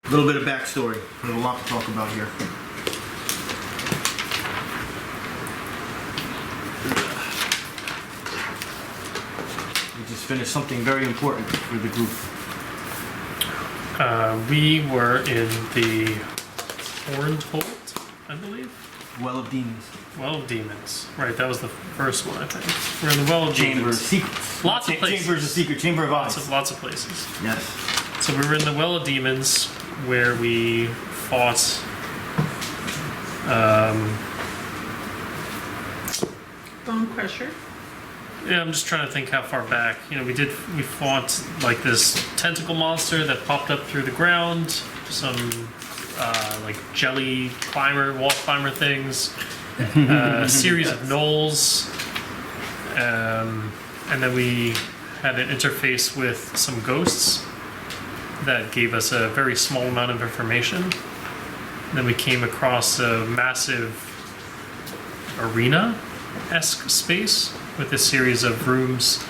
A little bit of backstory. There's a lot to talk about here. We just finished something very important for the group. We were in the Horned Holt, I believe. Well of Demons. Well of Demons. Right, that was the first one, I think. We're in the Well of Chamber of Demons. Secrets. Lots of places. Chamber of Secret. Chamber of Eyes. Lots of places. Yes. So we were in the Well of Demons, where we fought Bone Crusher. yeah, I'm just trying to think how far back. You know, we fought like this tentacle monster that popped up through the ground, some like jelly wall climber things, a series of gnolls, and then we had an interface with some ghosts that gave us a very small amount of information. Then we came across a massive arena-esque space with a series of rooms,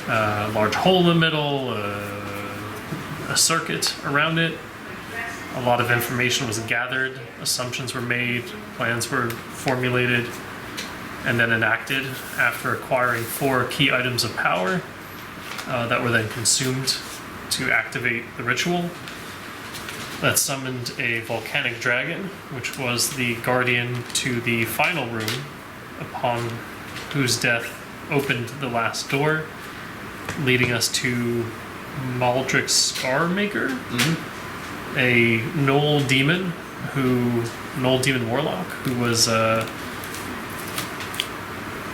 a large hole in the middle, a circuit around it. A lot of information was gathered, assumptions were made, plans were formulated, and then enacted after acquiring 4 key items of power that were then consumed to activate the ritual. That summoned a volcanic dragon, which was the guardian to the final room, upon whose death opened the last door, leading us to Maldrick's Scarmaker, a Gnoll demon warlock, who was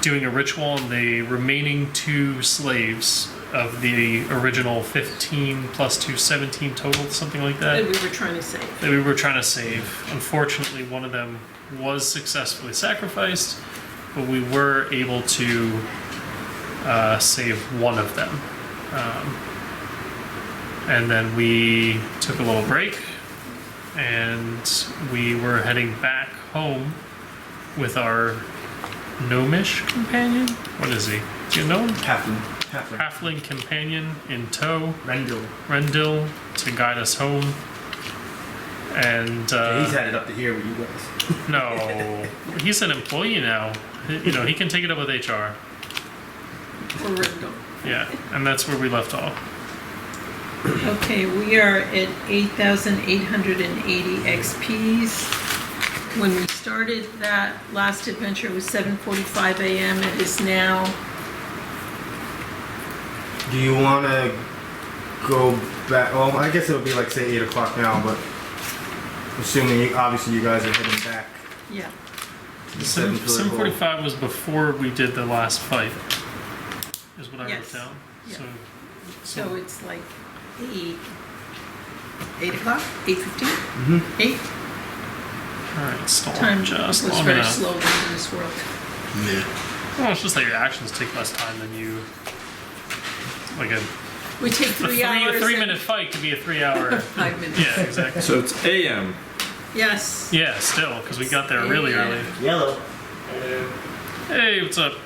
doing a ritual on the remaining 2 slaves of the original 15 plus 2, 17 total, something like that. That we were trying to save. That we were trying to save. Unfortunately, one of them was successfully sacrificed, but we were able to save one of them. And then we took a little break, and we were heading back home with our gnomish companion. What is he? Is he a gnome? Hafling companion in tow. Rendil to guide us home. And he's had it up to here with you guys. No, he's an employee now. You know, he can take it up with HR. For Rendell. Yeah, and that's where we left off. Okay, we are at 8,880 XPs. When we started that last adventure, it was 7:45 a.m. It is now. Do you want to go back? Well, I guess it'll be like, say, 8 o'clock now, but assuming, obviously, you guys are heading back. Yeah. 7:45 was before we did the last fight, is what I wrote down. Yeah. So it's like 8 o'clock? 8:15? 8? Alright, stall Time just goes long very enough. slowly in this world. Yeah. Well, it's just that your actions take less time than you. Like We take 3 hours. A 3-minute fight could be a 3-hour. 5 minutes. Yeah, exactly. So it's AM. Yes. Yeah, still, because we got there really early. Yellow. Hey, what's up?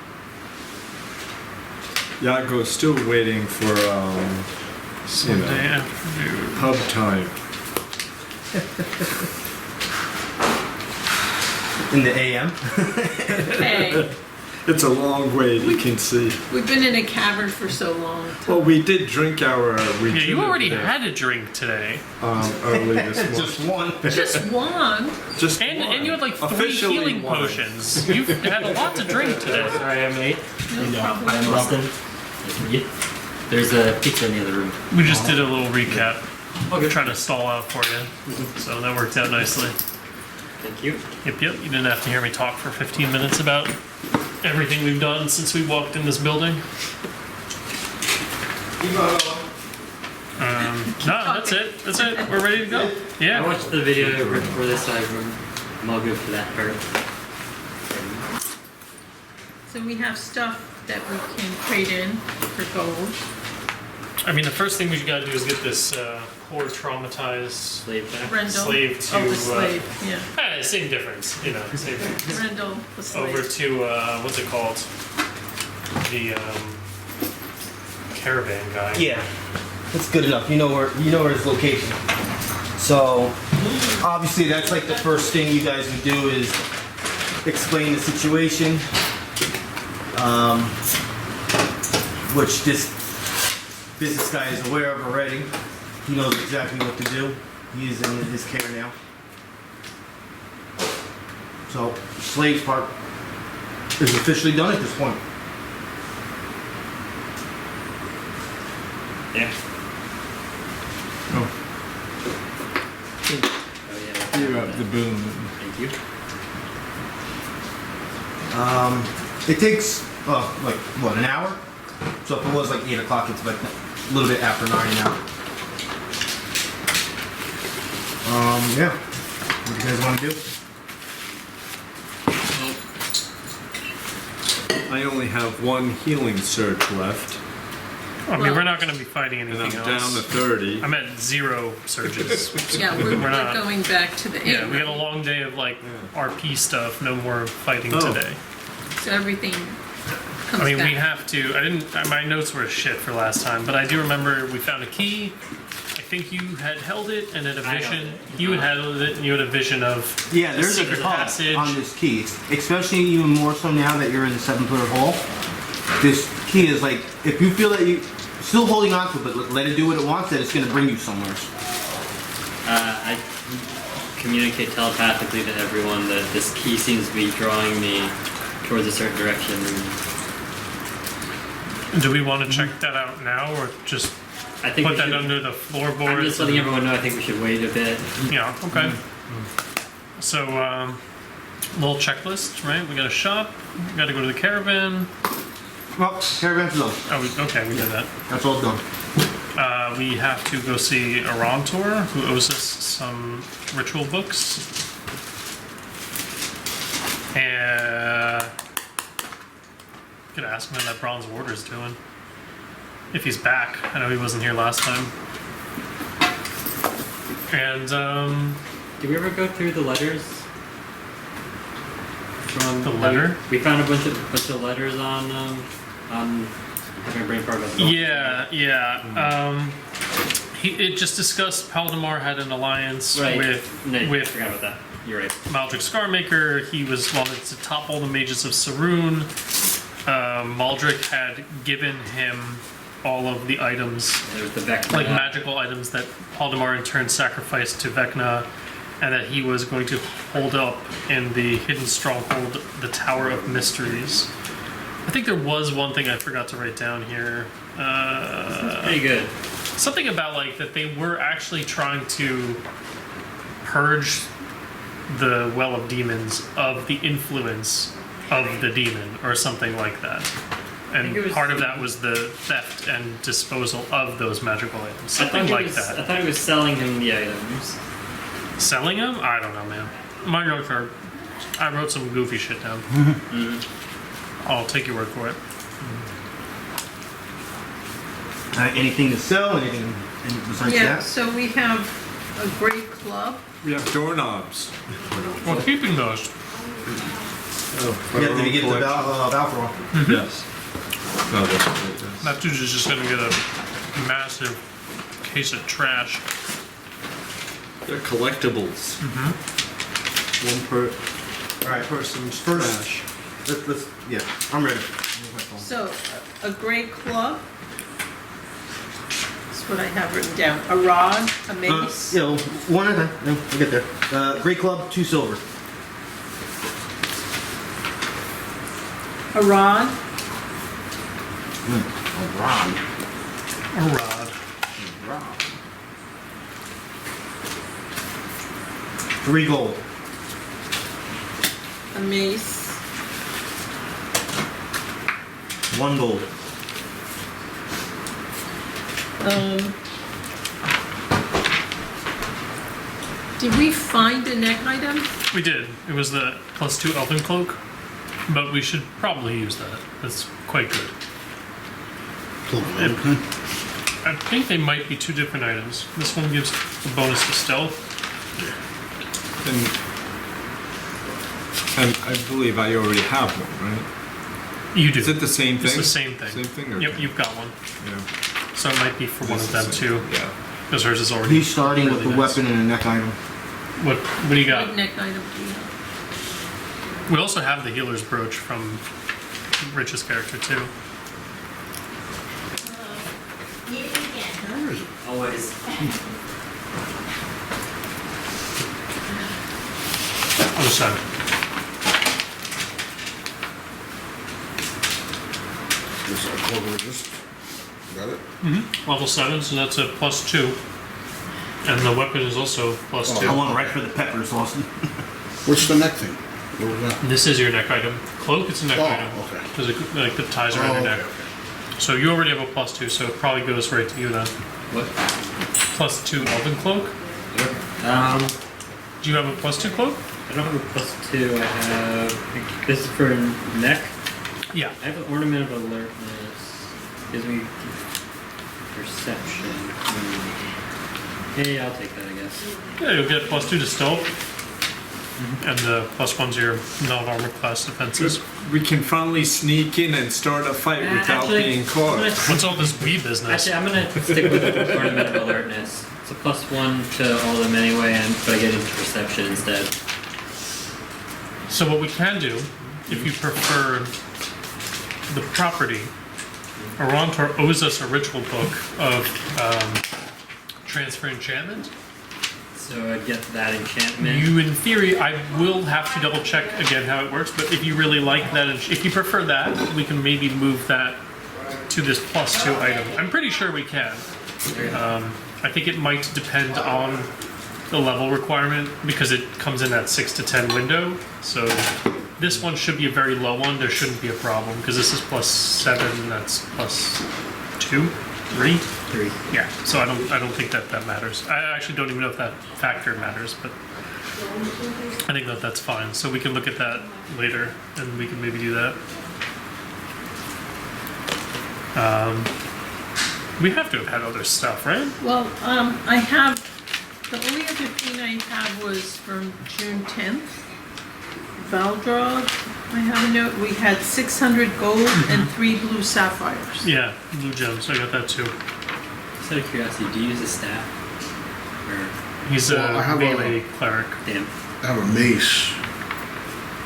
Yago's still waiting for Sunday afternoon. pub time. In the AM? Hey, It's a long wait, you can see. we've been in a cavern for so long. Well, we did drink our Yeah, you already had a drink today. early this morning. Just one. Just one. Just And you had like 3 Officially healing one. potions. You've had a lot to drink today. Sorry, I'm late. No problem. I'm Austin. There's a pizza in the other room. We just did a little recap. Okay. Trying to stall out for you. So that worked out nicely. Thank you. Yep. You didn't have to hear me talk for 15 minutes about everything we've done since we walked in this building. No, that's it. That's it. We're ready to go. I Yeah. watched the video for this, so I'm all good for that part. So we have stuff that we can trade in for gold. I mean, the first thing we got to do is get this poor traumatized Slave back. Rendell. slave to. Oh, the slave. Yeah. Same difference. You know, same difference. Rendell, the slave. Over to what's it called? The caravan guy. Yeah. That's good enough. You know where his location. So, obviously, that's like the first thing you guys would do is explain the situation, which this business guy is aware of already. He knows exactly what to do. He is in his care now. So, slave part is officially done at this point. Yeah. Oh, Oh, yeah. you have the boom. Thank you. It takes, like, what, an hour? So if it was like 8 o'clock, it's like a little bit after 9 now. Yeah. What do you guys want to do? I only have one healing surge left, I mean, we're not going to be fighting and I'm anything down else. to 30. I'm at 0 surges. Yeah, we're not. going back to the Yeah, end. we got a long day of like RP stuff. No more fighting Oh. today. So everything comes I mean, back. we have to. I didn't. My notes were shit for last time, but I do remember we found a key. I think you had held it and had a I vision. held it. You had held it and you had a vision of Yeah, the there's a secret card passage. on this key, especially even more so now that you're in the 7-foot hole. This key is like, if you feel that you still holding on to it, but let it do what it wants, that it's going to bring you somewhere. I communicate telepathically to everyone that this key seems to be drawing me towards a certain direction. Do we want to check that out now, or just I think put we that should, under the I'm floorboards? just letting everyone know I think we should wait a bit. Yeah. Okay. So, little checklist, right? We got to shop. We got to go to the caravan. Well, caravan's done. Oh, okay, we did that. That's all done. We have to go see Arantor, who owes us some ritual books. And could ask him how that Bronze Warder's doing. If he's back. I know he wasn't here last time. And Did we ever go through the letters? From The letter? We found a bunch of letters on my brain fart about the it just discussed Paldemar had an alliance Right. with No, I forgot about that. You're right. Maldrick Scarmaker. He wanted to topple the mages of Saroon. Maldrick had given him all of the items, There's the Vecna. like magical items that Paldemar in turn sacrificed to Vecna, and that he was going to hold up in the hidden stronghold, the Tower of Mysteries. I think there was one thing I forgot to write down here. Pretty good. Something about like that they were actually trying to purge the Well of Demons of the influence of the demon or something like that. And think it was- part of that was the theft and disposal of those magical items. I Something thought like I that. thought he was selling him the items. Selling them? I don't know, man. My notes are. I wrote some goofy shit down. I'll take your word for it. Anything to sell? Anything besides Yeah, that? so we have a great club. We have doorknobs. Well, keeping those. Oh, Yeah, did you get the Valthor? Yes. No, that's what it is. That dude is just gonna get a massive case of trash. They're collectibles. One per Alright, person's First. trash. let's, yeah, I'm ready. So a great club. That's what I have written down. A rod, a mace. One at a time. No, we'll get there. Great club, 2 silver. A rod. A rod. A rod. 3 gold. A mace. 1 gold. Did we find a neck item? We did. It was the +2 Elven Cloak, but we should probably use that. That's quite good. I think they might be 2 different items. This one gives a bonus to stealth. And I believe I already have one, right? You do. Is it the same thing? It's the same thing. Same thing? Yep, Okay. you've got one. Yeah. So it might be for one This of them is too. Yeah. Because hers is already. He's starting with really the nice. weapon and a neck item. What do you got? What neck item do you have? We also have the healer's brooch from Rich's character too. Where is it? Always. Other side. This I call resist. Got it? Level 7, so that's a +2. And the weapon is also +2. I went right for the peppers, Austin. What's the neck thing? What was that? This is your neck item. Cloak, it's a neck Oh, item. okay. There's like the ties around your neck. So you already have a +2, so it probably goes right to you then. What? +2 elven cloak. Do you have a +2 cloak? I don't have a +2. I have. This is for neck. Yeah. I have an ornament of alertness. Gives me perception. Yeah, I'll take that, I guess. Yeah, you'll get +2 to stealth. And the +1's your non-armor class defenses. We can finally sneak in and start a fight without Actually, being I'm caught. gonna- What's all this wee business? Actually, I'm gonna stick with the ornament of alertness. It's a +1 to all of them anyway, but I get into perception instead. So what we can do, if you prefer the property, Arantor owes us a ritual book of transfer enchantment. So I'd get that enchantment. You, in theory, I will have to double check again how it works, but if you really like that, if you prefer that, we can maybe move that to this +2 item. I'm pretty sure we can. I think it might depend on the level requirement because it comes in that 6 to 10 window. So this one should be a very low one. There shouldn't be a problem because this is +7. That's +2, 3. 3. Yeah. So I don't think that matters. I actually don't even know if that factor matters, but I think that's fine. So we can look at that later, and we can maybe do that. We have to have had other stuff, right? Well, I have, the only other thing I have was from June 10th. Valdrog, I have a note, we had 600 gold and 3 blue sapphires. Yeah, blue gems. I got that too. Just out of curiosity, do you use a staff? Or He's Well, I a have melee cleric. damn. I have a mace.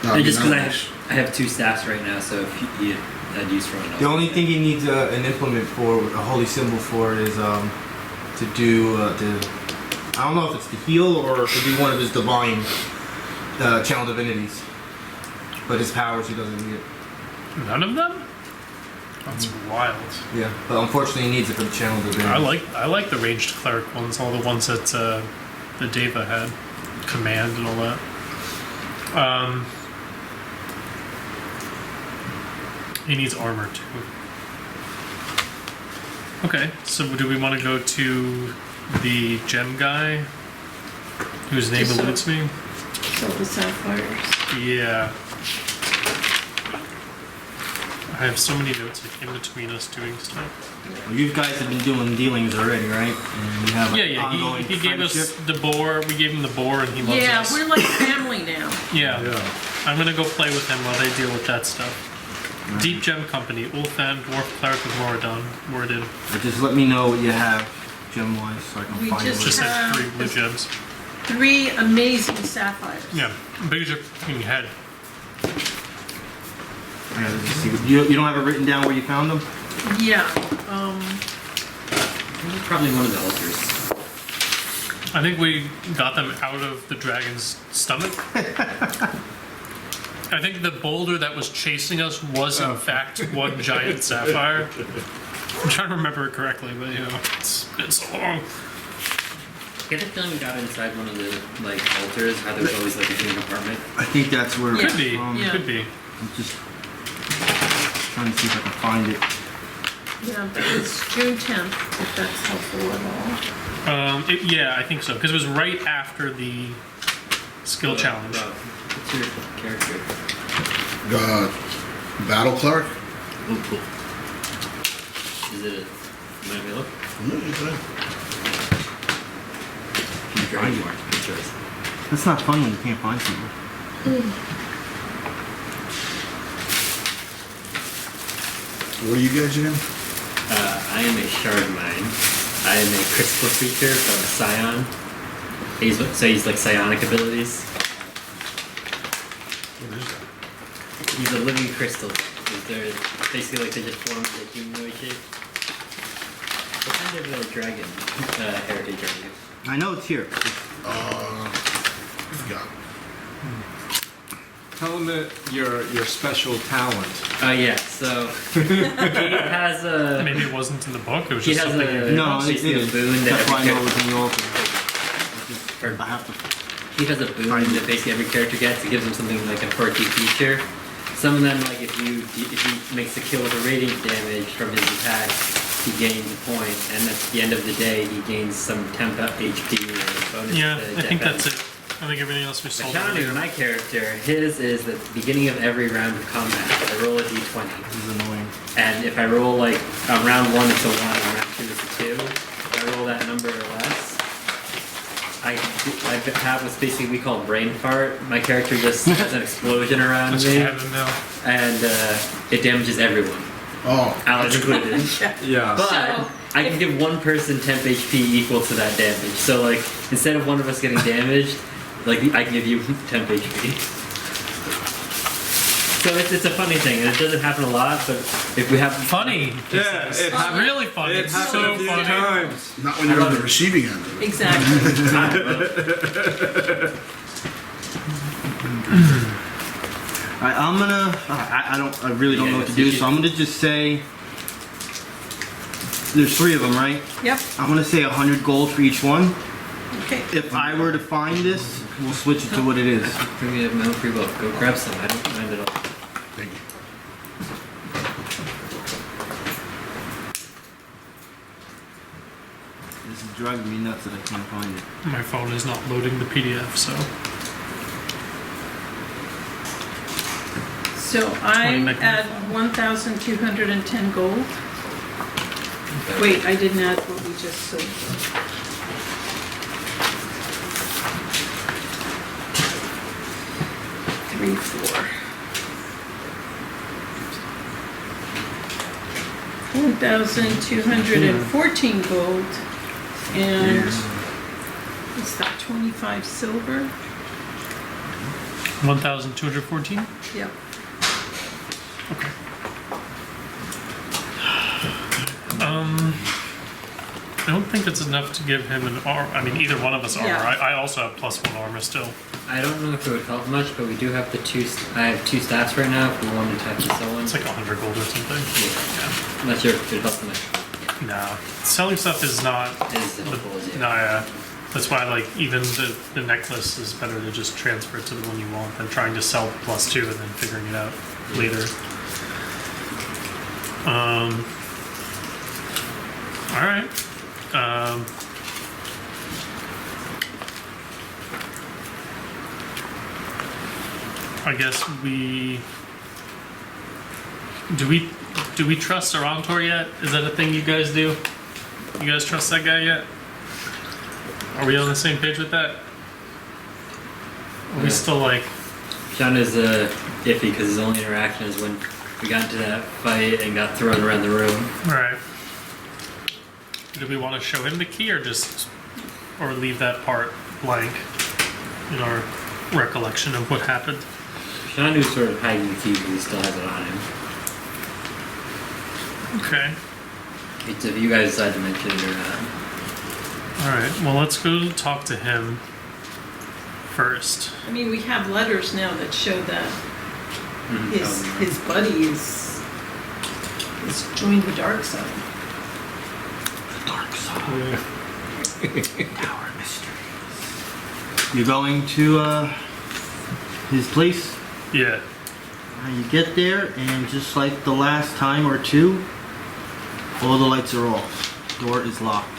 No, Just not because mace. I have 2 staffs right now, so if you had use for one. The only thing he needs an implement for, a holy symbol for, is to do I don't know if it's to heal or to do one of his divine channel divinities. But his powers, he doesn't need it. None of them? That's wild. Yeah, but unfortunately, he needs it for the channel divinity. I like the ranged cleric ones, all the ones that the Deva had, command and all that. He needs armor too. Okay, so do we want to go to the gem guy, whose name Just eludes me? Silver sapphires. Yeah. I have so many notes like in between us doing stuff. Well, you guys have been doing dealings already, right? And you have like, Yeah. ongoing He gave us friendship. the boar. We gave him the boar, and he loves Yeah, us. we're like family now. Yeah. Yeah. I'm gonna go play with him while they deal with that stuff. Deep Gem Company, Ulthan, Dwarf Cleric of Moradin. But just let me know what you have, gem-wise, so I can We find just it. Just later. had 3 blue gems. 3 amazing sapphires. Yeah, big as your fucking head. Yeah, let's just see. You don't have it written down where you found them? Yeah, Probably one of the altars. I think we got them out of the dragon's stomach. I think the boulder that was chasing us was in fact one giant sapphire. I'm trying to remember it correctly, but you know, it's been so long. I get the feeling we got inside one of the altars. How there's always a hidden compartment. I think that's where Yeah. Could be, Yeah. could be. I'm just trying to see if I can find it. yeah, but it's June 10th, if that's helpful at all. Yeah, I think so, because it was right after the skill challenge. What's your character? Battle cleric? Is it? Might we look? Dragonborn. Good choice. That's not fun when you can't find something. What are you guys again? I am a Shardmind. I I am a crystal creature, so I'm a scion. He's like psionic abilities. He's a living crystal. They're basically like they just form into a humanoid shape. What kind of dragon heritage are you? I know it's here. Yeah. Tell him that your special talent. Oh yeah, so he has a Maybe it wasn't in the book. It was he just has something. a No, it basically a is. boon that That's why I every know it was in the altar. character. I have to. He has a boon that basically every character gets. It gives him something like a quirky feature. Some of them, like if he makes a kill with a radiant damage from his attack, he gains a point, and at the end of the day, he gains some temp HP or bonus. Yeah, to I think defense. that's it. I think everything else we sold. Bashanu, my character, his is the beginning of every round of combat. I roll a d20. This is annoying. And if I roll like on round 1 it's a 1, on round 2 it's a 2, if I roll that number or less, I have what's basically we call brain fart. My character just has an explosion around That's me, canon now. and it damages everyone, Oh. allies included. Yeah. But So, I can give one person temp HP equal to that damage. So like instead of one of us getting damaged, like I can give you temp HP. So it's a funny thing, and it doesn't happen a lot. But if we have Funny. Yeah, it happened. Really funny. It It's happened so a few funny. times. Not when you're on the receiving end of it. exactly. Alright, I'm gonna. I really don't Yeah, know what to that's do, so I'm gonna just say. There's 3 of them, right? Yep, I'm gonna say 100 gold for each one. okay. If I were to find this, we'll switch it to what it is. bring me my own free book, go grab some. I don't mind at all. Thank you. This is driving me nuts that I can't find it. My phone is not loading the PDF, so So I 20 meg add 1,210 gold. Wait, I didn't add what we just sold. Three, 4. 1,214 gold, and is that 25 silver? 1,214. Yep. Okay. I don't think it's enough to give him an armor. I mean, either one of us armor. Yeah. I also have +1 armor still. I don't know if it would help much, but we do have the 2. I have 2 stats right now. If we wanted to touch someone, It's like 100 gold or something. I'm not sure if it helps much. No, selling stuff is not. As helpful as No, yeah. That's why, like, even the necklace is better to just transfer it to the one you want than trying to sell +2 and then figuring it out later. All right. I guess we do we trust Arantor yet? Is that a thing you guys do? You guys trust that guy yet? Are we on the same page with that? Are we Yeah. still like? Sean is iffy because his only interaction is when we got into that fight and got thrown around the room. Right. Do we want to show him the key or leave that part blank in our recollection of what happened? Sean is sort of hiding the key, but he still has it on him. Okay. It's if you guys decide to mention it or not. All right. Well, let's go talk to him first. I mean, we have letters now that show that his Oh, his buddy is joined the dark side. The dark side. Power mysteries. You're going to his place? Yeah. You get there, and just like the last time or two, all the lights are off. Door is locked.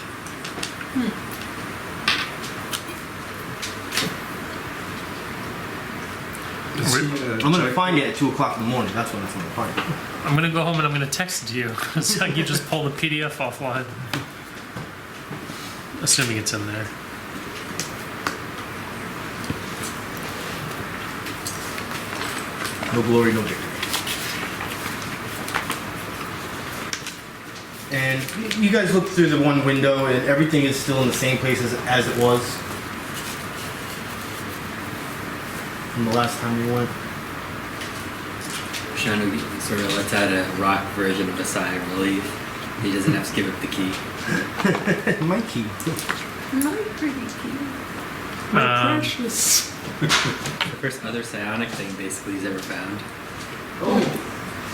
I'm gonna find it at 2 o'clock in the morning. That's when I'm gonna find it. I'm gonna go home and I'm gonna text it to you. So you just pull the PDF offline. Assuming it's in there. No glory, no victory. And you guys look through the one window, and everything is still in the same place as it was from the last time we went. Bashanu sort of lets out a rock version of a sigh of relief. He doesn't have to give up the key. My key. My pretty key. Um, Precious. The first other psionic thing basically he's ever found. Oh,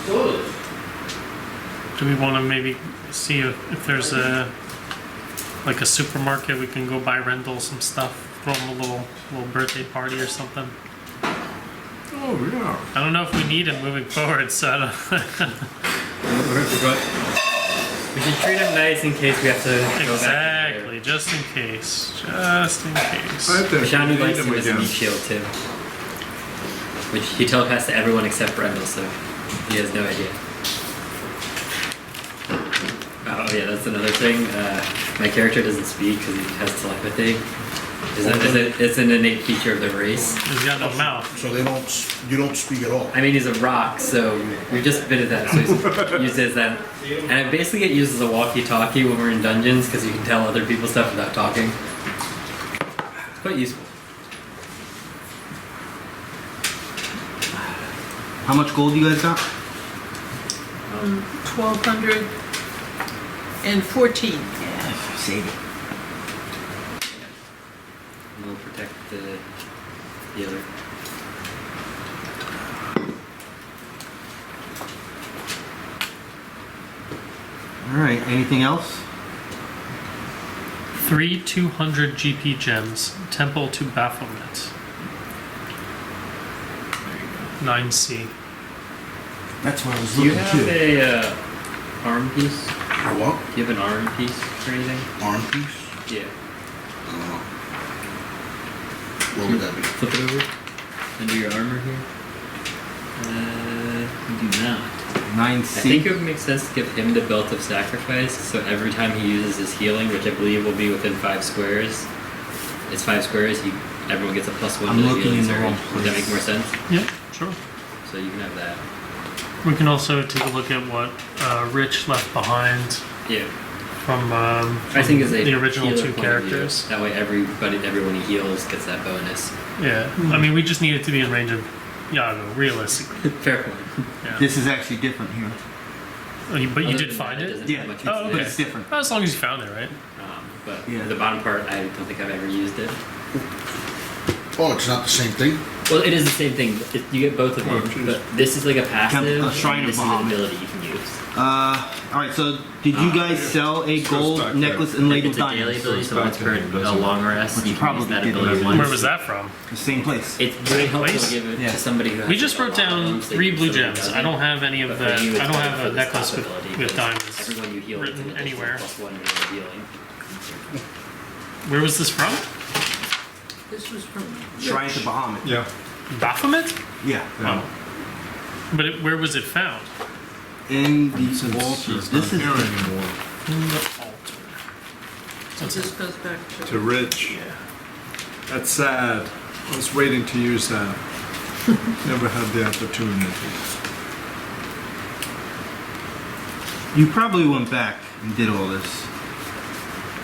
so do we want to maybe see if there's a supermarket we can go buy Rendell some stuff, throw him a little birthday party or something? Oh, yeah. I don't know if we need him moving forward, so I don't. We should treat him nice in case we have to go back. Exactly, just in case. Just in case. I think Bashanu we likes need him as a again. meat shield too. Which he telepaths to everyone except Brendel, so he has no idea. Oh yeah, that's another thing. My character doesn't speak because he has telepathy. It's an innate feature of the race. He's got no mouth. So you don't speak at all. I mean, he's a rock, so we've just been at that, so he's used as that. And I basically get used as a walkie-talkie when we're in dungeons because you can tell other people stuff without talking. It's quite useful. how much gold you guys got? 1,214. Yeah, save it. And we'll protect the other. All right. Anything else? 3 200 GP gems. Temple to Baphomet. 9C. That's what I was Do you looking have to. a arm piece? A what? Do you have an arm piece or anything? Arm piece? Yeah. What would that be? Flip it over. Under your armor here. You do not. 9C. I think it would make sense to give him the Belt of Sacrifice, so every time he uses his healing, which I believe will be within 5 squares, it's 5 squares, everyone gets a +1 I'm to the looking healing in the surge. wrong Would that place. make more sense? Yeah, sure. So you can have that. We can also take a look at what Rich left behind Yeah. from I think it's a the original healer 2 point of view. characters. That way everyone he heals gets that bonus. Yeah, I mean, we just need it to be in range of Yago, realistically. Fair point. Yeah. This is actually different here. But you Other did than find that, it? doesn't Yeah. have much Oh, use okay. But it's different. As long as you found it, right? But Yeah. the bottom part, I don't think I've ever used it. Oh, it's not the same thing? Well, it is the same thing. You get both of them, but this is like a passive, A Shrine and of this is an Bahamut. ability you can use. All right. So, did you guys sell a goes gold back necklace there. inlaid It's with a daily diamonds? ability, so back once to per him, doesn't a it? long rest, Which you you can use probably that did ability already. once. Where was that from? The same place. It's very helpful Place? to give it Yeah. to somebody who has We just like, wrote a lot of down them, so 3 you blue somebody gems. doesn't. I don't have any of But for that. you, I it's don't better have for a the necklace stop with ability, with 'cause diamonds. Everyone you heal written it's an additional anywhere. +1 to the healing. Where was this from? This was from Shrine to Bahamut. Yeah. Baphomet? Yeah. Oh. But where was it found? In the Since altar. he's This not is here anymore. In the altar. So this goes back to. To Rich. That's sad. I was waiting to use that. Never had the opportunity. You probably went back and did all this.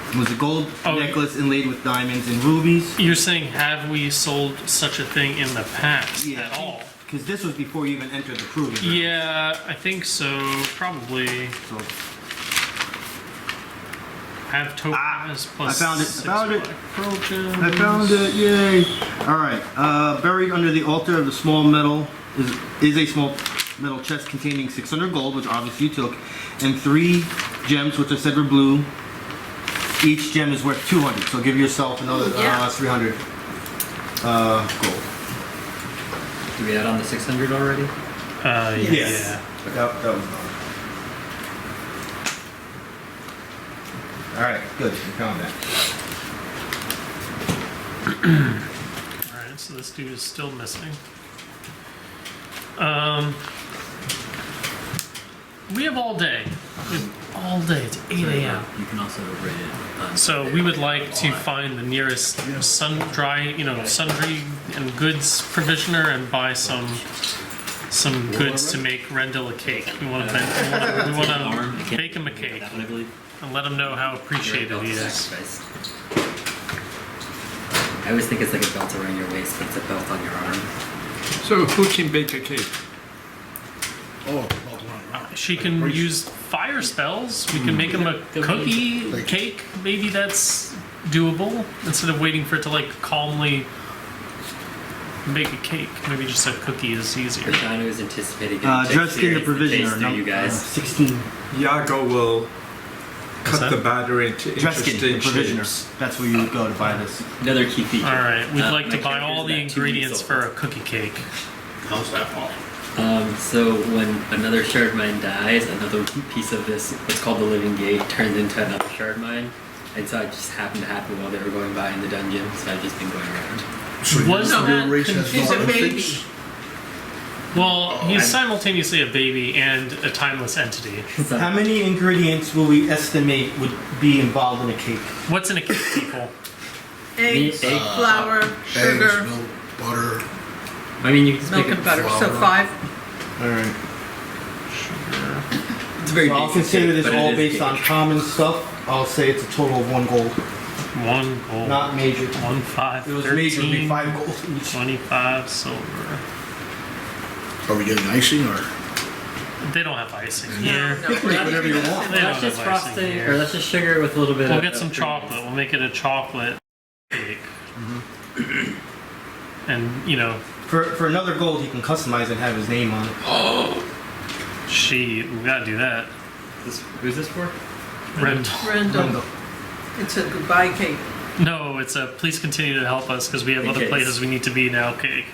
It was a gold Oh, necklace inlaid with diamonds and rubies. You're saying, have we sold such a thing in the past Yeah. at all? Because this was before you even entered the proving ground. Yeah, I think so. Probably So, have topaz plus. I found it, I 6 found it. black pearl gems. I found it, yay! Alright, buried under the altar of the small metal is a small metal chest containing 600 gold, which obviously you took, and 3 gems, which I said were blue. Each gem is worth 200, so give yourself another Yeah. 300 gold. Do we add on the 600 already? Yes. Yeah. That was fine. Alright, good, we found that. Alright, so this dude is still missing. We have all day. We have all day. It's 8 a.m. You can also rate it. So we would like to find the nearest sundry and goods provisioner and buy some some goods to make Rendell a cake. We want to bake him a cake That one, I believe. and let him know how appreciated he is. Sacrificed. I always think it's like a belt around your waist, but it's a belt on your arm. So who can bake a cake? Oh, well, wow. She can use fire spells. We can make him a cookie Like- cake. Maybe that's doable instead of waiting for it to like calmly make a cake. Maybe just a cookie is easier. Bashanu is anticipating getting Dressed in the provisioner. through you guys. 16. Yago will What's cut the that? batter into Dreskin, the interesting provisioner. shapes. That's where you would go to buy this. Another key feature. All right, we'd like to my buy all the character's about 2 ingredients weeks for old. a cookie cake. How's that fall? So when another Shardmind dies, another piece of this, what's called the Living Gate, turns into another Shardmind. And so it just happened to happen while they were going by in the dungeon, so I've just been going around. So Was your that race has He's no a baby. benefits? Well, he's simultaneously a baby and a timeless entity. So, How many ingredients will we estimate would be involved in a cake? What's in a cake, people? Eggs, Egg. flour, sugar, Eggs, milk, butter. I mean, you can just milk make and it. butter. So flour. 5. Alright. It's very So I'll basic consider cake, this but it all is based cake. on common stuff. I'll say it's a total of 1 gold. 1 gold. Not major. 1, 5, If it was major, it would be 13, 5 gold each. 25 silver. Are we getting icing or? They don't have icing here. No, we're not Whatever you doing want. They That's don't just have icing frosting, here. or that's just sugar with a little bit We'll of. get some chocolate. We'll make it a chocolate cake. And, you know, For another gold, he can customize and have his name on it. we gotta do that. Who's this for? Rendell. Rendell. It's a goodbye cake. No, it's a please continue to help us because we have In other case. places we need to be now cake.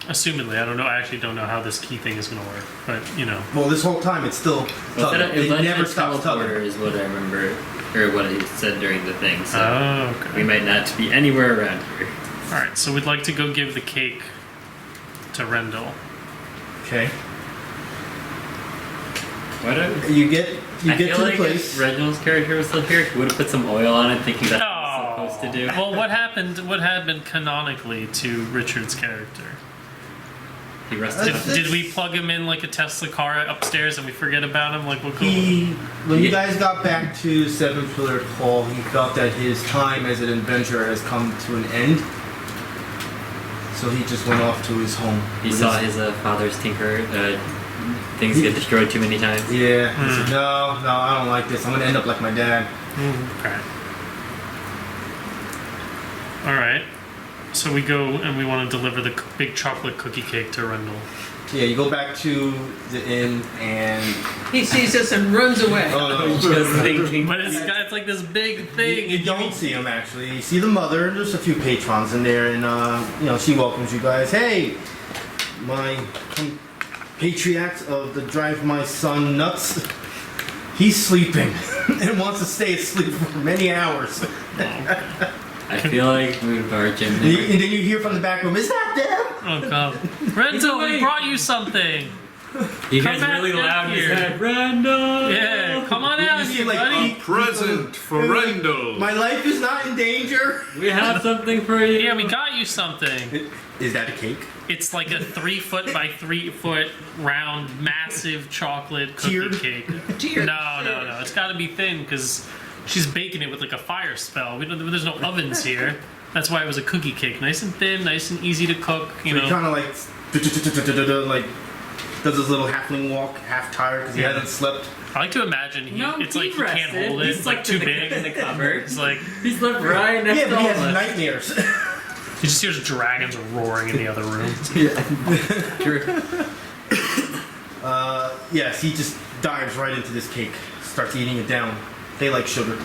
Assumedly, I don't know. I actually don't know how this key thing is gonna work, but you know. Well, this whole time it's still Well, tugging. it It lets never you stops teleporter tugging. is what I remember, or what he said during the thing. So Oh, we okay. might not be anywhere around here. All right, so we'd like to go give the cake to Rendell. Okay. Why don't You get I to feel the like place. if Reginald's character was still here, he would have put some oil on it, thinking that's what Oh. it's supposed to do. Well, what happened? What happened canonically to Richard's character? He rested. That's- Did we plug him in like a Tesla car upstairs and we forget about him? Like what? When you Yeah. guys got back to Seven Pillared Hall, he felt that his time as an adventurer has come to an end. So he just went off to his home. He with saw his father's tinker. Things get destroyed too many times. Yeah. He said, no, I don't like this. I'm gonna end up like my dad. Okay. All right. So we go and we want to deliver the big chocolate cookie cake to Rendell. Yeah, you go back to the inn and He sees us and runs away. oh no, Just thinking. But it's like this big thing. you don't see him actually. You see the mother. There's a few patrons in there, and she welcomes you guys. Hey, my compatriots of the drive my son nuts. He's sleeping and wants to stay asleep for many hours. I feel like we would barge him. And then you hear from the back room, "Is that them?" Oh god. Rendell, we brought you something. He Come gets back really down loud in his here. head. Randall! Yeah, come on out You see, here, like, buddy. Present for Rendell. My life is not in danger. We have something for you. Yeah, we got you something. Is that a cake? It's like a 3 foot by 3 foot round, massive chocolate cookie Tiered? cake. Tiered. No. It's got to be thin because she's baking it with like a fire spell. There's no ovens here. That's why it was a cookie cake. Nice and thin, nice and easy to cook. You So he know. kind of like does his little halfling walk, half tired because he Yeah. hasn't slept. I like to imagine it's like he can't rested. hold it. He It's like slept too in the, big. in the cupboard. It's like He slept right next Yeah, to but he all has of us. nightmares. he just hears dragons roaring in the other room. True. Yes, he just dives right into this cake, starts eating it down. They like sugar.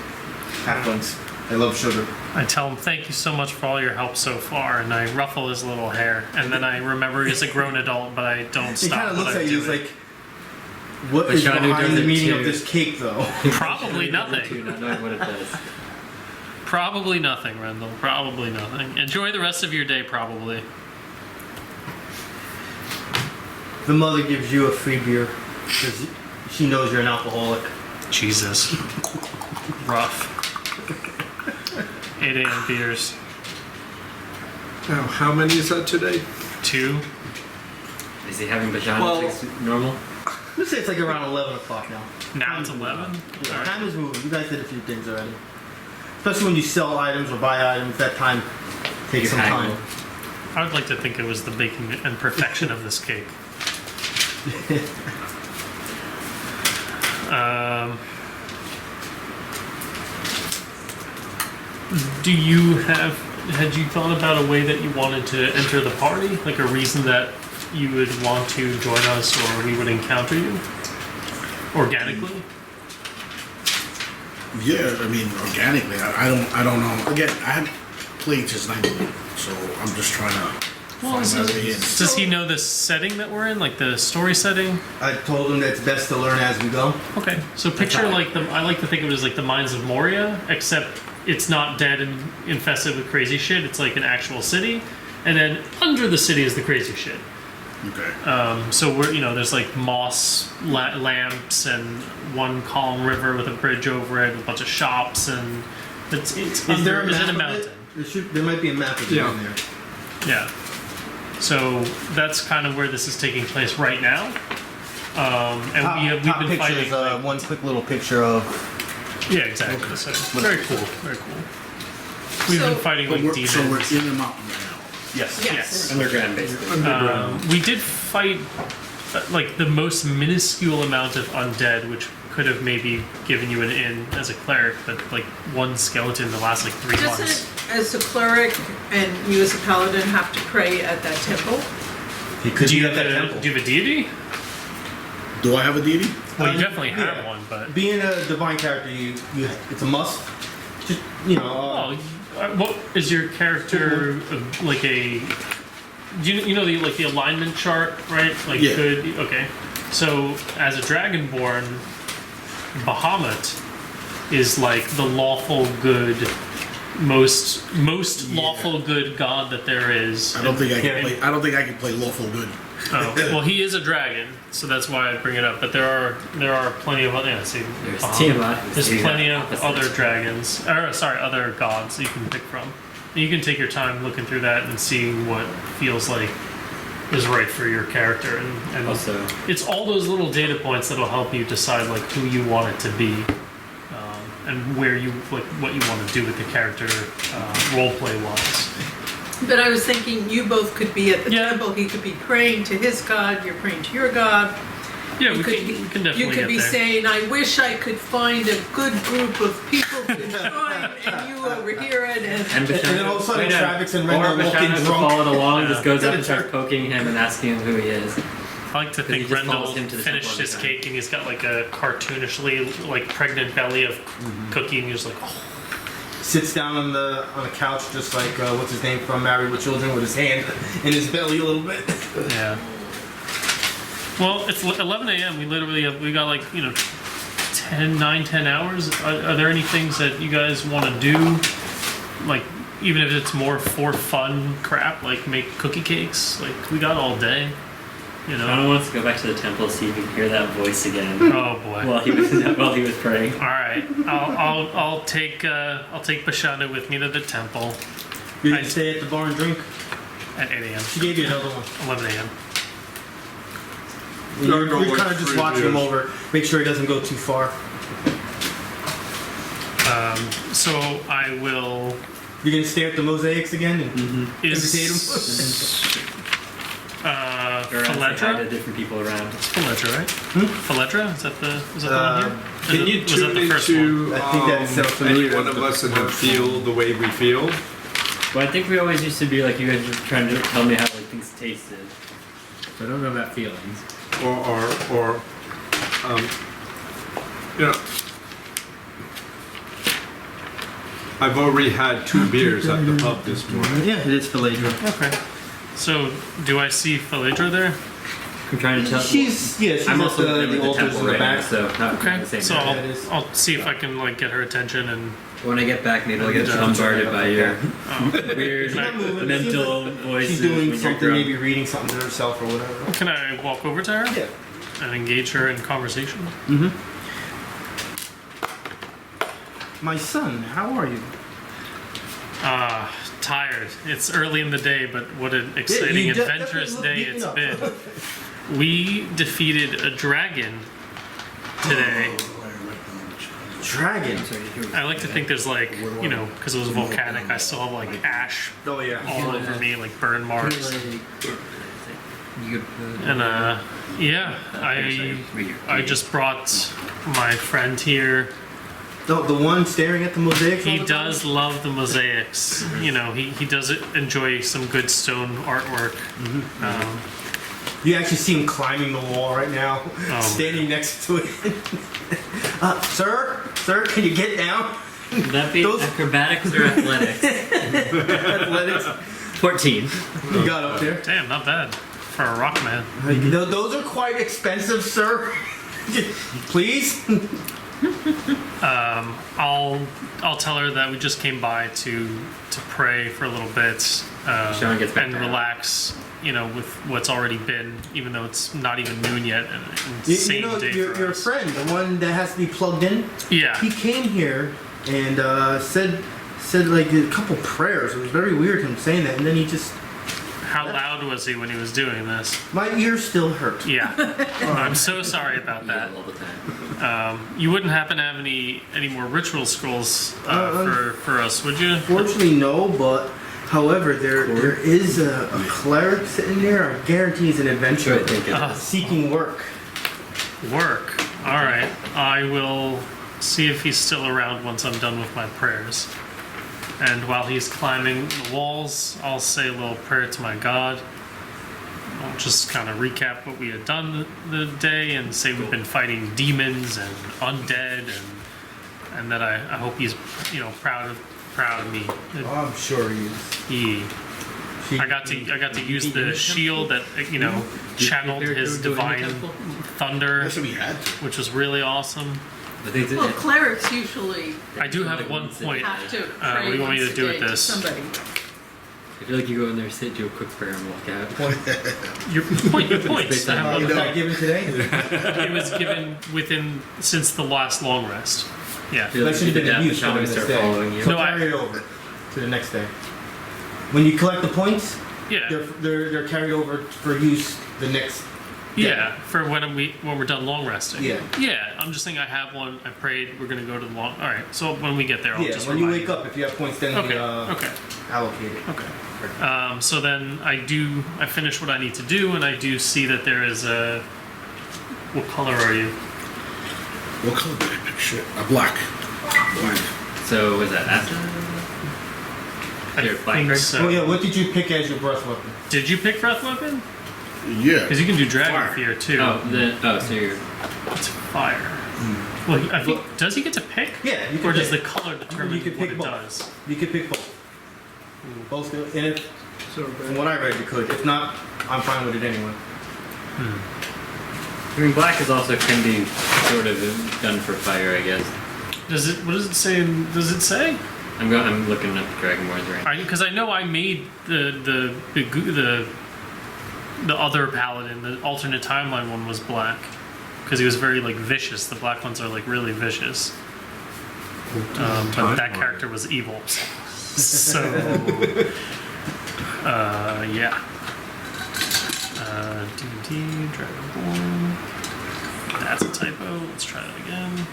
Halflings, they love sugar. I tell him, thank you so much for all your help so far, and I ruffle his little hair. And then I remember he's a grown adult, but I don't He stop kind of what looks I'm at you. He's doing. like, "What But is Bashanu behind does the it meaning too. of this cake, though?" Probably Too, nothing. not knowing what it does. Probably nothing, Rendell. Probably nothing. Enjoy the rest of your day, probably. The mother gives you a free beer because she knows you're an alcoholic. Jesus. Rough. 8 a.m. beers. Now, how many is that today? 2. Is he having Bashanu Well- normal? Let's say it's like around 11 o'clock now. Now it's 11. Yeah, Alright. time is moving. You guys did a few things already. Especially when you sell items or buy items, that time takes You some haggle. time. I would like to think it was the baking and perfection of this cake. Do you had you thought about a way that you wanted to enter the party? Like a reason that you would want to join us or we would encounter you? Organically? Yeah, I mean, organically, I don't know. Again, I haven't played since 98, so I'm just trying to find my way in. Does he know the setting that we're in? Like the story setting? I told him that it's best to learn as we go. Okay. So picture like I like to think of it as like the Mines of Moria, except it's not dead and infested with crazy shit. It's like an actual city. And then under the city is the crazy shit. Okay. So we're there's like moss lamps and one calm river with a bridge over it, with a bunch of shops, and it's Is under there a it's map in a of mountain. it? There might be a map of it Yeah. in there. Yeah. So that's kind of where this is taking place right now. And we've Top been picture fighting. is one quick little picture of. Yeah, exactly. So very cool. Very cool. We've been fighting But like demons. so we're in the mountain right now. Yes. Yes. Underground, basically. We did fight like the most minuscule amount of undead, which could have maybe given you an in as a cleric, but like one skeleton to last like 3 months. Doesn't, as a cleric and you as a paladin, have to pray at that temple? He could Do you be at that have temple. a deity? Do I have a deity? Well, you definitely have yeah. one, but Being a divine character, you it's a must. Just oh, what is your character like a? Do you know the like the alignment chart, right? Like Yeah. good. Okay, so as a Dragonborn, Bahamut is like the lawful good, most lawful good god that there is. I don't think I can Yeah. play. I don't think I can play lawful good. Oh, well, he is a dragon, so that's why I bring it up. But there are plenty of other. Yeah, see, There's Bahamut. Tiamat. who's There's the plenty of opposite. other dragons, or sorry, other gods that you can pick from. You can take your time looking through that and seeing what feels like is right for your character, and Also, it's all those little data points that'll help you decide like who you want it to be, and where you like what you want to do with the character, role play wise. But I was thinking you both could be at the Yeah. temple. He could be praying to his god. You're praying to your god. Yeah, You we could, can definitely you could get be there. saying, "I wish I could find a good group of people to join," and you over here and and then all of a sudden Travex and Rendell walk in Bashanu drunk. followed along, Yeah. just goes Is up that and a starts turk? poking him and asking him who he is. I like to he think just follows Rendell him to the finished temple his every time. cake and he's got like a cartoonishly like pregnant belly of cookie, and he's like, oh. Sits down on the couch just like what's his name from Married with Children, with his hand in his belly a little bit. Yeah. Well, it's 11 a.m. We literally we got like 10 hours. Are there any things that you guys want to do? Like even if it's more for fun crap, like make cookie cakes. Like we got all day. Bashanu wants to go back to the temple to see if he can hear that voice again Oh boy. while he was praying. All right. I'll take Bashanu with me to the temple You can stay at the bar and drink. at 8 a.m. She gave you another one. 11 a.m. You're like kind of just 3 watching him beers. over. Make sure he doesn't go too far. So I will. You're gonna stare at the mosaics again and Is imitate him. Or else they hide Philedra? the different people around. Philedra, right? Philedra? Is that the one here? Can you Was that tune the first one? into I think that sounds any familiar one as of the us and first feel the way we feel? Well, I think we always used to be like you guys were trying to tell me how like things tasted. So I don't know about feelings. Or I've already had 2 beers at the pub this morning. Yeah, it is Philedra. Okay. So, do I see Philedra there? I'm trying to tell. She's I'm at also the with the altars temple in the right now, back. so not Okay. the same. So area. it is. I'll see if I can like get her attention and. When I get back, maybe I'll get Yeah. bombarded by your Oh. weird She's not moving. mental She's voices. She's doing when you're something, drunk. maybe reading something to herself or whatever. Can I walk over to her Yeah. and engage her in conversation? My son, how are you? tired. It's early in the day, but what an exciting, you adventurous day definitely it's look been. beaten up. We defeated a dragon today. Dragon. I like to think there's like, you know, because it was volcanic, I still have like ash Oh yeah. all over me, like burn marks. You And yeah, I just brought my friend here. The one staring at the mosaics. all He the time? does love the mosaics. You know, he does enjoy some good stone artwork. You actually see him climbing the wall right now, Oh. standing next to it. Sir, can you get down? Would that be Those- acrobatics or athletics? Athletics. 14. You got up there. Damn, not bad for a rock man. Those are quite expensive, sir. Please. I'll tell her that we just came by to pray for a little bit Sean gets back and to relax. You know, with what's already been, even though it's not even noon yet, an You insane know, day your, for your us. friend, the one that has to be plugged in, Yeah. he came here and said like a couple prayers. It was very weird him saying that, and then he just, How loud was he when he was doing this? my ears still hurt. Yeah. I'm so sorry about that. All the time. You wouldn't happen to have any more ritual scrolls for us, would you? Fortunately, no, but however, there is a cleric sitting there. I guarantee he's an adventurer I think it is. seeking work. Work. All right. I will see if he's still around once I'm done with my prayers. And while he's climbing the walls, I'll say a little prayer to my God. I'll just kind of recap what we had done the day and say we've been fighting demons and undead and that I hope he's, you know, proud of me. Oh, I'm sure he is. I got to use the shield that, you know, channeled his divine thunder, That's what we had to. which was really awesome. I think Well, clerics usually I do have one point. have to what pray do you want me once to do a with day to this? somebody. I feel like you go in there, sit, do a quick prayer, and walk out. Your point. Based on I have how Was one- that given today? It was given since the last long rest. Yeah. I feel like That should you have did been that, abused Bashanu on would this start day. following you. So No, carry it over to the next day. When you collect the points, Yeah. they're carried over for use the next. Yeah. For when we're done long resting. Yeah. Yeah. I'm just saying I have one. I prayed. We're gonna go to the long. All right. So when we get there, I'll Yeah, just when you remind wake up, if you have points, then Okay. we Okay. allocate it. Okay. So then I finish what I need to do, and I do see that there is a. What color are you? What color did I pick? Shit. Black. Black. So, was that acid? Your black think card? so. Oh yeah, what did you pick as your breath weapon? Did you pick breath weapon? Yeah. Because you can do dragon Fire. fear too. So you're... It's fire. Well, I think does he get to pick? Yeah, you Or can does the pick. color determine You can what pick it both. does? You could pick both. Both do. And if, So, from what I read, you could. If not, I'm fine with it anyway. I mean, black is also can be sort of done for fire, I guess. Does it? What does it say? Does it say? I'm looking up Dragonborn's right. Because I know I made the other paladin, the alternate timeline one was black, because he was very like vicious. The black ones are like really vicious. But that character was evil. So yeah. D&D Dragonborn. That's a typo. Let's try that again.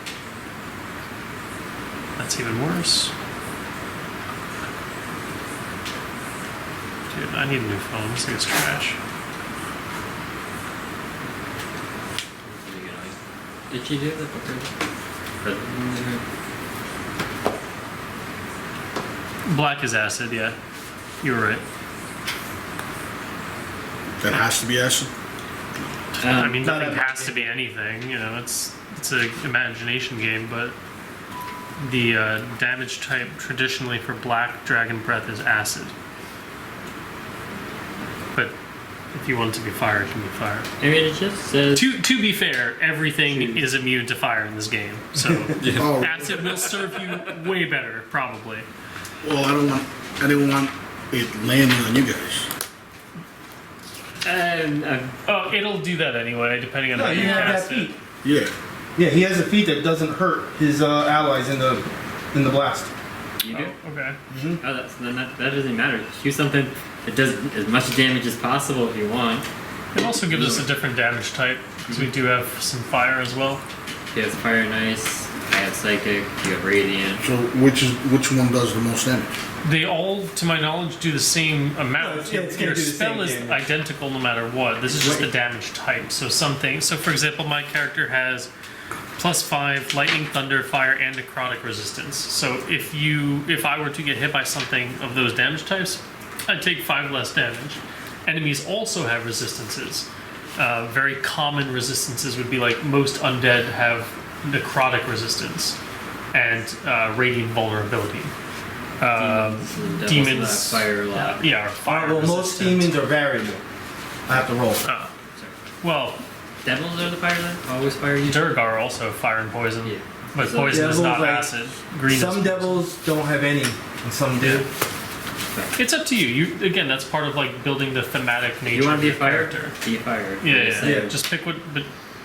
That's even worse. Dude, I need a new phone. This thing is trash. Did she do that Black is acid, yeah. You were right. That has to be acid. I mean, not nothing that has to be anything. You know, it's an imagination game, but the damage type traditionally for black dragon breath is acid. But if you want it to be fire, it can be fire. I mean, it just says... To be fair, everything is immune to fire in this game, so Oh, acid will serve you way better, probably. well, I didn't want it landing on you guys. Oh, it'll do that anyway, depending on No, how you you have that cast it. feat. Yeah. Yeah, he has a feat that doesn't hurt his allies in the blast. You do? Oh, okay. Oh, then that doesn't matter. Choose something that does as much damage as possible if you want. It also gives us a different damage type because we do have some fire as well. He has fire and ice. I have psychic. You have radiant. So which one does the most damage? They all, to my knowledge, do the same amount. Yeah, it's gonna Your do the spell same is damage. identical no matter what. This is just the damage type. So for example, my character has +5 lightning, thunder, fire, and necrotic resistance. So if I were to get hit by something of those damage types, I'd take 5 less damage. Enemies also have resistances. Very common resistances would be like most undead have necrotic resistance and radiant vulnerability. Demons, fire a lot. yeah, are fire Well, most resistant. demons are variable. I have to roll. Well, Devils are the fire then? Always fire you? Durgar are also fire and poison, Yeah. but So poison is devils, not like, acid. Green Some is devils don't have any, and some do. It's up to you. You again, that's part of like building the thematic nature. You want of to be a your fire? character. Be a fire. Yeah. Yeah. Just pick what,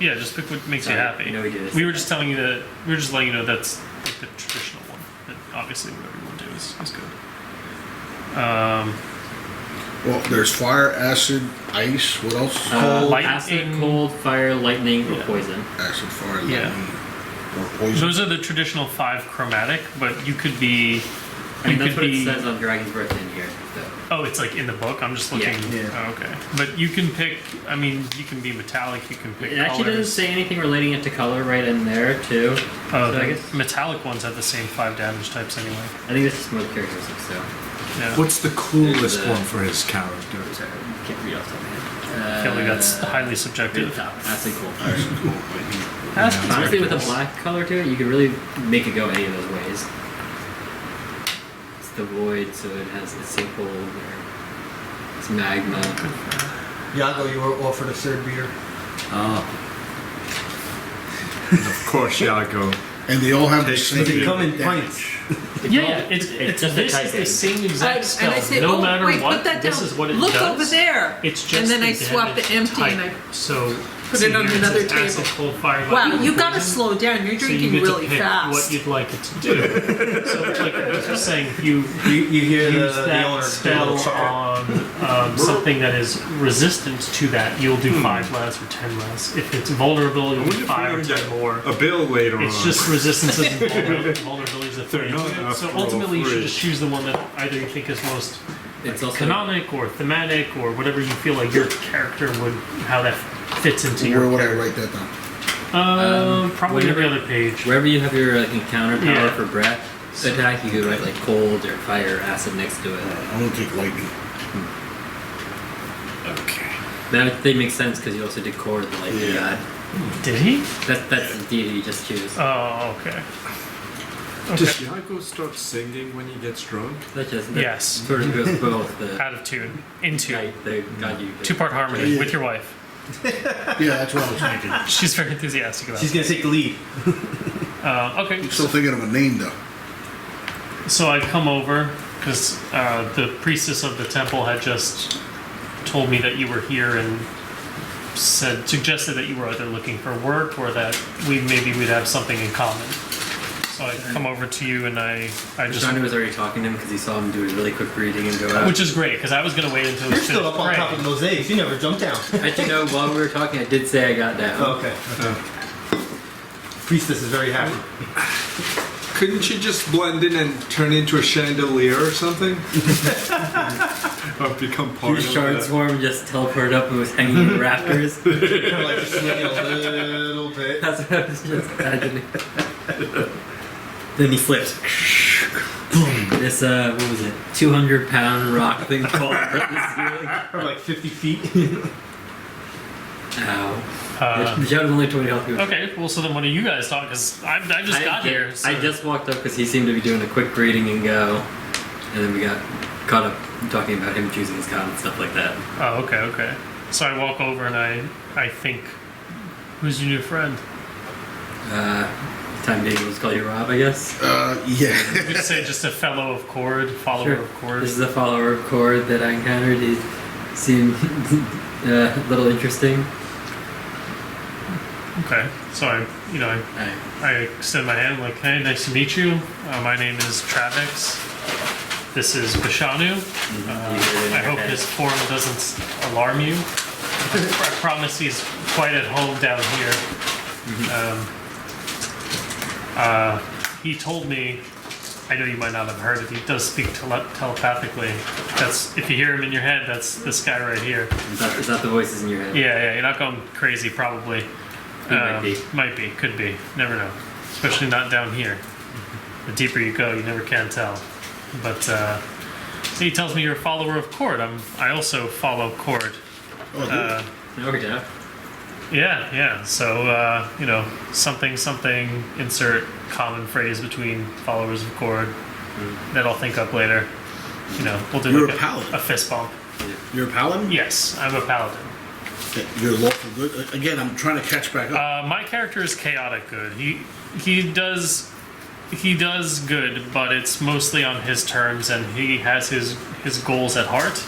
just pick what makes you Sorry, happy. no, we do this. We were just telling you that. We were just letting you know that's like the traditional one. But obviously, whatever you want to do is good. Well, there's fire, acid, ice. What else? Cold, acid, lightning. cold, fire, lightning, or Yeah. poison. Acid, fire, Yeah. lightning, or poison. Those are the traditional 5 chromatic, but you could be. I mean, You that's could what be. it says on Dragon's Birth in here. So. Oh, it's like in the book. I'm just looking. Yeah. Oh, okay, but you can pick. I mean, you can be metallic. You can pick. It actually colors. doesn't say anything relating it to color right in there, too. Oh, So I the guess metallic ones have the same 5 damage types anyway. I think this is more characteristics, so. Yeah. What's the coolest There's, one for his character? Sorry, can't read off the top of my head. I feel like that's highly Read subjective. the top. Acid, cold, fire. Acid, cold, lightning. Honestly, with a black color to it, you can really make it go any of those ways. It's the void, so it has it's so cold, or it's magma. Yago, you were offered a third beer. Of course, Yago. And they all have the Takes same the- They come in damage. pints. Yeah, it's just a this is typing. the same exact spell. And I say, no oh, matter wait, what, put that this down. is what it Look does. over there. It's just And then the I swap the damage empty and type. So put see it on here another says acid, table. cold, fire, Wow, lightning, you gotta poison. slow down. You're So drinking you get really to pick fast. what you'd like it to do. So like I was just saying, if you You hear use the that owner do a spell little chuckle. on something that is resistant to that, you'll do 5 less or 10 less. If it's vulnerable, you'll do 5 or 10 more. A bill later on. It's just resistances and vulnerabilities of 3. not enough So to roll ultimately, you should 3. just choose the one that either you think is most It's also canonic or thematic or whatever you feel like your character would, how that fits into Where your would I character. write that down? Probably whenever- every other page. wherever you have your like encounter power Yeah. for breath attack, you could write like cold or fire, acid next to it. I'm gonna take lightning. Okay. They make sense because you also did core the lightning god. Did he? That's the deity you just choose. Oh, okay. Does Yago start singing when he gets drunk? That just Yes. sort of goes both the Out of tune. In tune. guy, the god you 2-part harmony with your wife. Yeah, that's what I was thinking. She's very enthusiastic about She's it. gonna take the lead. Okay. Still thinking of a name though. So I come over because the priestess of the temple had just told me that you were here and suggested that you were either looking for work or that we'd have something in common. So I come over to you and I just, Bashanu was already talking to him because he saw him do a really quick reading and go out. which is great because I was gonna wait until You're it's still finished up on top praying. of the mosaics. You never jumped down. Actually, no, while we were talking, I did say I got down. Okay. Priestess is very happy. Couldn't you just blend in and turn into a chandelier or something? Or become part His of shard that? swarm just teleported up and was hanging in the rafters. Kind of like just swinging a little bit. That's what I was just imagining. Then he flipped. Boom. This, what was it? 200-pound rock thing falling from the ceiling. Or like 50 feet. Ow. Uh, The shot was only 20 health. okay, well, so then what do you guys talk? Because I just got here. So. I just walked up because he seemed to be doing a quick reading and go. And then we got caught up talking about him choosing his god and stuff like that. Oh, okay. So I walk over and I think, who's your new friend? Time being, let's call you Rob, I guess. Yeah. Just say just a fellow of Cord, follower Sure. of Cord. This is a follower of Cord that I encountered. He seemed a little interesting. Okay, so I extend my hand like, hey, nice to meet you. My name is Travex. This is Bashanu. I hope his form doesn't alarm you. I promise he's quite at home down here. He told me, I know you might not have heard it, he does speak telepathically. That's, if you hear him in your head, that's this guy right here. Is that the voices in your head? Yeah, you're not going crazy probably. Might be, could be, never know. Especially not down here. The deeper you go, you never can tell. But he tells me you're a follower of Cord. I also follow Cord. Oh, No, we're down. Yeah. So something, insert common phrase between followers of Cord that I'll think up later. We'll do You're like a paladin. a fist bump. You're a paladin? Yes, I'm a paladin. You're lawful good. Again, I'm trying to catch back up. My character is chaotic good. He does good, but it's mostly on his terms, and he has his goals at heart.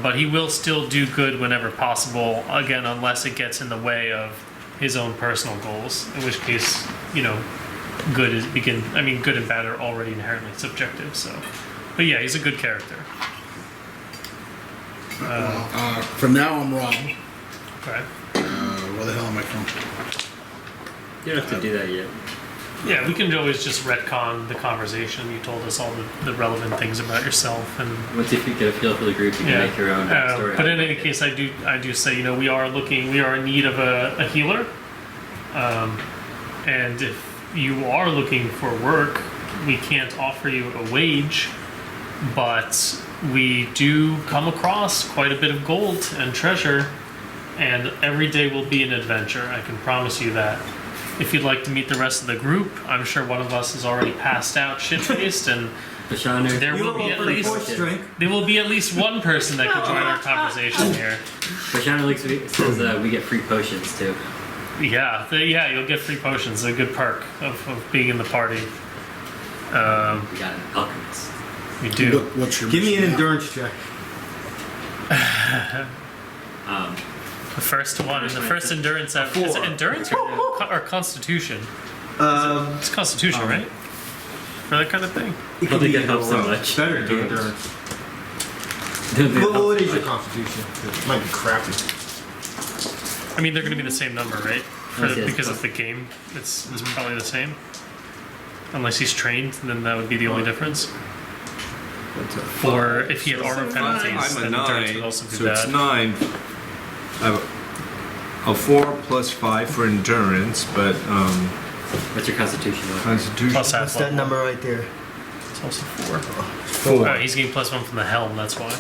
But he will still do good whenever possible. Again, unless it gets in the way of his own personal goals. In which case, good and bad are already inherently subjective. So, but yeah, he's a good character. For now, I'm Rob. Okay. Where the hell am I from? You don't have to do that yet. Yeah, we can always just retcon the conversation. You told us all the relevant things about yourself, and Once you get a feel for the group, you can make your own story. but in any case, I do say, we are in need of a healer, and if you are looking for work, we can't offer you a wage, but we do come across quite a bit of gold and treasure, and every day will be an adventure. I can promise you that. If you'd like to meet the rest of the group, I'm sure one of us is already passed out, shit-faced, and Bashanu. there will be at least one person that could join our conversation here. Bashanu says we get free potions too. Yeah, you'll get free potions. A good perk of being in the party. We got an alchemist. You do. What's your Give me mission an now? endurance check. The first one, the first endurance. Is it endurance or constitution? It's constitution, right? For that kind of thing. It don't think be it helps so either or. much. Better to do endurance. What is your constitution? It might be crappy. I mean, they're going to be the same number, right? Yes, yes. Because of the game, it's probably the same. Unless he's trained, then that would be the only difference. Or if he had armor penalties, I'm a then endurance would 9, also be so it's bad. 9. I have a 4 plus 5 for endurance, but What's your constitution? constitution. Plus half What's that level. number right there? It's also 4. 4. He's getting +1 from the helm, that's why.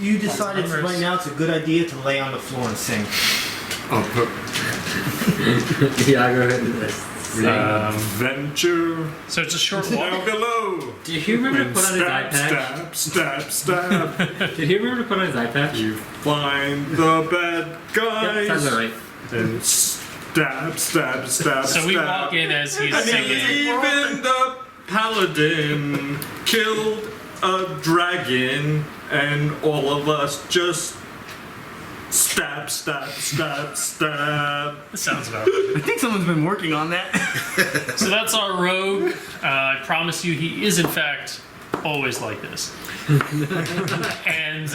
You decided right now it's a good idea to lay on the floor and sing. Yago hit this. Adventure So it's a short walk. down below. Did he remember to put on his eye patch? Stab. Did he remember to put on his eye patch? You find the bad guys. Sounds alright. And stab. So we walk in as he's And singing. even the paladin killed a dragon, and all of us just stab. This sounds about right. I think someone's been working on that. So that's our rogue. I promise you, he is in fact always like this. And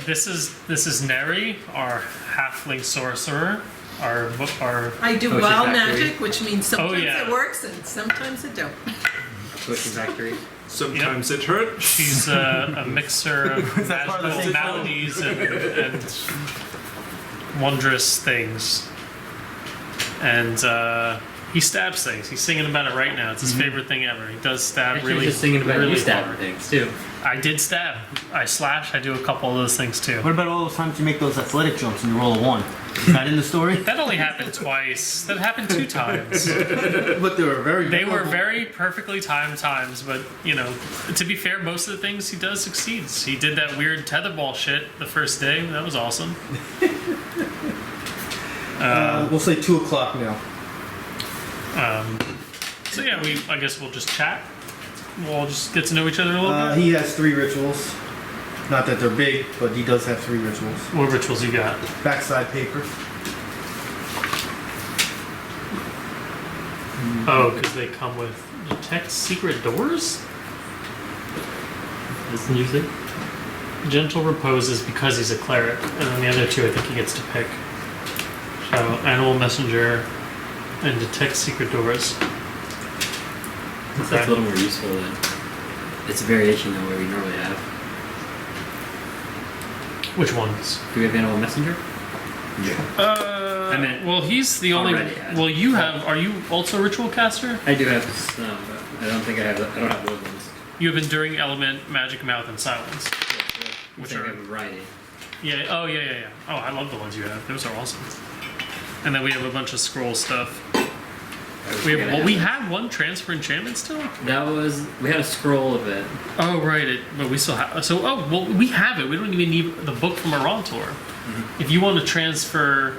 this is Neri, our Hafling sorcerer. Our I do Potion wild factory. magic, which means sometimes yeah. it works and sometimes it don't. Potion factory. Sometimes it hurts. she's a mixer of Is that part of the magical same maladies and wondrous things. And he stabs things. He's singing about it right now. It's his favorite thing ever. He does stab Actually, really, just singing about really you stabbing hard. things too. I did stab. I slash. I do a couple of those things too. What about all those times you make those athletic jumps and you roll a 1? Is that in the story? That only happened twice. That happened 2 times. But they were very. They were very perfectly timed times, but to be fair, most of the things he does succeeds. He did that weird tetherball shit the first day. That was awesome. We'll say 2 o'clock now. So yeah, I guess we'll just chat. We'll all just get to know each other a little bit. He has 3 rituals. Not that they're big, but he does have 3 rituals. What rituals you got? Backside paper. Oh, because they come with detect secret doors? Isn't usually. Gentle repose is because he's a cleric, and then the other 2 I think he gets to pick. So animal messenger and detect secret doors. It's like a little more useful than it's a variation than what we normally have. Which ones? Do we have animal messenger? Yeah. I meant well, he's the only. already had. Well, you have. Are you also a ritual caster? I do have some, but I don't think I have. I don't have those ones. You have enduring element, magic mouth, and silence. Which Which I are- have a variety. Yeah. Oh, yeah. Oh, I love the ones you have. Those are awesome. And then we have a bunch of scroll stuff. We have one transfer enchantment still. That was we had a scroll of it. Oh right, but we still have. So we have it. We don't even need the book from Arantor. If you want to transfer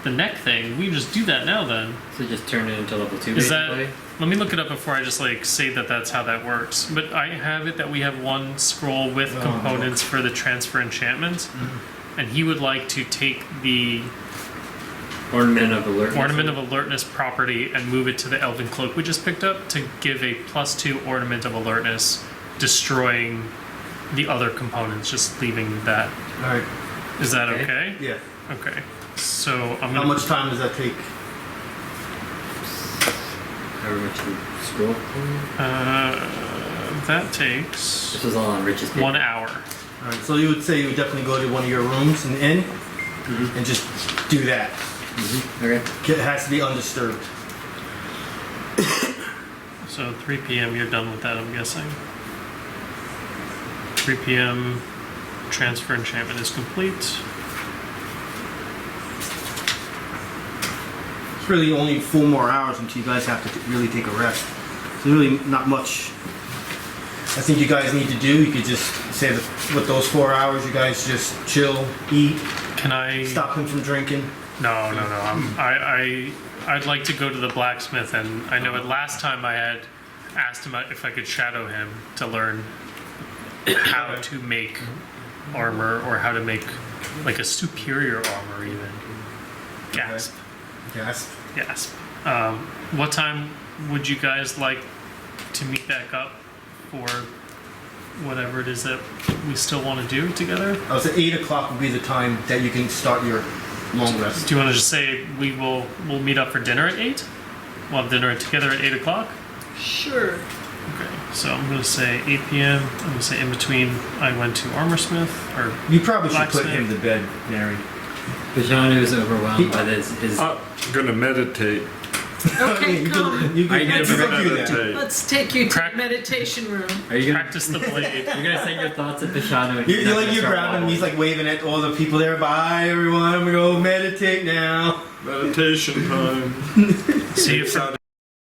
the neck thing, we just do that now. Then So just turn it into level 2 is basically. that? Let me look it up before I just like say that that's how that works. But I have it that we have one scroll with components for the transfer enchantments, and he would like to take the Ornament of alertness. Ornament of Alertness property and move it to the Elven Cloak we just picked up to give a +2 Ornament of Alertness, destroying the other components, just leaving that. Alright. Is that Okay. okay? Yeah. Okay. So I'm How gonna. much time does that take? However much the scroll. That takes This was all on Rich's paper. 1 hour. Alright, so you would say you would definitely go to one of your rooms in the inn and just do that. Okay. It has to be undisturbed. So 3 p.m. You're done with that, I'm guessing. 3 p.m. Transfer enchantment is complete. It's really only 4 more hours until you guys have to really take a rest. There's really not much I think you guys need to do. You could just say that with those 4 hours, you guys just chill, eat, Can I? stop him from drinking. No. I'd like to go to the blacksmith, and I know last time I had asked him if I could shadow him to learn how to make armor or how to make like a superior armor even. Gasp. Yes. Gasp. What time would you guys like to meet back up for whatever it is that we still want to do together? I would say 8 o'clock would be the time that you can start your long rest. Do you want to just say we'll meet up for dinner at 8? We'll have dinner together at 8 o'clock? Sure. Okay, so I'm going to say 8 p.m. I'm going to say in between I went to Armorsmith, or You probably should put Blacksmith. him to bed, Neri. Bashanu is overwhelmed by his I'm gonna meditate. Okay, you come. you Are you can gonna do that. meditate? Let's take you to Crack- the meditation room. Are you gonna practice the blade. You're gonna say your thoughts at Bashanu and You he's not like gonna you start grab him, waddling. he's like waving at all the people there. Bye everyone, I'm gonna go meditate now. Meditation time. See you for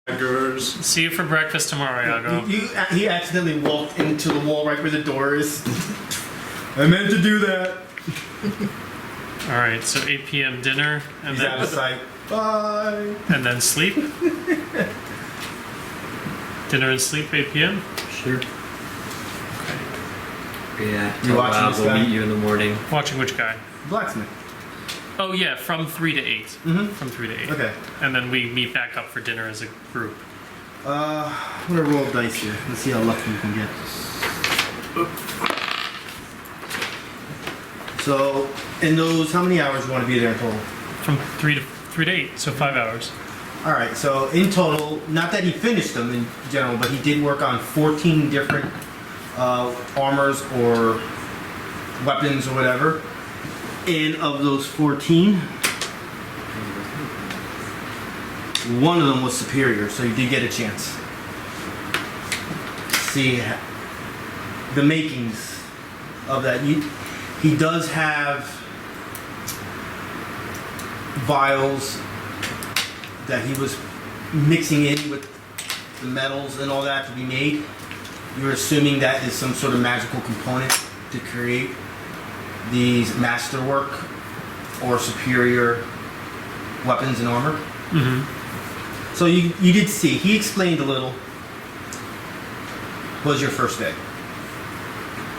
Daggers. see you for breakfast tomorrow, Yago. He accidentally walked into the wall right where the door is. I meant to do that. All right, so 8 p.m. dinner, and He's out of then sight. Bye. and then sleep. Dinner and sleep 8 p.m. Sure. Yeah. You watching this We'll guy? meet you in the morning. Watching which guy? Blacksmith. Oh yeah, from 3 to 8. Mhm. From 3 to 8. Okay. And then we meet back up for dinner as a group. I'm gonna roll dice here. Let's see how lucky we can get. So, in those, how many hours do you want to be there in total? From 3 to 8, so 5 hours. All right. So in total, not that he finished them in general, but he did work on 14 different armors or weapons or whatever. And of those 14, one of them was superior, so you did get a chance. See the makings of that. He does have vials that he was mixing in with the metals and all that to be made. You're assuming that is some sort of magical component to create these masterwork or superior weapons and armor. Mm-hmm. So you did see, he explained a little. What was your first day?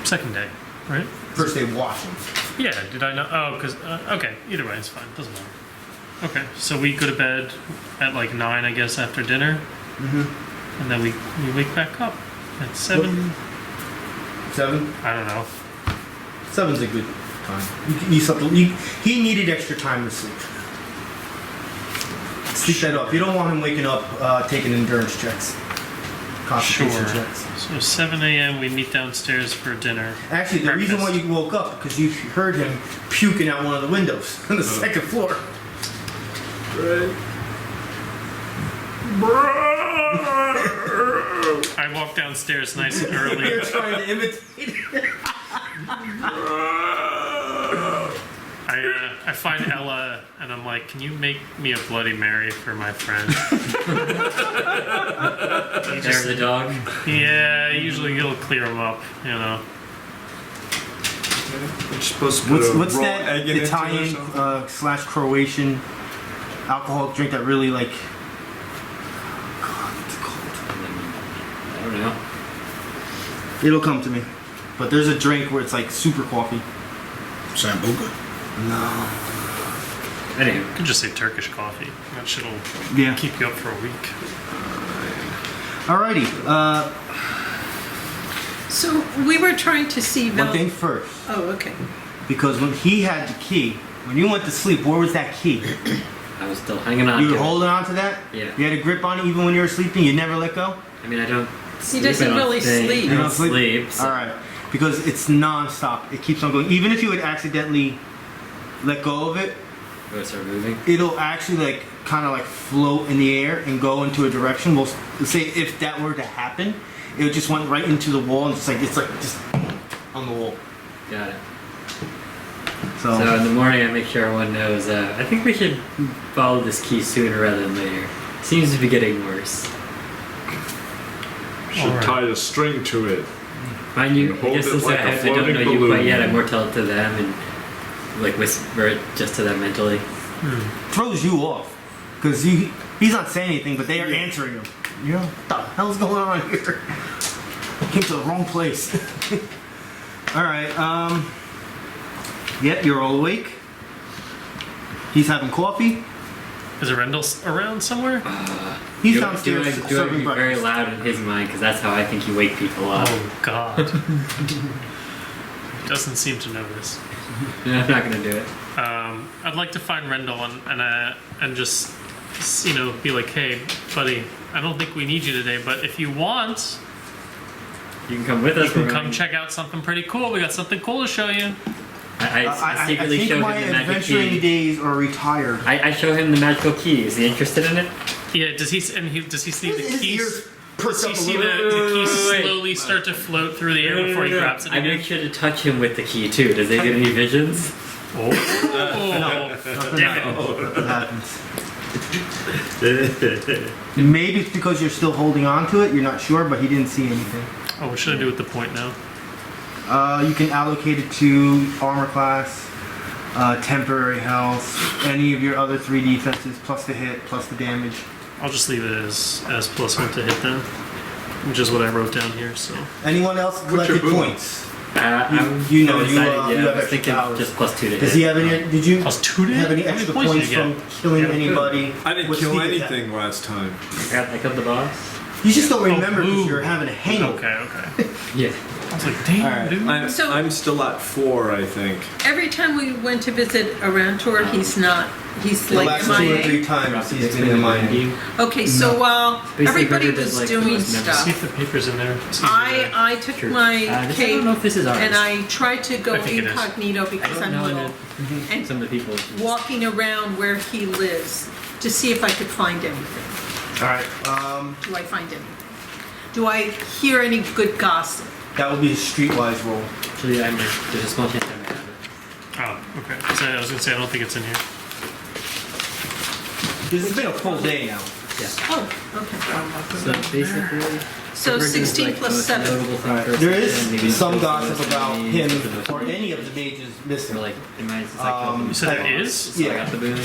Second day. right? First they wash them. Yeah, did I not? Oh, because, okay, either way, it's fine. Doesn't matter. Okay, so we go to bed at like 9, I guess, after dinner. Mm-hmm. And then we wake back up at 7. 7? I don't know. 7's a good time. He needed extra time to sleep. Sleep that up. You don't want him waking up taking endurance checks. Constitution Sure. checks. So 7 a.m. we meet downstairs for dinner. Actually, the reason why you woke up because you heard him puking out one of the windows on the second floor. Right. I walk downstairs nice and early. You're trying to imitate. I find Ella and I'm like, can you make me a Bloody Mary for my friend? There's the dog. Yeah, usually he'll clear him up, you know. You're supposed to put What's a raw that egg in Italian it or something? / Croatian alcoholic drink that really like? God, what's it called? I don't know. It'll come to me. But there's a drink where it's like super coffee. Sambuca? No. Anyway, You could just say Turkish coffee. That shit'll Yeah. keep you up for a week. Alrighty. So we were trying to see One thing first, Oh, okay. because when he had the key, when you went to sleep, where was that key? I was still hanging on You to were it. holding on to that? Yeah. You had a grip on it even when you were sleeping? You never let go? I mean, I don't sleep. doesn't I don't really think. sleep. I You don't don't sleep? sleep. So Alright. Because it's non-stop. It keeps on going. Even if you would accidentally let go of it, Go start moving. it'll actually like kind of like float in the air and go into a direction. We'll say if that were to happen, it would just went right into the wall and just like it's like just on the wall. Got it. So, So in the morning, I make sure everyone knows. I think we should follow this key sooner rather than later. Seems to be getting worse. Should Alright. tie a string to it. Mind you, Hold I guess it since like a I don't floating know you quite balloon. yet, I more tell it to them and like whisper it just to them mentally. throws you off because he's not saying anything, but they are answering him. You know, what the hell's going on here? Came to the wrong place. All right. Yep, you're all awake. He's having coffee. Is Rendell around somewhere? He's Do downstairs I serving be very breakfast. loud in his mind because that's how I think you wake people up. Oh, God. Doesn't seem to know this. I'm not gonna do it. I'd like to find Rendell and just, you know, be like, hey, buddy, I don't think we need you today, but if you want, You can come with us. you can we're come going- check out something pretty cool. We got something cool to show you. I I secretly think show my him the magic adventuring key. days are retired. I show him the magical key. Is he interested in it? Yeah, does he see the His keys? ears perked Does he up a see little. the keys Wait. slowly start to float through the air before he grabs it I again? make sure to touch him with the key too. Does he get any visions? Oh, damn it. Nothing happens. Maybe it's because you're still holding on to it. You're not sure, but he didn't see anything. Oh, what should I do with the point now? You can allocate it to armor class, temporary health, any of your other 3 defenses, plus the hit, plus the damage. I'll just leave it as +1 to hit then, which is what I wrote down here. So Anyone else your collected boon? points? You know, you, yeah, you I have was extra thinking powers. just +2 to hit. Does he have any? Did you +2 to have any hit? How many extra points points did you from get? killing Yeah. anybody? I didn't with kill sneak attack? anything last time. I killed the boss. You just don't remember because ooh. you're having a hangover. Okay. Yeah. I was like, damn, Alright. dude. So- I'm still at 4, I think. Every time we went to visit Arantor, he's The like last 2 or MIA. 3 times he's been in my Okay, so while Basically, everybody Gregor was does, like, the doing most members. See stuff, if the paper's in there. It's easier I took Sure. my I don't cape know if this is ours. and I tried to go I think it is. incognito I because don't I'm know little, that and some of the people. walking around where he lives to see if I could find anything. All right. Do I find anything? Do I hear any good gossip? That would be a streetwise roll. Actually, there's a small chance I might have it. Oh, okay. So I was gonna say I don't think it's in here. Because it's been a full day now. Yeah. Oh, okay. So basically, So Gregor's, 16 like, plus most 7. notable thing Alright, first, there and is maybe some most gossip most about names, him most or names. any of the mages missing. So like, in my since I killed You them, said like, there is? so I yeah. got the boon.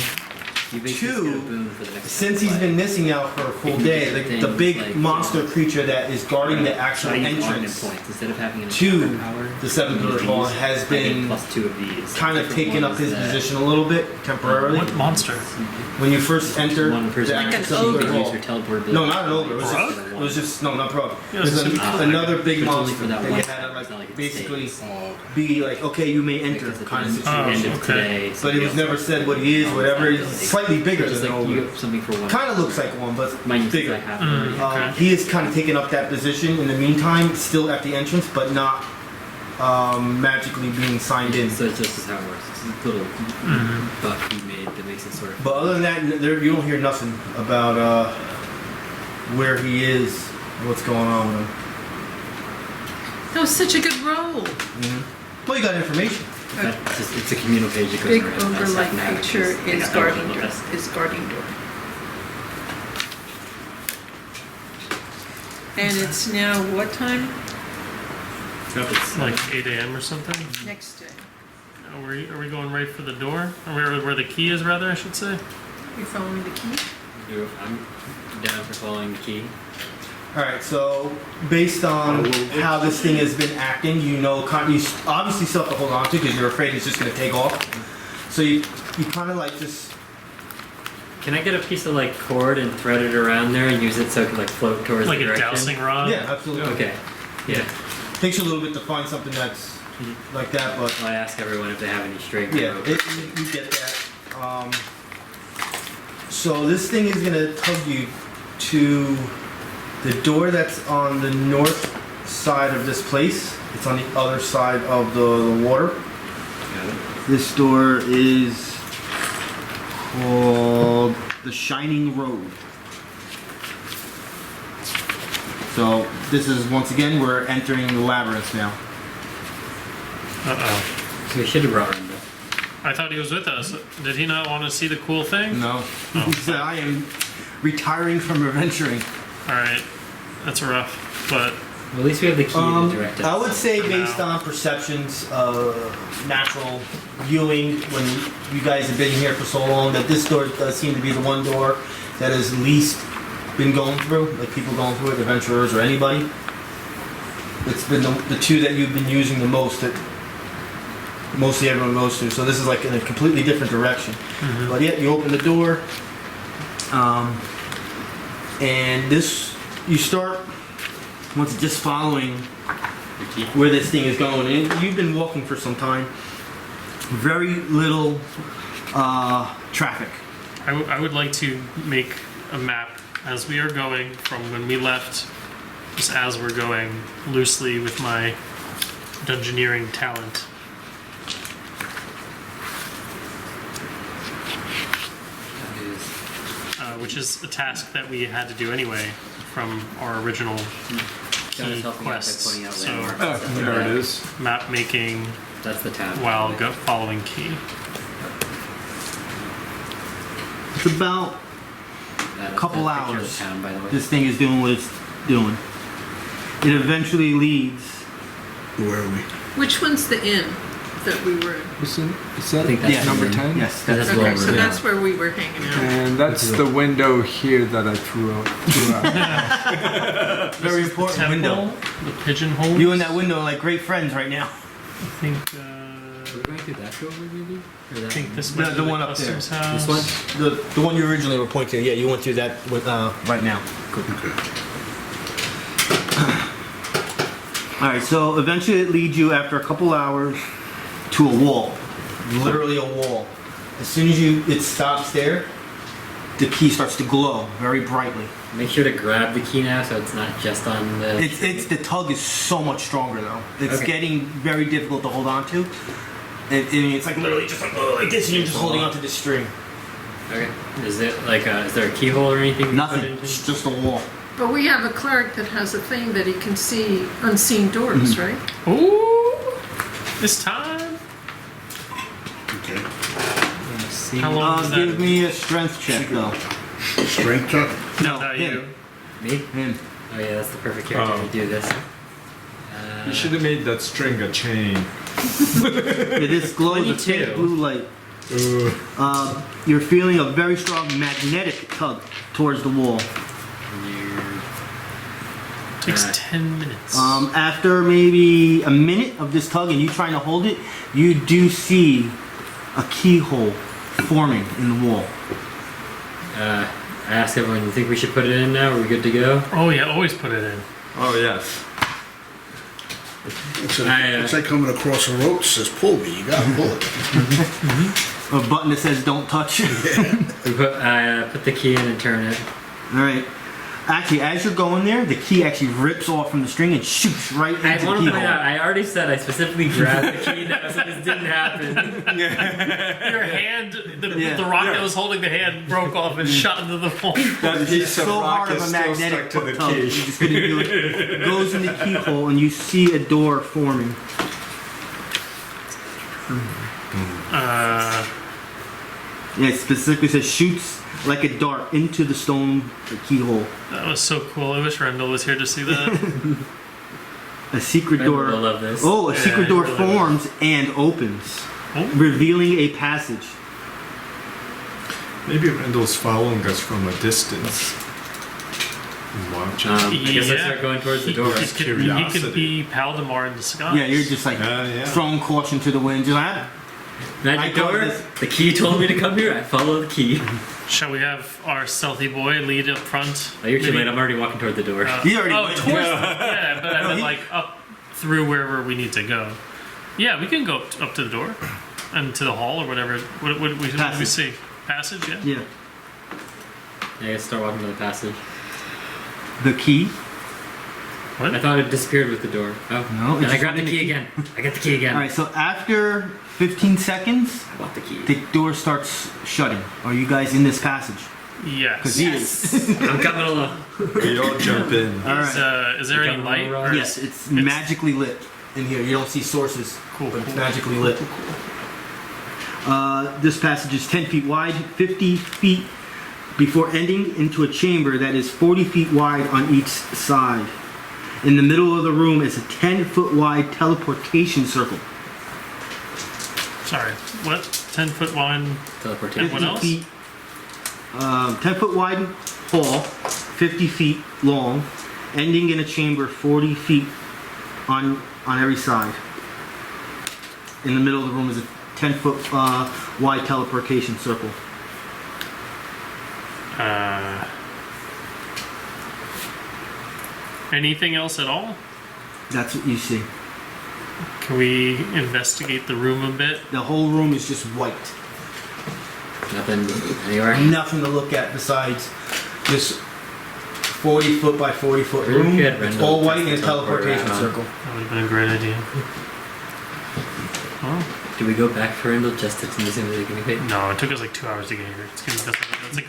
You basically just get a Two, boon for the next since time he's you been play. missing out for a full You can day, do the things big like, monster creature that is guarding the actual So I use one entrance points instead of having an to encounter power. the seventh I use door hall these. has I get been +2 of these. kind of Different taking up ones his that- position a little bit temporarily. What monster? When you first enter One person the Like actual an seventh ogre. door can use hall. her teleport ability. No, not an ogre. It was Brug? just, it was just no, not Brug. Yeah, There's it's just- another big It's only monster for that that one you time. had to It's not like like it basically stays. be like, okay, you may enter Because at kind of the situation. end of okay. today, But somebody it was else never will- said what he is, whatever. He's slightly bigger It's than an like you ogre. have something for one. Kind of looks like one, but My uses bigger. I have already. Okay. He is kind of taking up that position in the meantime, still at the entrance, but not magically being signed in. So it's just as how it works. It's a little buff he made that makes it sort of. But other than that, you don't hear nothing about where he is, what's going on with him. That was such a good roll. Well, you got information. That's just, it's a communal page that goes Big around. I just ogre-like happen to have it creature because I is got guarding that door. list. Is guarding door. And it's now what time? It's Like 8 a.m. or something? Next day. Are we going right for the door? Or where the key is, rather, I should say? You following the key? I'm down for following the key. All right, so based on how this thing has been acting, you know, you obviously still have to hold on to because you're afraid it's just going to take off. So you kind of like just Can I get a piece of like cord and thread it around there and use it so it can like float towards Like the a direction? dowsing rod? yeah, absolutely. Okay. Yeah. Takes you a little bit to find something that's like that, but Well, I ask everyone if they have any string. yeah, rope. you get that. So this thing is going to tug you to the door that's on the north side of this place. It's on the other side of the water. Got it. This door is called the Shining Road. So this is, once again, we're entering the labyrinth now. Uh-oh. So we should have brought Renda. I thought he was with us. Did he not want to see the cool thing? No. He said, I am retiring from adventuring. Alright. That's rough, but Well, at least we have the key to direct us. I would say For based now. on perceptions, natural viewing, when you guys have been here for so long, that this door does seem to be the one door that has least been going through, like people going through it, adventurers or anybody. It's been the two that you've been using the most, that mostly everyone goes through. So this is like in a completely different direction. But yeah, you open the door, and this, you start once just following The key. where this thing is going. And you've been walking for some time. Very little traffic. I would like to make a map as we are going from when we left, just as we're going, loosely with my dungeoneering talent. That is. Which is a task that we had to do anyway from our original John is key helping out by quests. pointing out So landmarks. Oh, and stuff like there it that. is. map making That's the town. while following key. It's about That's couple the picture of hours. the town, by the way. this thing is doing what it's doing. It eventually leads. Where are we? Which one's the inn that we were in? Is that I think that's Yeah. number the- 10? Yes, That's that's well Okay, so over that's where we were hanging out. And that's the window here that I threw out. very important window. The pigeonhole. You and that window are like great friends right now. I think. We're going through that door, maybe? Or I that think this The- might the be one up there. customs house. This one? The one you originally were pointing to. Yeah, you went through that with, right now. Okay. All right, so eventually it leads you after a couple hours to a wall, literally a wall. As soon as it stops there, the key starts to glow very brightly. Make sure to grab the key now so it's not just on the. It's the tug is so much stronger though. It's Okay. getting very difficult to hold on to. It's like literally just like this, and you're just holding onto this string. Okay. Is it like is there a keyhole or anything? we Nothing. put into? It's just a wall. But we have a cleric that has a thing that he can see unseen doors, right? Ooh, this time. Okay. See. How long does that? Give me a strength check though. Strength check? No, not you. him. Me? Him. Oh yeah, that's the perfect character Oh. to do this. You should have made that string a chain. This glows a 22. faint blue light. You're feeling a very strong magnetic tug towards the wall. Takes 10 minutes. After maybe a minute of this tug and you trying to hold it, you do see a keyhole forming in the wall. I ask everyone, you think we should put it in now? Are we good to go? Oh yeah, always put it in. Oh yes. It's like coming across a rope that says pull me. You gotta pull it. A button that says don't touch. We put the key in and turn it. Alright. Actually, as you're going there, the key actually rips off from the string and shoots right into I the want to keyhole. point out, I already said I specifically grabbed the key now, so this didn't happen. Your hand, the rock that was holding the hand broke off and shot into the wall. That piece of so rock hard is of a still magnetic stuck to the tug. key. You're just gonna do it. It goes in the keyhole and you see a door forming. Yeah, it specifically says shoots like a dart into the stone keyhole. That was so cool. I wish Rendell was here to see that. A secret door. I love this. Oh, a Yeah, secret I door really forms and opens, Oh. revealing a passage. Maybe Rendell's following us from a distance. And watching. I guess I Yeah. start going towards the He door. could Curiosity. be Paldemar in disguise. Yeah, you're just like Yeah. throwing caution to the wind. Just like, Magic I got door. this. The key told me to come here. I follow the key. Shall we have our stealthy boy lead up front? Oh, you're too Maybe- late. I'm already walking toward the door. He already oh, went. towards yeah, but I meant like up through wherever we need to go. Yeah, we can go up to the door and to the hall or whatever. What do we Passage. see? Passage, yeah. Yeah. Yeah, I guess start walking to the passage. The key. What? I thought it disappeared with the door. Oh, No, and it's I grabbed the just key the key. again. I got the key again. All right. So after 15 seconds, I bought the key. the door starts shutting. Are you guys in this passage? Yes. he is. I'm coming along. We all jump in. All right. Is there any Become light? aurora. or Yes, it's magically lit in here. You don't see sources. Cool, But it's cool. magically lit. This passage is 10 feet wide, 50 feet before ending into a chamber that is 40 feet wide on each side. In the middle of the room is a 10-foot wide teleportation circle. Sorry. What? 10-foot wide. Teleportation. What else? 50 feet, 10-foot wide hall, 50 feet long, ending in a chamber 40 feet on every side. In the middle of the room is a 10-foot wide teleportation circle. Anything else at all? That's what you see. Can we investigate the room a bit? The whole room is just white. Nothing anywhere. Nothing to look at besides this 40-foot by 40-foot Really room. good, It's Rendell. all white in a Just teleport teleportation around. circle. That would have been a great idea. Well, Do we go back for Rendell just to see if they can hit? no, it took us like 2 hours to get here. That's like a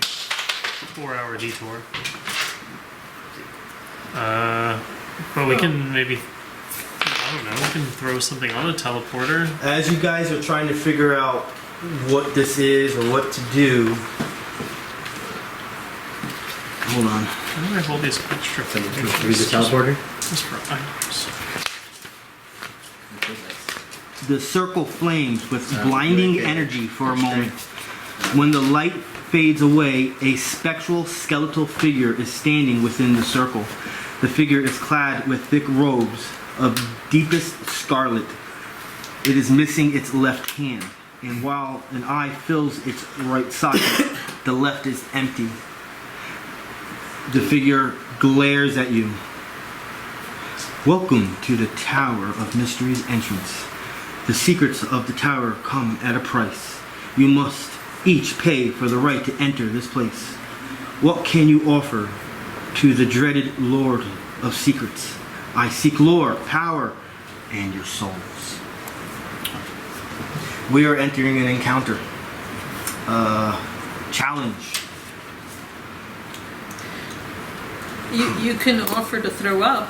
4-hour detour. But we can maybe, I don't know, we can throw something on the teleporter. As you guys are trying to figure out what this is or what to do, hold on. Why do I hold these extra Can things? we use the teleporter? Just for items. The circle flames with blinding energy for a moment. When the light fades away, a spectral skeletal figure is standing within the circle. The figure is clad with thick robes of deepest scarlet. It is missing its left hand, and while an eye fills its right socket, the left is empty. The figure glares at you. Welcome to the Tower of Mystery's entrance. The secrets of the tower come at a price. You must each pay for the right to enter this place. What can you offer to the dreaded Lord of Secrets? I seek lore, power, and your souls. We are entering an encounter. Challenge. You can offer to throw up.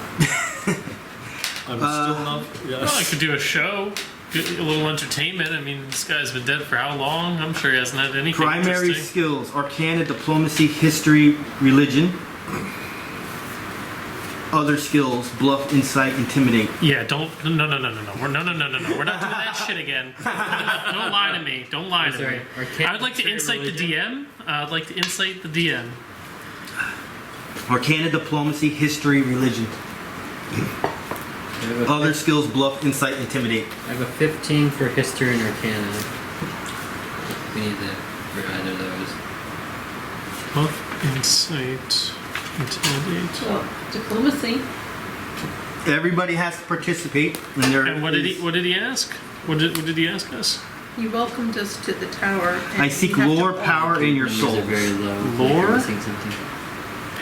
I'm still not. Well, I could do a show, get a little entertainment. I mean, this guy's been dead for how long? I'm sure he hasn't had anything Primary interesting. skills: Arcana, Diplomacy, History, Religion. other skills: bluff, insight, intimidate. Yeah, don't. No. We're no. We're not doing that shit again. Don't lie to me. Don't lie to Sorry, me. Arcana I would like to history, insight the religion? DM. I'd like to insight the DM. Arcana, diplomacy, history, religion. I have a Other skills: bluff, insight, intimidate. I have a 15 for history and arcana. We need that for either of those. Both insight, intimidate. Well, diplomacy. Everybody has to participate. And, there And what did is- he ask? What did he ask us? He welcomed us to the tower. And I seek we have to lore, all- power in your Numbers soul. are very low. Lore? You're missing something.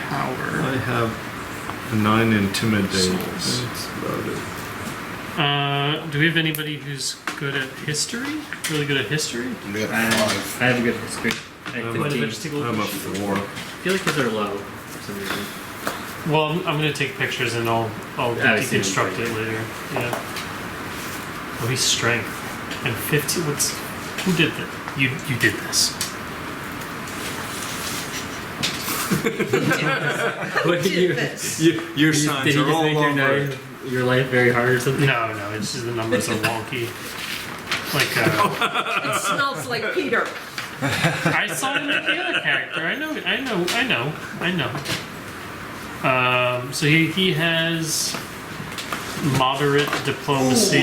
Power. I have a 9 intimidate. Souls. That's about it. Do we have anybody who's good at history? Really good at history? We got I 5. have a good history. I have Mind if I 15. just take a look I'm a at the sheet? 4. I feel like those are low for some reason. Well, I'm gonna take pictures and I'll Yeah, I see them deconstruct later. it later. Yeah. Oh, he's strength and 15. Who did that? You did this. What did you? This. Your Did he signs just are all make over. your life very hard or something? No, it's just the numbers are wonky. Like It smells like Peter. I saw him with the other character. I know. So he has moderate diplomacy.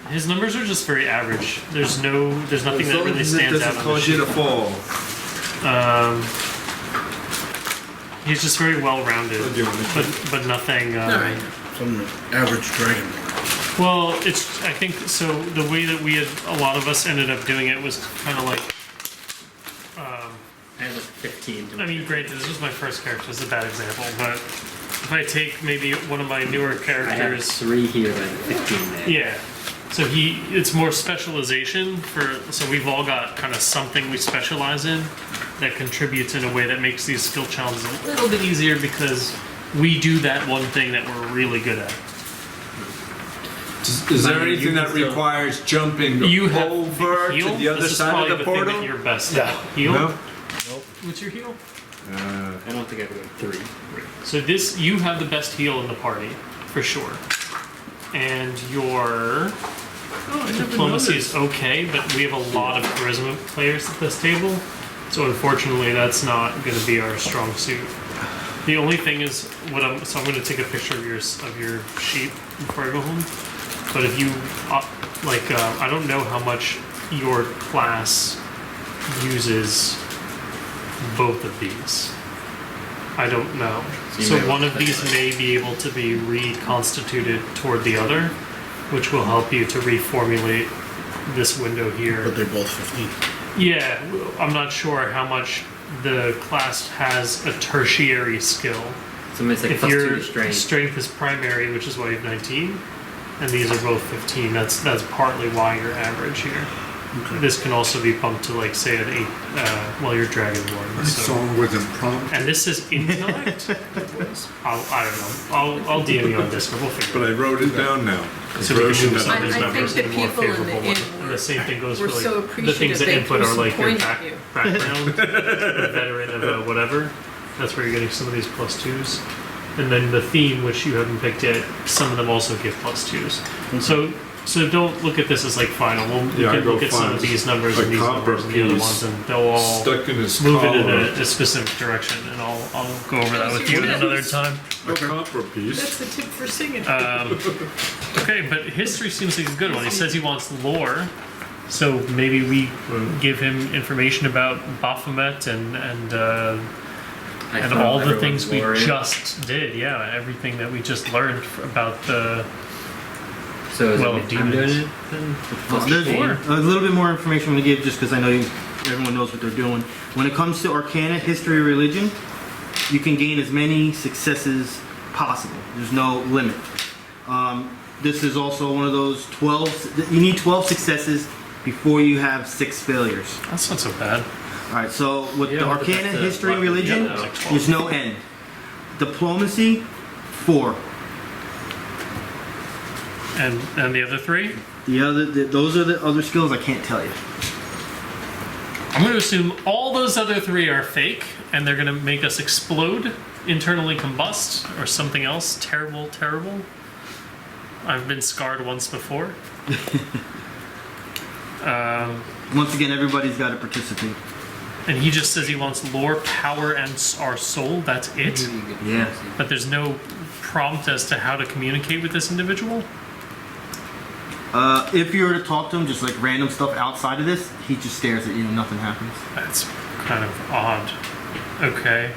His numbers are just very average. There's nothing that really stands out on the cause you sheet. to fall. He's just very well rounded, I'll do it. but nothing. Alright. Some average Dragonborn. Well, I think so. The way that a lot of us ended up doing it was kind of like. I have a 15. I mean, granted, this was my first character. This is a bad example, but if I take maybe one of my newer I have characters, 3 here and 15 there. yeah. So it's more specialization so we've all got kind of something we specialize in that contributes in a way that makes these skill challenges a little bit easier because we do that one thing that we're really good at. Is there Mine, you anything can that still- requires jumping You have over heal? to the other This is side probably of the thing portal? that you're best at. Heal? No? What's your heal? I don't think I have a 3. So you have the best heal in the party, for sure. And your diplomacy is okay, but we have a lot of charisma players at this table. So unfortunately, that's not going to be our strong suit. The only thing is I'm going to take a picture of your sheet before I go home. But if you I don't know how much your class uses both of these. I don't know. So you So may one want of to these may be able to be reconstituted toward the other, which will help you to reformulate this window here. But they're both 15. Yeah, I'm not sure how much the class has a tertiary skill. So it's like If plus 2 your to strength. strength is primary, which is why you have 19, and these are both 15, that's partly why you're average here. This can also be bumped to like say an 8 while you're Dragonborn. My So. song was impromptu, And this is intellect. I don't know. I'll DM you on Discord. We'll figure but it I wrote it down now. out. So we can move some of I these think numbers the in a more people in the favorable inn one. And the same thing goes were for like so the things appreciative that they input threw are some like your point at you. background, a veteran of whatever. That's where you're getting some of these +2s. And then the theme, which you haven't picked yet, some of them also give +2s. So don't look at this as like final. We Yeah, I can go look at some find of these numbers a and these copper numbers and the other piece ones, and they'll all Stuck in his move it in collar. a specific direction. And I'll go over that with you at another time. A copper piece. That's the tip for singing. Okay, but history seems like a good one. He says he wants lore, so maybe we give him information about Baphomet and I and found all the everyone's things we lore in. just did. Yeah, everything that we just learned about the. So is well, it I'm demons. doing it then? There's Sure. a little bit more information I'm going to give just because I know everyone knows what they're doing. When it comes to Arcana, History, Religion, you can gain as many successes possible. There's no limit. This is also one of those 12, you need 12 successes before you have 6 failures. That's not so bad. Alright, so with Yeah, the but Arcana, that's the History, button. Religion, Yeah, like 12. there's no end. Diplomacy, 4. And the other 3? Those are the other skills I can't tell you. I'm going to assume all those other 3 are fake, and they're going to make us explode internally combust or something else terrible. I've been scarred once before. Once again, everybody's got to participate. And he just says he wants lore, power, and our soul. That's it. Yeah. But there's no prompt as to how to communicate with this individual. If you were to talk to him, just like random stuff outside of this, he just stares at you and nothing happens. That's kind of odd. Okay.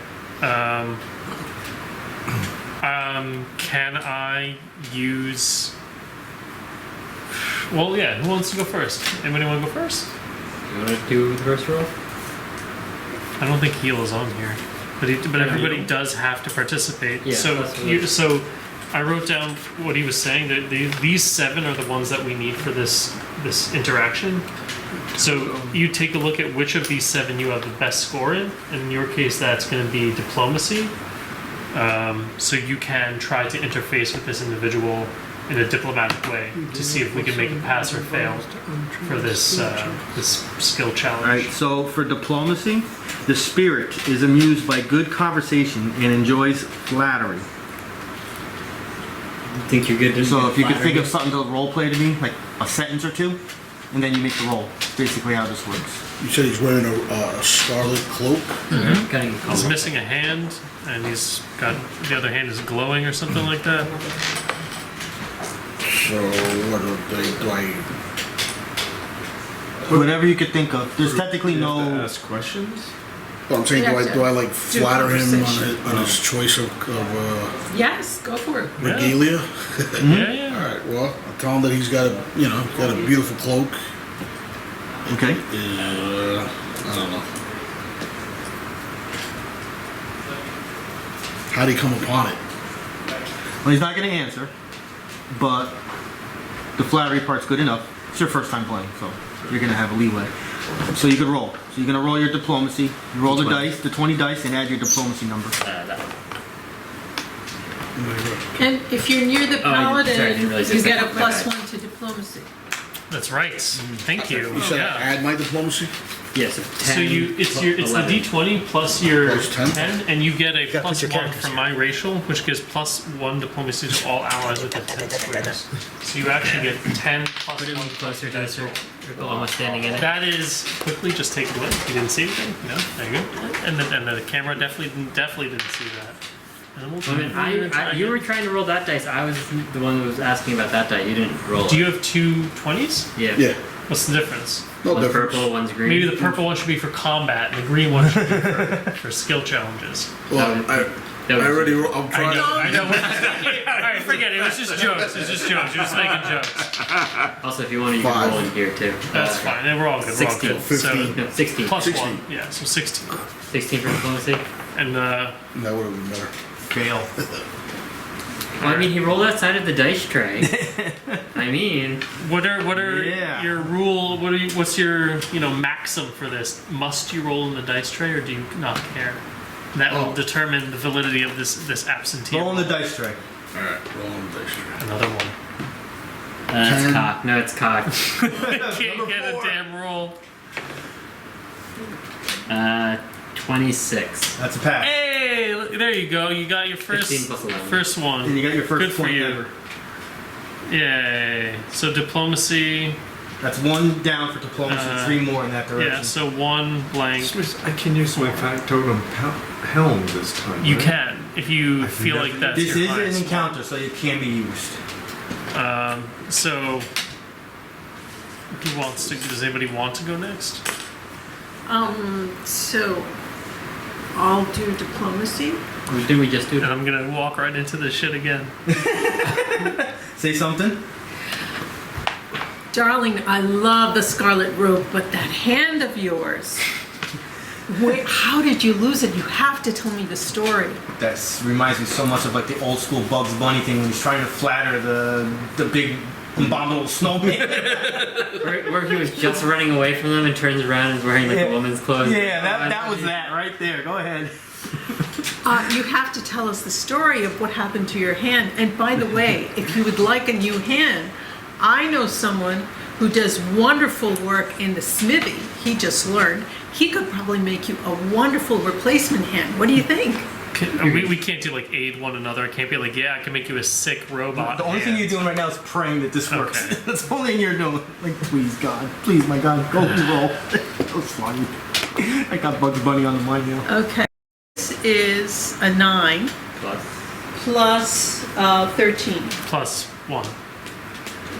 Can I use... Well, yeah, who wants to go first? Anybody want to go first? You want to do the first roll? I don't think heal is on here. But everybody does have to participate. Yeah, so that's what so I wrote down what he was saying, that these 7 are the ones that we need for this interaction. So you take a look at which of these 7 you have the best score in. In your case, that's going to be diplomacy. So you can try to interface with this individual in a diplomatic way to see if we can make it pass or fail for this skill challenge. Alright, so for diplomacy, the spirit is amused by good conversation and enjoys flattery. Think you're good? So if you could think of something to roleplay to me, like a sentence or 2, and then you make the roll. Basically how this works. You said he's wearing a scarlet cloak. He's missing a hand, and he's got the other hand is glowing or something like that. So what do I? Whatever you could think of. There's technically You have to no... ask questions. Well, I'm saying, do I like flatter him conversation. on his choice of Yes, go for it. regalia? Yeah. All right. Well, I'll tell him that he's got a beautiful cloak. Okay. I don't know. How'd he come upon it? Well, he's not going to answer, but the flattery part's good enough. It's your first time playing, so you're going to have a leeway. So you could roll. So you're going to roll your diplomacy. You roll the dice, the 20 dice, and add your diplomacy number. That one. And if you're near the sorry, I paladin, didn't realize you this. get a My bad. +1 to diplomacy. That's right. Thank you. You said Yeah. add my diplomacy. Yeah, so 10. So it's the 11. D20 plus your Plus 10? 10, and you get a gotta put your +1 characters from my racial, which gives +1 diplomacy to all allies within 10 squares. So you actually get 10 plus Put him 1 closer to the circle, almost standing in it. That is quickly just take a look. You didn't see anything? No, there you go. And the camera definitely didn't see that. And then we'll I mean, you were trying to roll that dice. I was the one who was asking about that die. You didn't roll Do it. you have 2 20s? Yeah. Yeah. What's the difference? No One's difference. purple, one's green. Maybe the purple one should be for combat, and the green one should be for skill challenges. Well, I already. I'm trying. I know. Alright, forget it. It was just jokes. You're just making jokes. Also, if you want to, you can 5. roll in here too. That's fine. Then we're all good. We're all 16. good. 15. No, 16. Plus 16. 1. Yeah, so 16. 16 for diplomacy. And That would have been better. Fail. Well, I mean, he rolled outside of the dice tray. I mean, what are Yeah. your rule? What's your maxim for this? Must you roll in the dice tray, or do you not care? That will determine the validity of this absentee. Roll on the dice tray. All right, roll on the dice. Another one. it's 10. cocked. No, it's cocked. Can't get a damn roll. 26. That's a pass. Hey, there you go. You got your 15 plus 11. first And one. you got your first Good for point you. ever. Yay. So diplomacy. That's 1 down for diplomacy, 3 more in that direction. Yeah. So 1 blank. I can use my factotum helm this time. You right? can if you I can feel like that's This your is an highest encounter, so it can be used. one. So who wants to? Does anybody want to go next? So I'll do diplomacy. Did we just do And it? I'm gonna walk right into this shit again. Say something. Darling, I love the scarlet robe, but that hand of yours. Wait, how did you lose it? You have to tell me the story. That reminds me so much of like the old school Bugs Bunny thing when he's trying to flatter the big abominable snowman. Where he was just running away from them and turns around and is wearing like a woman's clothes. Yeah, that was that right there. Go ahead. You have to tell us the story of what happened to your hand. And by the way, if you would like a new hand, I know someone who does wonderful work in the smithy. He just learned. He could probably make you a wonderful replacement hand. What do you think? We can't do like aid one another. I can't be like, yeah, I can make you a sick robot. The only thing hand. you're doing right now is praying that this works. Okay. That's the only thing you're doing. Like, please, God. Please, my God. Go roll. That was fun. I got Bugs Bunny on the mind now. Okay. This is a 9 plus 13. Plus 1.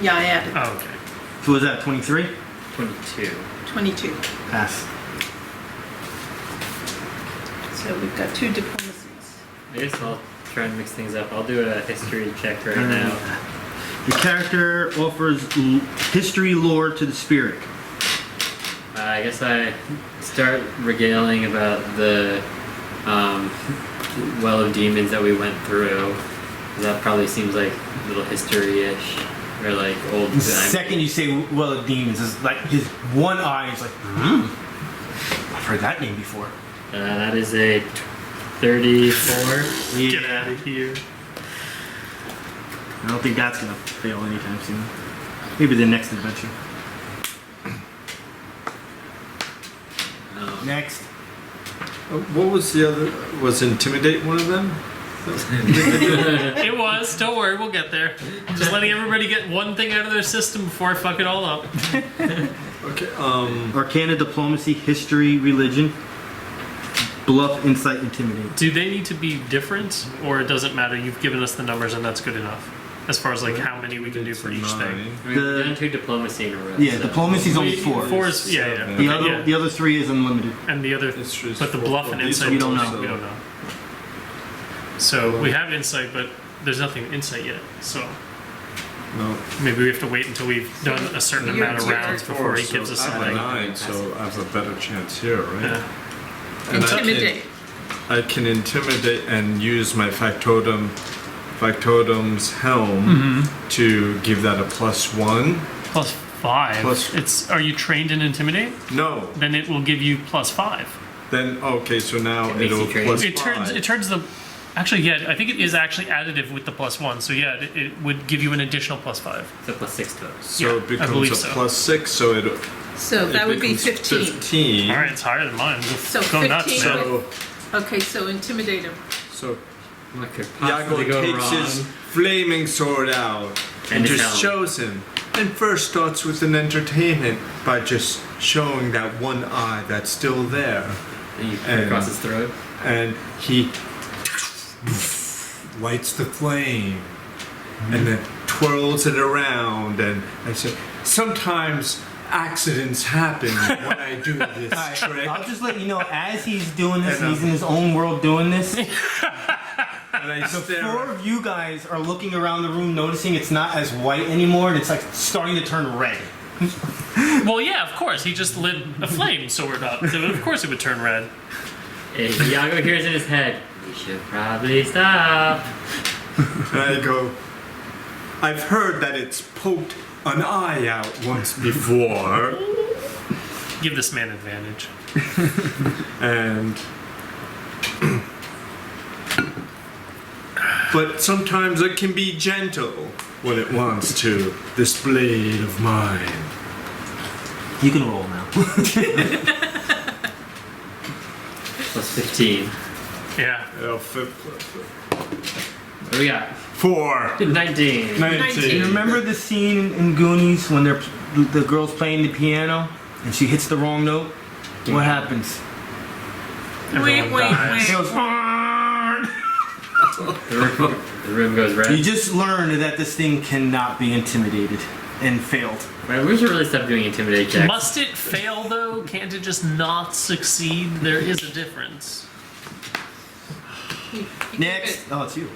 Yeah, I added Oh, okay. So was that 23? 22. 22. Pass. So we've got 2 diplomacies. I guess I'll try and mix things up. I'll do a history check right now. The character offers history lore to the spirit. I guess I start regaling about the well of demons that we went through. That probably seems like a little history-ish, or like old. The second you say Well of Demons, is like his one eye is like, I've heard that name before. That is a 34. Get out of here. I don't think that's gonna fail anytime soon. Maybe the next adventure. Next. What was the other? Was Intimidate one of them? It was. Don't worry, we'll get there. Just letting everybody get one thing out of their system before I fuck it all up. Okay. Arcana, Diplomacy, History, Religion, Bluff, Insight, Intimidate. Do they need to be different, or it doesn't matter? You've given us the numbers, and that's good enough. As far as like how many we can do for each thing. I mean, we've done 2 diplomacy in a row. Yeah, so. Diplomacy's only 4. Four is yeah. The Okay, other, yeah. the other 3 is unlimited. And the other, History's but the four. bluff and Well, these insight we don't bonus, know. We don't know. So we have insight, but there's nothing insight yet. So No. maybe we have to wait until we've done a certain You're amount of tier rounds before he gives us I have a something. 9, so I have a better chance here, right? Yeah. And Intimidate. I can intimidate and use my Factotum's helm to give that a +1. Plus 5. Plus- Are you trained in intimidate? No. Then it will give you +5. Then okay, so now It makes it'll you train. plus It turns 5. the. Actually, yeah, I think it is actually additive with the +1. So yeah, it would give you an additional +5. So +6 to it. So yeah, it I becomes believe a so. +6, so it So that would be becomes 15. 15. All right, it's higher than mine. So Go nuts. 15. So So Okay, so intimidate him. so What could possibly Yago go takes wrong? his flaming sword out and And his just helm. shows him. And first starts with an entertainment by just showing that one eye that's still there. And you put it across his throat. And he lights the flame and then twirls it around. And I say, sometimes accidents happen when I do this trick. I'll just let you know, as he's doing this, And, and he's in his own world doing this, And I the stare. 4 of you guys are looking around the room, noticing it's not as white anymore, and it's like starting to turn red. well, yeah, of course. He just lit a flame sword up, so of course it would turn red. Hey, Yago hears in his head, we should probably stop. And I go, I've heard that it's poked an eye out once before. Give this man advantage. And but sometimes it can be gentle when it wants to. This blade of mine. You can roll now. +15. Yeah. What do we got? 4. 19. 19. You remember the scene in Goonies when the girl's playing the piano and she hits the wrong note? What happens? Wait, Everyone dies. It goes, The room goes red. you just learned that this thing cannot be intimidated and failed. Right, we should really stop doing intimidate checks. Must it fail though? Can't it just not succeed? There is a difference. Next. Oh, it's you.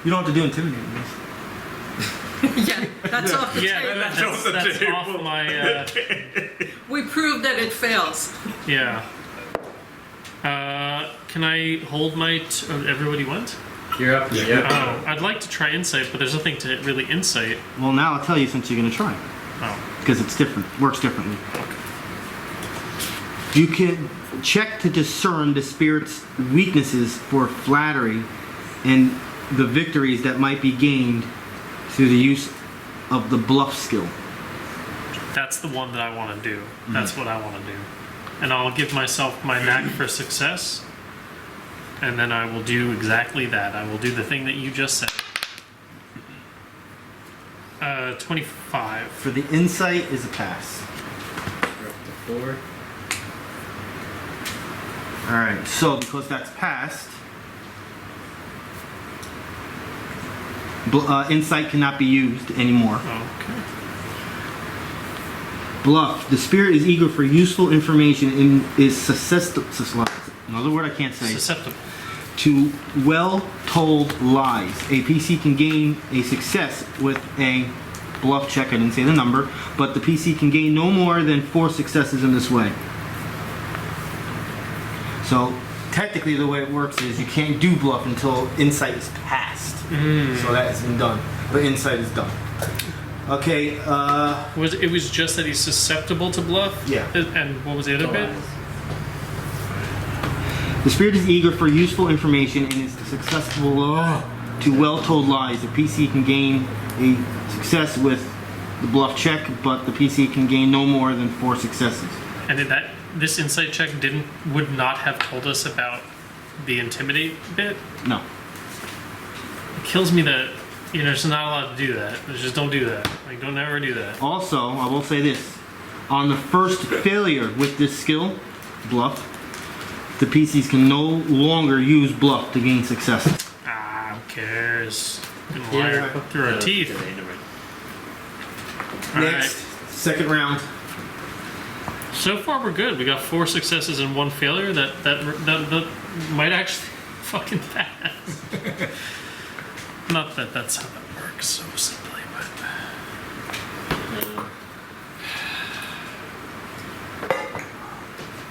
You don't have to do intimidating. Yeah, that's off the Yeah, table. that's off my. We proved that it fails. Yeah. Can I hold my? Everybody went? You're up. Yeah. Oh, I'd like to try insight, but there's nothing to really insight. Well, now I'll tell you since you're going to try. Oh. Because it's different. Works differently. You can check to discern the spirit's weaknesses for flattery and the victories that might be gained through the use of the bluff skill. That's the one that I want to do. That's what I want to do. And I'll give myself my knack for success. and then I will do exactly that. I will do the thing that you just said. 25. For the insight is a pass. We're up to 4. Alright, so because that's passed, insight cannot be used anymore. Okay. Bluff. The spirit is eager for useful information and is susceptible. Another word I can't say. Susceptible. To well-told lies. A PC can gain a success with a bluff check. I didn't say the number, but the PC can gain no more than 4 successes in this way. So technically, the way it works is you can't do bluff until insight is passed. So that has been done, but insight is done. Okay. It was just that he's susceptible to bluff? Yeah. And what was the other bit? The spirit is eager for useful information and is susceptible to well-told lies. The PC can gain a success with the bluff check, but the PC can gain no more than 4 successes. And this insight check would not have told us about the intimidate bit? No. It kills me that there's not allowed to do that. Just don't do that. Like, don't ever do that. Also, I will say this. On the first failure with this skill, bluff, the PCs can no longer use bluff to gain success. Who cares? We can lie through our teeth. Next, second round. So far, we're good. We got 4 successes and 1 failure. That might actually fucking pass. Not that that's how that works so simply, but.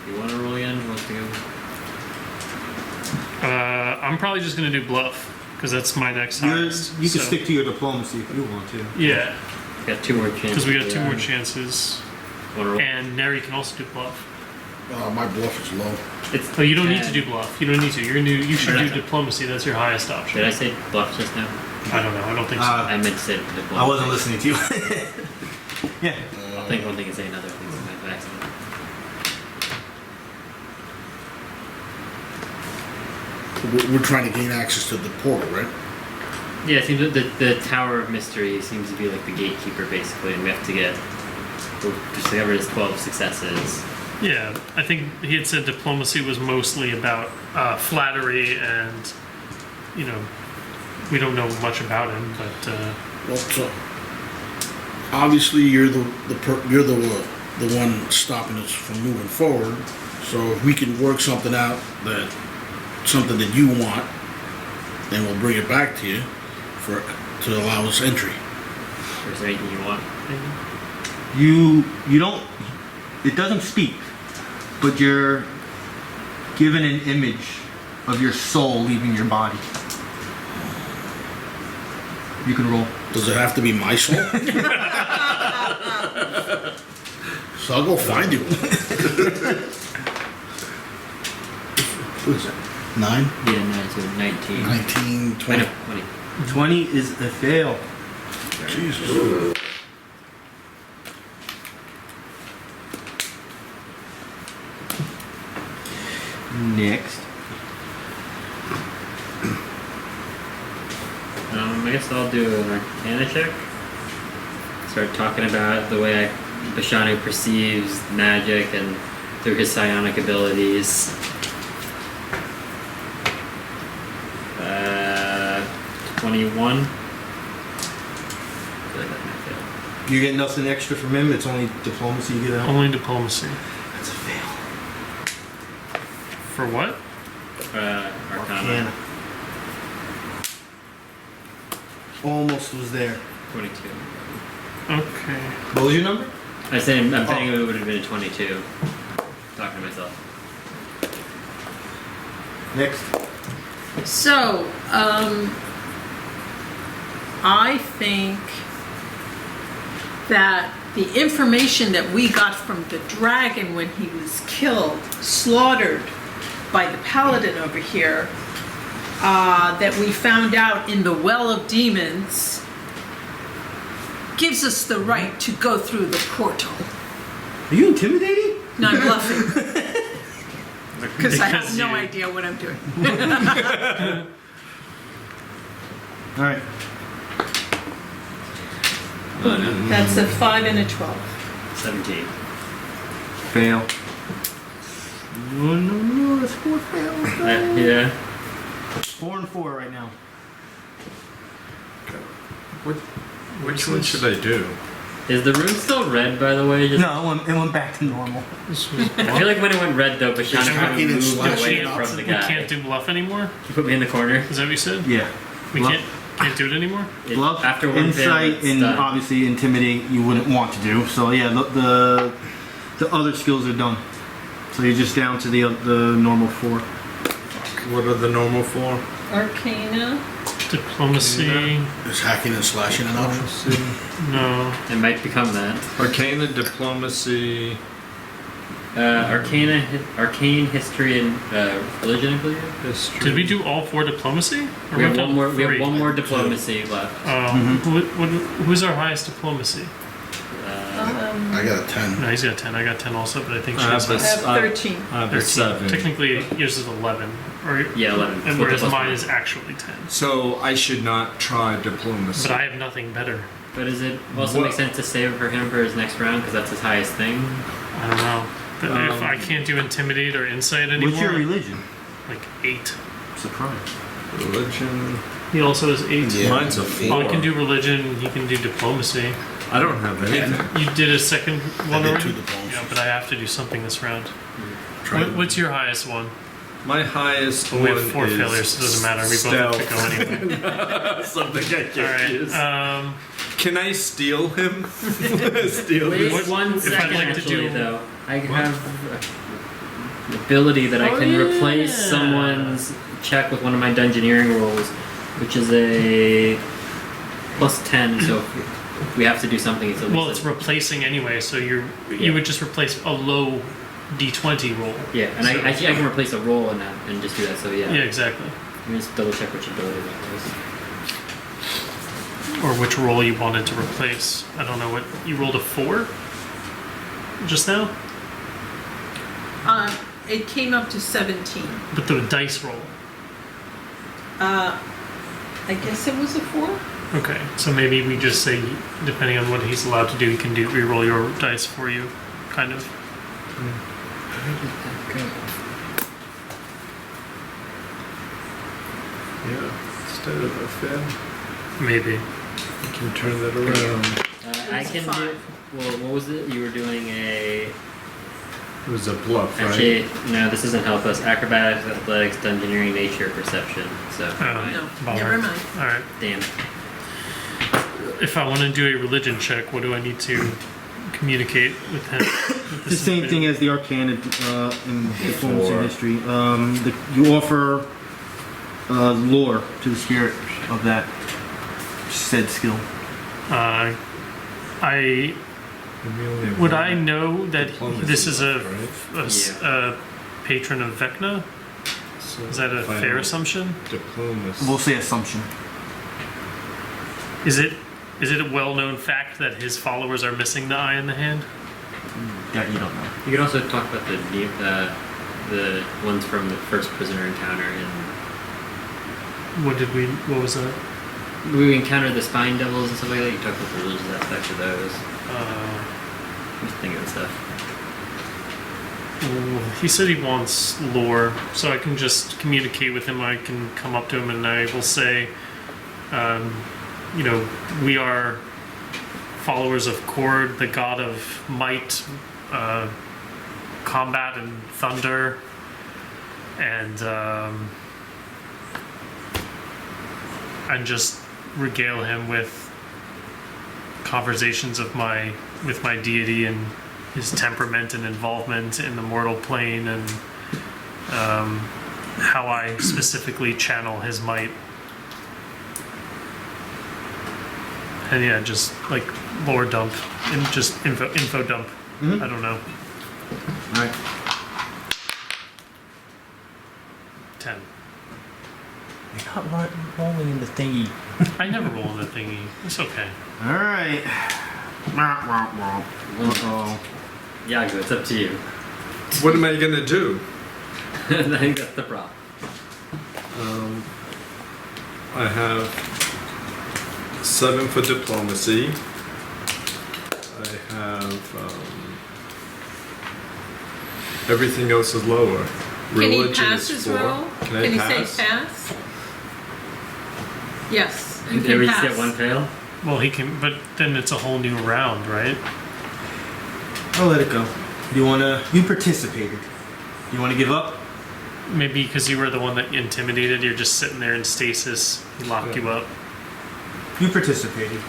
You want to roll again? Let's go. I'm probably just gonna do bluff because that's my next highest. You can stick to your diplomacy if you want to. Yeah, Got 2 more chances. because we got 2 more chances, Want to roll? and Neri can also do bluff. My bluff is low. Oh, you don't need to do bluff. You don't need to. You should do Okay. diplomacy. That's your highest option. Did I say bluff just now? I don't know. I don't think so. I meant to say diplomacy. I wasn't listening to you. Yeah. I'll think one thing and say another thing by accident. We're trying to gain access to the portal, right? Yeah, it seems that the Tower of Mystery seems to be like the gatekeeper, basically, and we have to discover his 12 successes. Yeah, I think he had said diplomacy was mostly about flattery, and we don't know much about him, but Well, so obviously you're the one stopping us from moving forward. So if we can work something out something that you want, then we'll bring it back to you to allow us entry. Or is there anything you want? You don't. It doesn't speak, but you're given an image of your soul leaving your body. You can roll. Does it have to be my soul? So I'll go find you. What is that? 9? Yeah, 9 to 19. 19, 20. 20. 20 is a fail. Jesus. Next. I guess I'll do an Arcana check. Start talking about the way Bashanu perceives magic and through his psionic abilities. 21. I feel like that might fail. You get nothing extra from him. It's only diplomacy you get out. only diplomacy. That's a fail. For what? Arcana. Almost was there. 22. Okay. What was your number? I'm saying it would have been a 22. Talking to myself. Next. So, I think that the information that we got from the dragon when he was slaughtered by the Paladin over here, that we found out in the Well of Demons, gives us the right to go through the portal. Are you intimidated? No, I'm bluffing. Because I have Because no you- idea what I'm doing. All right. That's a 5 and a 12. 17. Fail. No, that's 4 fails. Yeah. 4 and 4 right now. Which one should I do? Is the room still red, by the way? Just, No, it went back to normal. I feel like when it went red, though, Bashanu kind hacking of and moved slashing away it up. from the We guy. can't do bluff anymore. You put me in the corner. Is that what you said? Yeah. We Bluff. can't do it anymore. It- Bluff, after one fail, insight, it's and done. obviously intimidate you wouldn't want to do. So yeah, the other skills are done. So you're just down to the normal 4. What are the normal 4? Arcana. Diplomacy. Is hacking and slashing an option? No. It might become that. Arcana, diplomacy. Arcane history and religion, I believe. History. Did we do all 4 diplomacy? Or We have done one more. We have 3? one more diplomacy left. Who's our highest diplomacy? I got a 10. No, he's got 10. I got 10 also, but I think I she's have I have 13. I have a 13. 7. Technically, yours is 11. Or, Yeah, 11. And With whereas the plus mine one. is actually 10. So I should not try diplomacy. But I have nothing better. But does it also What- make sense to save for him for his next round because that's his highest thing? I don't know. But if I can't do intimidate or insight anymore, What's your religion? like 8. Surprise. Religion. He also has 8. Yeah. Mine's a 4. Oh, he can do religion. He can do diplomacy. I don't have anything. You did a second one did already. 2 diplomacies. Yeah, but I have to do something this round. Try What's your highest one? My highest Well, one we have 4 is failures, so it doesn't matter. We both have to go anyway. Something I All can't right. use. Um, Can I steal him? Steal Wait, his... one if I'd second like to actually, do- though. I have an ability that I Oh, can replace yeah. someone's check with one of my dungeoneering rolls, which is a plus 10. So if we have to do something. It's at well, least it's replacing anyway, so you would just replace a low d20 roll. yeah, and So- I can replace a roll in that and just do that. So yeah, Yeah, exactly. let me just double check which ability that was. Or which roll you wanted to replace. I don't know what you rolled a 4 just now, It came up to 17. but the dice roll. I guess it was a 4? Okay, so maybe we just say, depending on what he's allowed to do, he can do re-roll your dice for you, kind of. Yeah, instead of a fail, Maybe. you can turn that around. I It's a can do. 5. Well, what was it? You were doing a. It was a bluff, right? Actually, no, this doesn't help us. Acrobatics, athletics, dungeoneering, nature, perception. So, No, Bummer. never mind. All right. damn. If I want to do a religion check, what do I need to communicate with him? With The same thing as the Arcana in diplomacy and history. You offer lore to the spirit of that said skill. I And we only have would one I know that diplomacy this is left, a patron of Vecna? So Is that a final fair assumption? Diplomacy. We'll say assumption. Is it a well-known fact that his followers are missing the eye in the hand? Yeah, you don't know. You could also talk about the ones from the first prisoner encounter. And What was that? we encountered the spine devils and stuff like that. You talked about the religious aspects of those. Just thinking of stuff. He said he wants lore, so I can just communicate with him. I can come up to him and I will say, we are followers of Kord, the god of might, combat, and thunder, and just regale him with conversations with my deity and his temperament and involvement in the mortal plane, and how I specifically channel his might. And yeah, just like lore dump and just info dump. I don't know. All right. 10. You're not rolling in the thingy. I never roll in the thingy. It's okay. All right. Uh-oh. Yago, it's up to you. What am I gonna do? I think that's the problem. I have 7 for diplomacy. I have everything else is lower. Can he Religion pass is his 4. roll? Can I Can he pass? say pass? Yes, you Did can we just pass. get one fail? Well, he can, but then it's a whole new round, right? I'll let it go. You participated. You wanna give up? Maybe because you were the one that intimidated, you're just sitting there in stasis. He locked you up. You participated.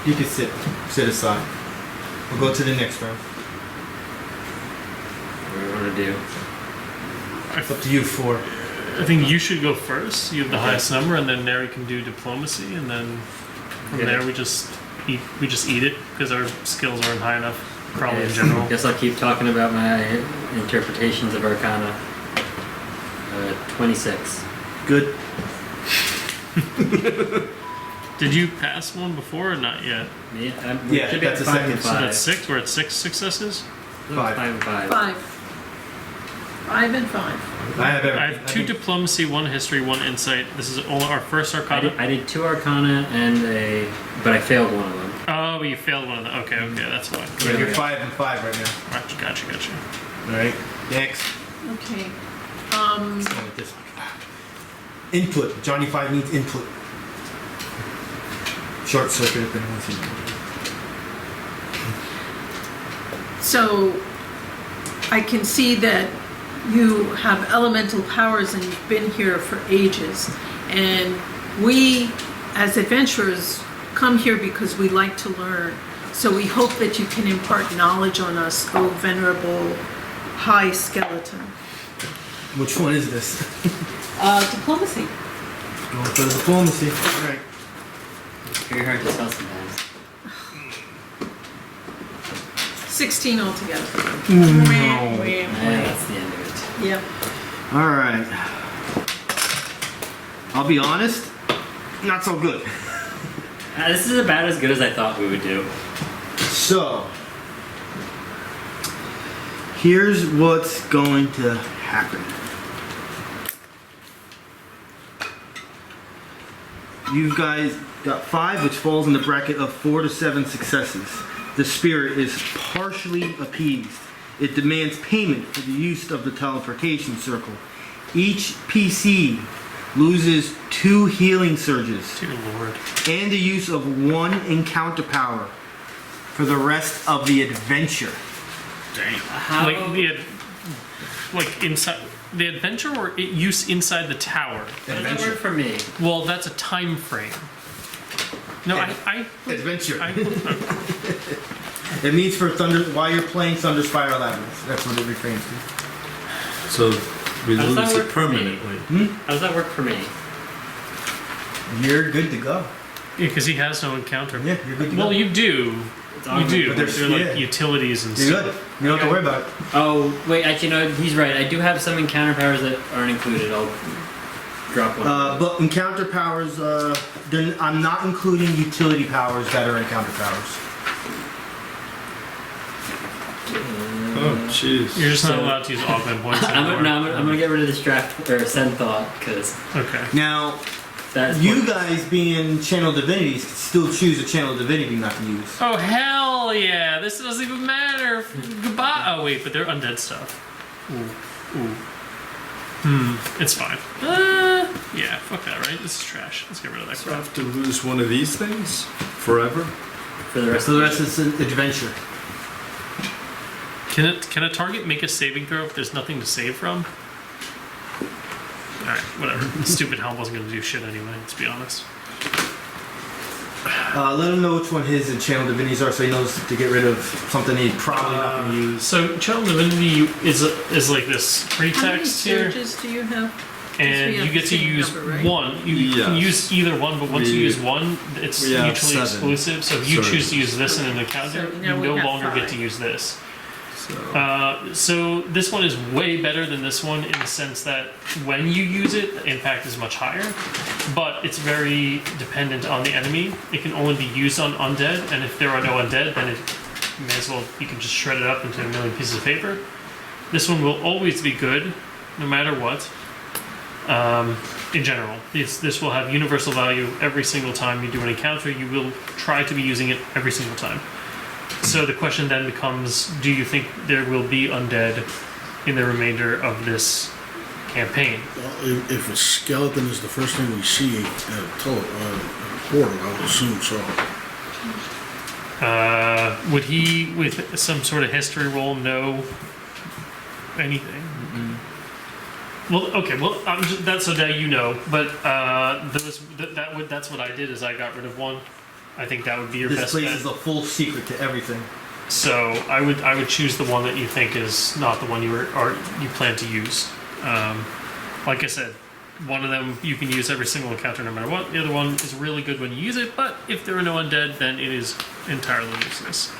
You can sit aside. We'll go to the next round. What do we want to do? It's up to you 4. I think you should go first. You have the highest number, and then Neri can do diplomacy, and then from Okay. there we just eat it because our skills aren't high enough. Probably in general. Guess I'll keep talking about my interpretations of Arcana. 26. Good. Did you pass one before or not yet? Yeah, should be that's at a 5 second. and So 5. that's 6. We're at 6 successes. 5. 5 and 5. 5. 5 and 5. I have everything. I have 2 diplomacy, 1 history, 1 insight. This is all our first Arcana. I did 2 Arcana but I failed one of them. Oh, but you failed one of them. Okay, that's fine. So you're 5 and 5 right now. Gotcha. Alright. Next. Okay. Let's go with this one. Input. Johnny 5 needs input. Short circuit if anyone's seen it. So I can see that you have elemental powers and you've been here for ages. And we, as adventurers, come here because we like to learn. So we hope that you can impart knowledge on us, O venerable high skeleton. Which one is this? Diplomacy. Going for the diplomacy. Alright. Very hard to tell sometimes. 16 altogether. Yeah, that's the end of it. Yep. Alright. I'll be honest, not so good. This is about as good as I thought we would do. So, here's what's going to happen. You guys got 5, which falls in the bracket of 4 to 7 successes. The spirit is partially appeased. It demands payment for the use of the teleportation circle. Each PC loses 2 healing surges Dear Lord. and the use of 1 encounter power for the rest of the adventure. How? Like inside the adventure or use inside the tower. How does that work for me? Well, that's a time frame. No, I Adventure. okay. It means for while you're playing Thunderspire Labyrinth. That's what it refrains to. So we How does that lose work it for me? permanently. How does that work for me? You're good to go. Because he has no encounter. Yeah, you're good to go. Well, you do. It's You augmented. do. But They're there's- like yeah. utilities and You're stuff. good. You don't have to worry about it. Oh, wait, actually, no, he's right. I do have some encounter powers that aren't included. I'll drop one. But encounter powers, I'm not including utility powers that are encounter powers. Oh, jeez. You're just not So- allowed to use augment points I'm anymore. gonna get rid of this draft or send thought because Okay. Now, that's you guys being channel divinities can still choose a channel divinity not to use. Oh hell yeah! This doesn't even matter. Goodbye. Oh wait, but they're undead stuff. Ooh. It's fine. Yeah, fuck that, right? This is trash. Let's get rid of that So I crap. have to lose one of these things forever? for the rest So of the the rest is an adventure. Can a target make a saving throw if there's nothing to save from? Alright, whatever. Stupid helm wasn't gonna do shit anyway, let's be honest. Let him know which one his and channel divinities are so he knows to get rid of something he's probably not going to use. So channel divinity is like this How many pretext here, surges do you have? and we have you get the to same use number, right? one. You can Yes. use either one, but once you We- use one, it's we have mutually 7 exclusive. So if you choose to use this in an encounter, So you now we no have longer 5. get to use this. So So this one is way better than this one in the sense that when you use it, the impact is much higher, but it's very dependent on the enemy. It can only be used on undead, and if there are no undead, then you can just shred it up into a million pieces of paper. This one will always be good no matter what. In general, this will have universal value every single time you do an encounter. You will try to be using it every single time. So the question then becomes, do you think there will be undead in the remainder of this campaign? Well, if a skeleton is the first thing we see in a portal, I would assume so. Would he, with some sort of history roll, know anything? Well, okay. Well, that's so that you know. But that's what I did. Is I got rid of one. I think that would be your This best place bet. is a full secret to everything. So I would choose the one that you think is not the one you plan to use. Like I said, one of them you can use every single encounter no matter what. The other one is really good when you use it, but if there are no undead, then it is entirely useless.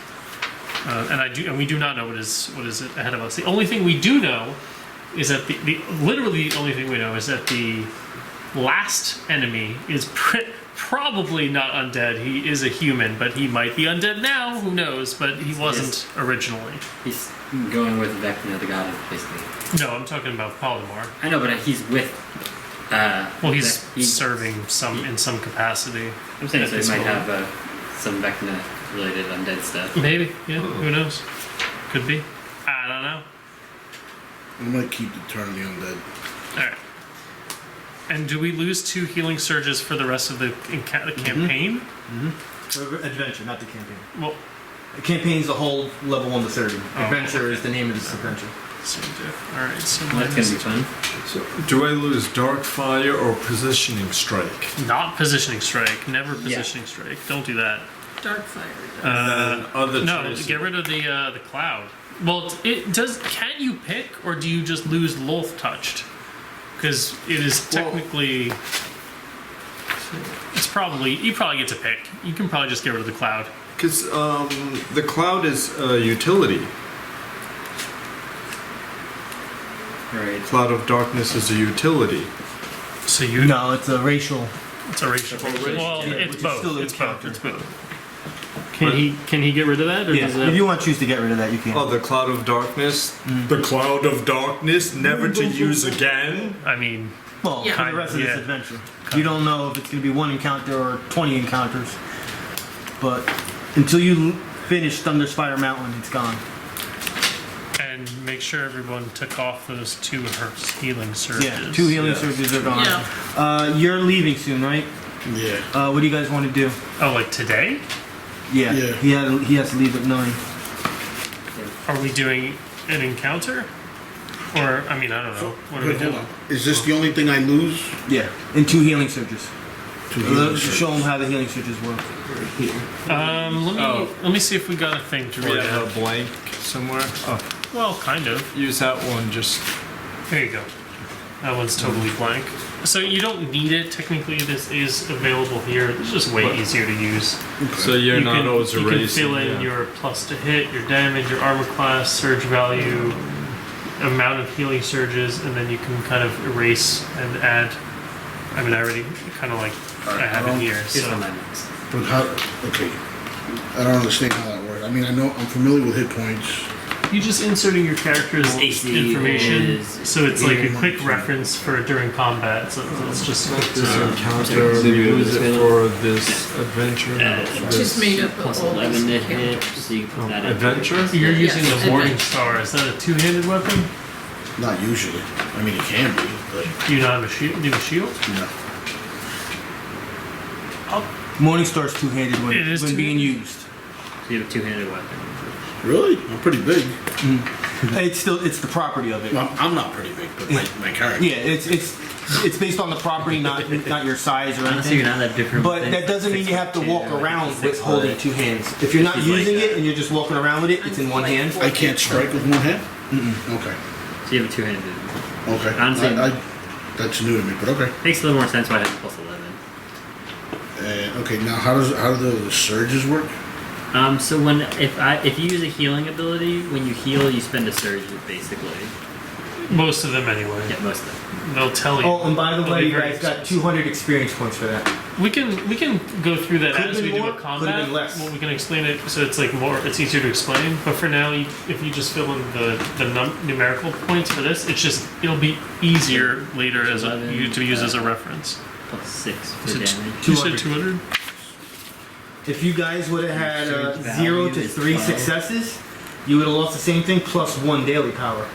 And we do not know what is ahead of us. The only thing we do know is that literally the only thing we know is that the last enemy is probably not undead. He is a human, but he might be undead now. Who knows? But he wasn't originally. He's going with Vecna, the god of basically. No, I'm talking about Paladin. I know, but he's with. Well, he's serving in some capacity. I'm saying at so he this might moment. have some Vecna related undead stuff. Maybe, yeah. Who knows? Could be. I don't know. I might keep the turn of the undead. All right. And do we lose 2 healing surges for the rest of the campaign? For adventure, not the campaign. Well, The campaign is a whole level 1 to 30. Oh, Adventure okay. is the name of this adventure. same diff. All right. So That's gonna be fun. So, do I lose Dark Fire or Positioning Strike? not positioning strike. Never positioning strike. Don't do that. Dark fire. Other No, choices. get rid of the cloud. Well, it does. Can you pick, or do you just lose Lolth touched? Because it is technically. It's probably you probably get to pick. You can probably just get rid of the cloud. Because the cloud is a utility. Right. Cloud of Darkness is a utility. So you. No, it's a racial. It's a racial. Well, Yeah, it's which is both. still It's both. encounter. It's both. Can he get rid of that, or Yeah, does if it? you want to choose to get rid of that, you can. Oh, the Cloud of Darkness. The Cloud of Darkness, never to use again. I mean, Well, Yeah. for the rest of this Yeah. adventure. You don't know if it's going to be 1 encounter or 20 encounters. But until you finish Thunderspire Mountain, it's gone. and make sure everyone took off those 2 healing surges. Yeah, 2 healing Yeah. surges are gone. Yeah. You're leaving soon, right? Yeah. What do you guys want to do? Oh, like today? Yeah. Yeah. He has to leave at 9. Are we doing an encounter? Or, I mean, I don't know. What are we Wait, hold doing? on. Is this the only thing I lose? Yeah. And 2 healing surges. To heal Show them how the healing surges work. Let me see if we got a thing to Do I read have out. a blank somewhere? Oh, Well, kind of. use that one. Just There you go. That one's totally blank. So you don't need it. Technically, this is available here. It's just way easier to use. so you're you not can, always you can erasing. fill in yeah. your plus to hit, your damage, your armor class, surge value, amount of healing surges, and then you can kind of erase and add. I mean, I already kind of like I have it here. Here's So one that makes. But how? Okay. I don't understand how that works. I mean, I know I'm familiar with hit points. you just inserting your character's AC information, is so it's like a Yeah. quick reference for during combat. So it's just This encounter, we use it for this adventure. Just This made up Plus of all 11 to these hit, characters. so you can put that in. adventure. You're Yes, using the adventure. Morning Star. Is that a 2-handed weapon? Not usually. I mean, it can be, but Do you not have a shield? Do you have a shield? no. Morningstar's 2-handed when, It is when being two-handed? used. So you have a 2-handed weapon. Really? I'm pretty big. It's the property of it. Well, I'm not pretty big, but my character. Yeah, it's based on the property, not your size or Honestly, you're anything. not that different. But that doesn't mean you have to walk around with holding 2 hands. If you're not using it and you're just walking around with it, it's in 1 hand. I can't strike with 1 hand? Okay. So you have a 2-handed. Okay. Honestly- That's new to me, but okay. Makes a little more sense why I have plus 11. Okay, now how do the surges work? So if you use a healing ability, when you heal, you spend a surge, basically. Most of them, anyway. Yeah, most of them. They'll tell you. Oh, and by the They'll way, be you very guys got 200 experience points for that. We can go through that Could've as we been do more, a could've combat. been less. Well, we can explain it so it's like more. It's easier to explain. But for now, if you just fill in the numerical points for this, it'll be easier later as to use as a reference. Plus 6 for Is it damage. You said 200. If you guys would have had Surge 0 value to is 3 12. successes, you would have lost the same thing plus 1 daily power.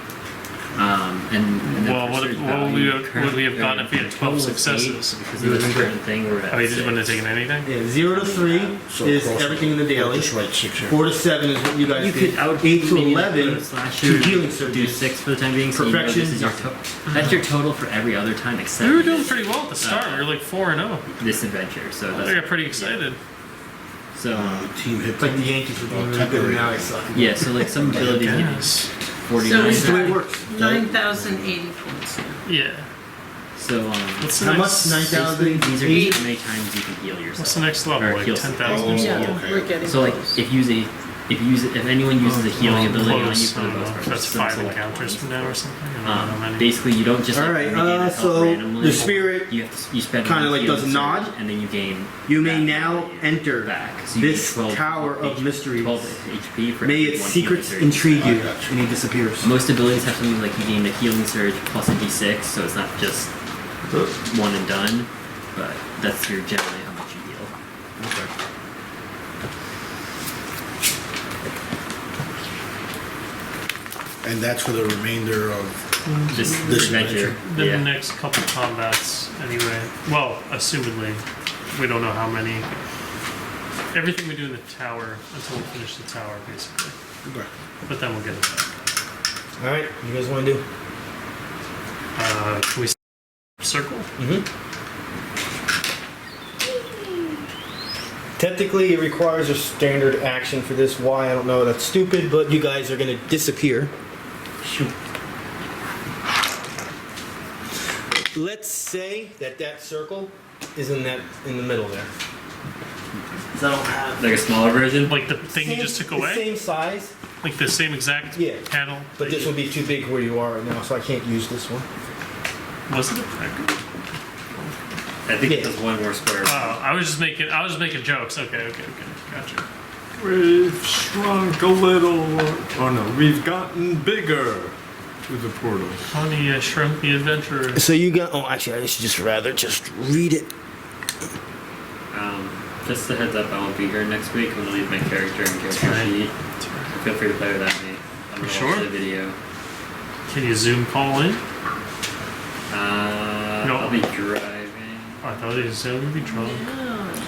And then Well, for what surge would value, we have current- gone if we had 12 total is successes? 8, because of this current thing, we're at Oh, you just 6. wouldn't have taken anything. Yeah, 0 to 3 So is cross- everything in the daily. Just write 6 here. 4 to 7 is what you guys You did. could, I would 8 to maybe 11, put a slash 2 or healing do surges. 6 for the time being. So you know Perfection. this is your that's your total for every other time except We were doing pretty well at the start. We were like 4-0. this adventure. So I that's got pretty excited. so Team hit It's like the Yankees were doing really good and now they suck. yeah. So like some abilities give you Yes. 49. So That's the way it works. 9,080 points. Yeah. So What's the How next? much? 9,000? these are Eight. how many times you can heal yourself. What's the next level? Or Like heal 10,000 or Oh, something? Yeah, okay. we're getting So like close. if anyone uses a healing ability on you Close. for I the don't most know. part, That's just 5 select encounters one. from now or something. I don't know how many. Basically, you don't just All like, right, regain a health so randomly. the spirit you have to you spend kinda one like healing does a nod. surge, and then you gain. You may that now value enter back. So you this get 12 tower of mysteries. 12 HP for May every its one secrets healing surge. intrigue you. I got you. And he disappears. Most abilities have something like you gain a healing surge plus a d6, so it's not just one and done, but that's your generally how much you heal. And that's for the remainder of Just This adventure. Then Yeah. the next couple combats, anyway. Well, assumedly, we don't know how many. Everything we do in the tower until we finish the tower, basically. okay. But then we'll get into that. Alright, you guys want to do? Can we circle? Technically, it requires a standard action for this. Why? I don't know. That's stupid, but you guys are going to disappear. Let's say that circle is in the middle there. 'Cause I don't have Like a smaller version. Like the thing you just took the away? same size, Like the same exact Yeah. panel? but this would be too big where you are right now, so I can't use this one. Was it a record? I think Yeah. it does one more square. Oh, I was just making jokes. Okay, gotcha. We've shrunk a little. Oh no, we've gotten bigger to the portal. Honey, I shrunk the adventurer. So you got. Oh, actually, I should just rather just read it. Just a heads up, I won't be here next week. I'm gonna leave my character and character Right. sheet. So feel free to play without me. I'm gonna Sure. watch the video. Can you Zoom call in? No. I'll be driving. I thought he was going to be drunk.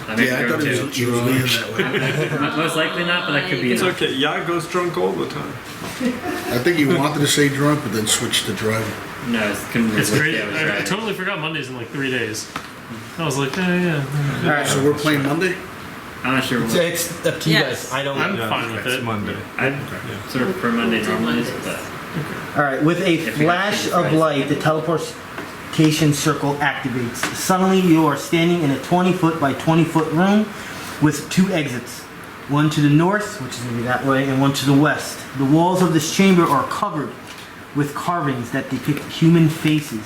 I may Yeah, I be thought drunk it too. was you was leaning that way. Most likely not, but that could be It's enough. okay, Yago's drunk all the time. I think he wanted to say drunk, but then switched to driving. No, it's couldn't It's remember great. which day I was I driving. totally forgot Mondays in like 3 days. I was like, yeah. Alright, So we're playing Monday? I'm not sure what. it's up to you Yes. guys. I don't. I'm fine with it's it. Monday. I sort of prefer Monday normally, but All right, with a If we flash have to of reprise light, the it. teleportation circle activates. Suddenly, you are standing in a 20-foot by 20-foot room with 2 exits. One to the north, which is going to be that way, and one to the west. The walls of this chamber are covered with carvings that depict human faces.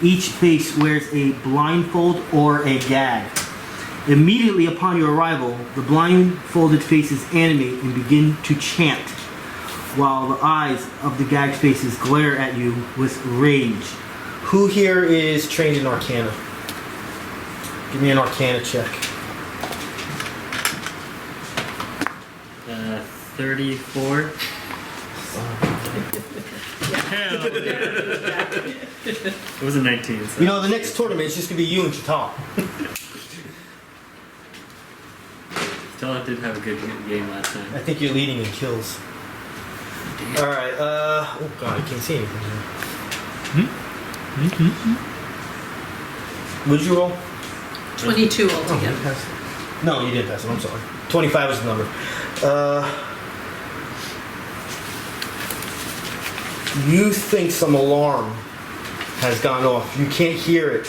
Each face wears a blindfold or a gag. Immediately upon your arrival, the blindfolded faces animate and begin to chant, while the eyes of the gagged faces glare at you with rage. Who here is trained in Arcana? Give me an Arcana check. 34. Hell yeah. It was a 19. So. You know, the next tournament is just going to be you and Chatal. Stella did have a good game last time. I think you're leading in kills. Alright, oh god, I can't see anything here. What did you roll? 22 Oh, you altogether. passed it. No, you didn't pass it, I'm sorry. 25 was the number. You think some alarm has gone off. You can't hear it.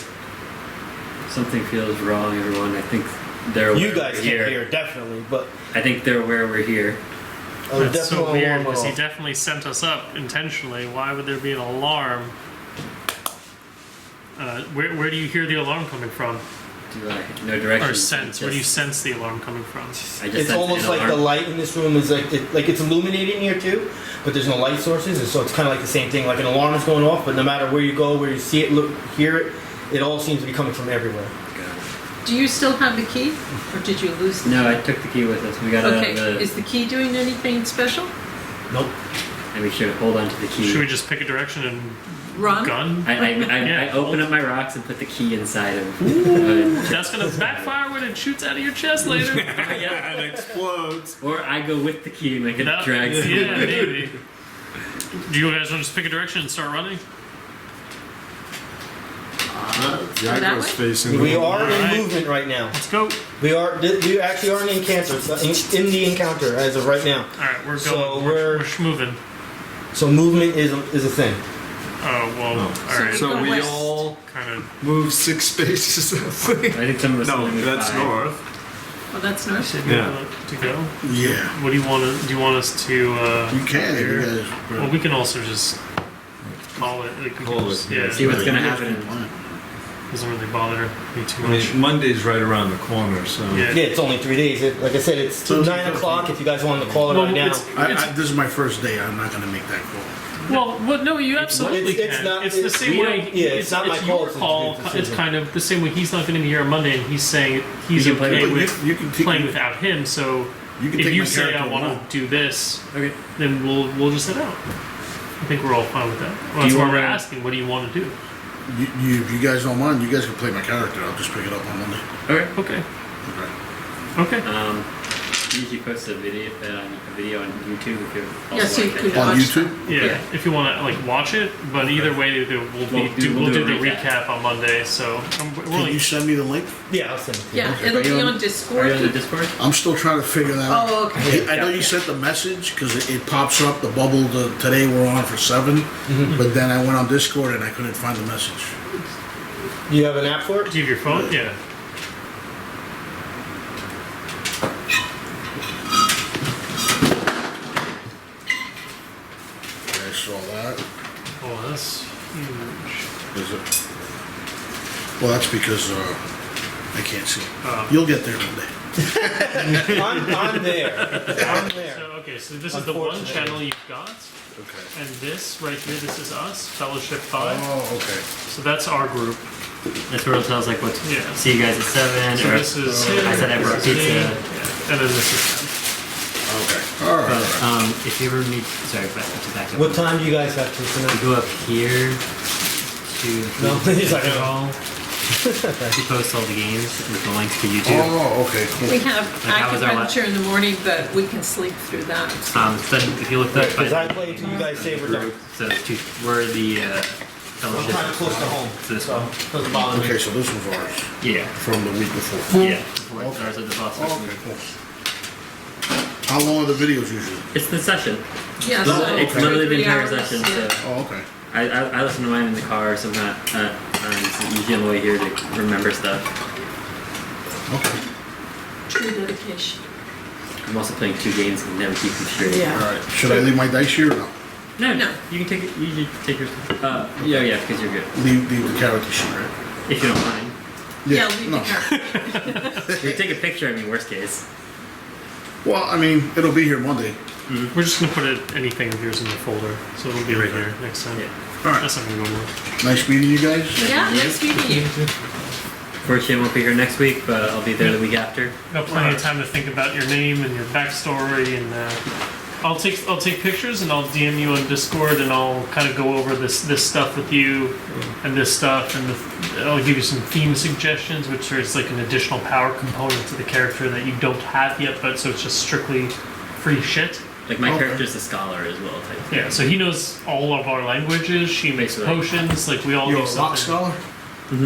Something feels wrong, everyone. I think they're aware You guys we're can't here. hear it, definitely, but I think they're aware we're here. That's so definitely weird alarm because he off. definitely sent us up intentionally. Why would there be an alarm? Where do you hear the alarm coming from? no direction. Or sense? Where do you sense the alarm coming from? It's almost like the light in this room is like it's illuminating here too, but there's no light sources, and so it's kind of like the same thing. Like an alarm is going off, but no matter where you go, where you see it, look, hear it, it all seems to be coming from everywhere. Do you still have the key, or did you lose the key? No, I took the key with us. We got Okay, is the key doing anything special? Nope. and we should hold on to the key. Should we just pick a direction and Run? gun? I open up my rocks and put the key inside of. That's gonna backfire when it shoots out of your chest later. Yeah. It explodes. Or I go with the key and make it That- drag. Yeah, maybe. Do you guys want to just pick a direction and start running? that Yago's way? facing. We the- are in Alright. movement right now. Let's go. We actually are in the encounter, in the encounter as of right now. All right, we're going. So we're we're- schmoving. So movement is a thing. Oh well. Oh. All right. So Go we west. all kind of. move 6 spaces. I think some of us only No, move that's 5. north. Oh, that's north. Yeah. To go. Yeah, What do you want to? Do you want us to? you can if you guys. Well, we can also just call it. Like, we Call can it, just, yeah. yeah. See what's gonna You guys happen. can plan. Doesn't really bother me too I much. mean, Monday's right around the corner, so. Yeah. Yeah, it's only 3 days. Like I said, it's So- 9 o'clock if you guys wanted to call it Well, right now. This is my first day. I'm not gonna make that call. Well, no, you absolutely It's can. not- it's the same we way. don't- yeah, it's not my call, Your it's a call. decision. It's kind of the same way. He's not going to be here on Monday, and he's saying he's You can play okay with- with you can take- playing without him. So You can if take you my say I character want along. to do this, Okay. then we'll just head out. I think we're all fine with that. Well, Do that's you why we're wanna- asking. What do you want to do? If you guys don't mind, you guys can play my character. I'll just pick it up on Monday. Okay. Okay. Okay. Okay. Usually post a video on YouTube if you. Yes, you could On watch YouTube? Yeah, Yeah. if you want to like watch it, but either way, we'll do the recap on Monday. So we're Can only you send me the link? Yeah, I'll send it to you. Yeah, Okay. it'll Are you be on- on Are Discord. you on the Discord? I'm still trying to figure that out. Oh, okay. I know you sent the message because it pops up the bubble. Today we're on for 7, but then I went on Discord and I couldn't find the message. You have an app for it? Do you have your phone? Yeah. I saw that. Oh, that's huge. Is it? Well, that's because I can't see. Oh. You'll get there Monday. I'm there. I'm there. So okay, so this is the one Unfortunately. channel you've got, Okay. and this right here, this is us, Fellowship 5. Oh, okay. So that's our group. That's where it tells like what. Yeah. See you guys at 7. So or this is I said I brought this is me, pizza. yeah, and then this is them. Okay. All right. But if you ever meet, sorry, back up. What time do you guys have to You tonight? go up here to No, he's like, all. You post all the games with the links to YouTube. Oh, okay. We Cool. have how was our acupuncture in the morning, but we can sleep through that. So if you look up Because I play till you guys say we're done. so we're the I'm fellowship. kind of close to home, So this so one. it doesn't bother me. Okay, so this was ours Yeah. from the week before. Yeah. Ours are the boss. Oh, okay, cool. How long are the videos usually? It's the session. Yeah, No, so It's okay. literally the 3 entire hours, session. yeah. So Oh, okay. I listen to mine in the car, so I'm not. I'm usually on the way here to remember stuff. Okay. True dedication. I'm also playing 2 games and never keep them straight. Yeah. All right. Should I leave my dice here or no? No, No. You can take it. You should take your. Yeah, because you're good. Leave the character sheet, right? If you don't mind. Yeah, leave no. the car. You can take a picture. I mean, worst case. Well, I mean, it'll be here Monday. We're just gonna put anything of yours in the folder, so it'll be right here next time. Yeah. All right. That's not gonna go wrong. Nice meeting you guys. Yeah, nice meeting you. Fortunately, I won't be here next week, but I'll be there the week after. Got plenty of time to think about your name and your backstory, and I'll take pictures and I'll DM you on Discord, and I'll kind of go over this stuff with you, and this stuff, and I'll give you some theme suggestions, which is like an additional power component to the character that you don't have yet, but so it's just strictly free shit. Like my Okay. character's a scholar as well. Type thing. Yeah, so he knows all of our languages. She makes Basically. potions. Like we all You're do a something. rock scholar?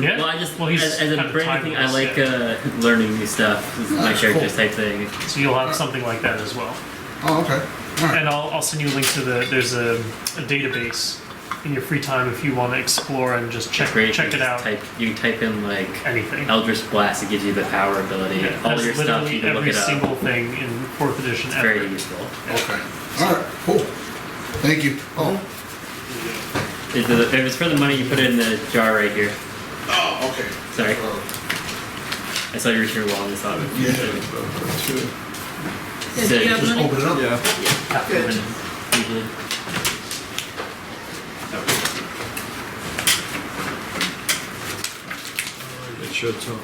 Yeah. Well, he's as kind a of brand thing, I timeless, like yeah. learning new stuff. This is my That's character's cool. type thing. So you'll have something like that as well. Oh, okay. All right. And I'll send you a link to there's a database in your free time if you want to explore and just check Great. it out. You can type in like Anything. Eldritch Blast. It gives you the power ability. Yeah, All that's your stuff. literally You can look every it up. single thing in 4th edition It's ever. very useful. Okay. All right. Cool. Thank you. Oh. If it's for the money, you put it in the jar right here. Oh, okay. Sorry. I saw you reaching your wall and I saw it. Yeah. Yeah, do you have money? Open it up. Yeah. Half a minute, usually. It should too.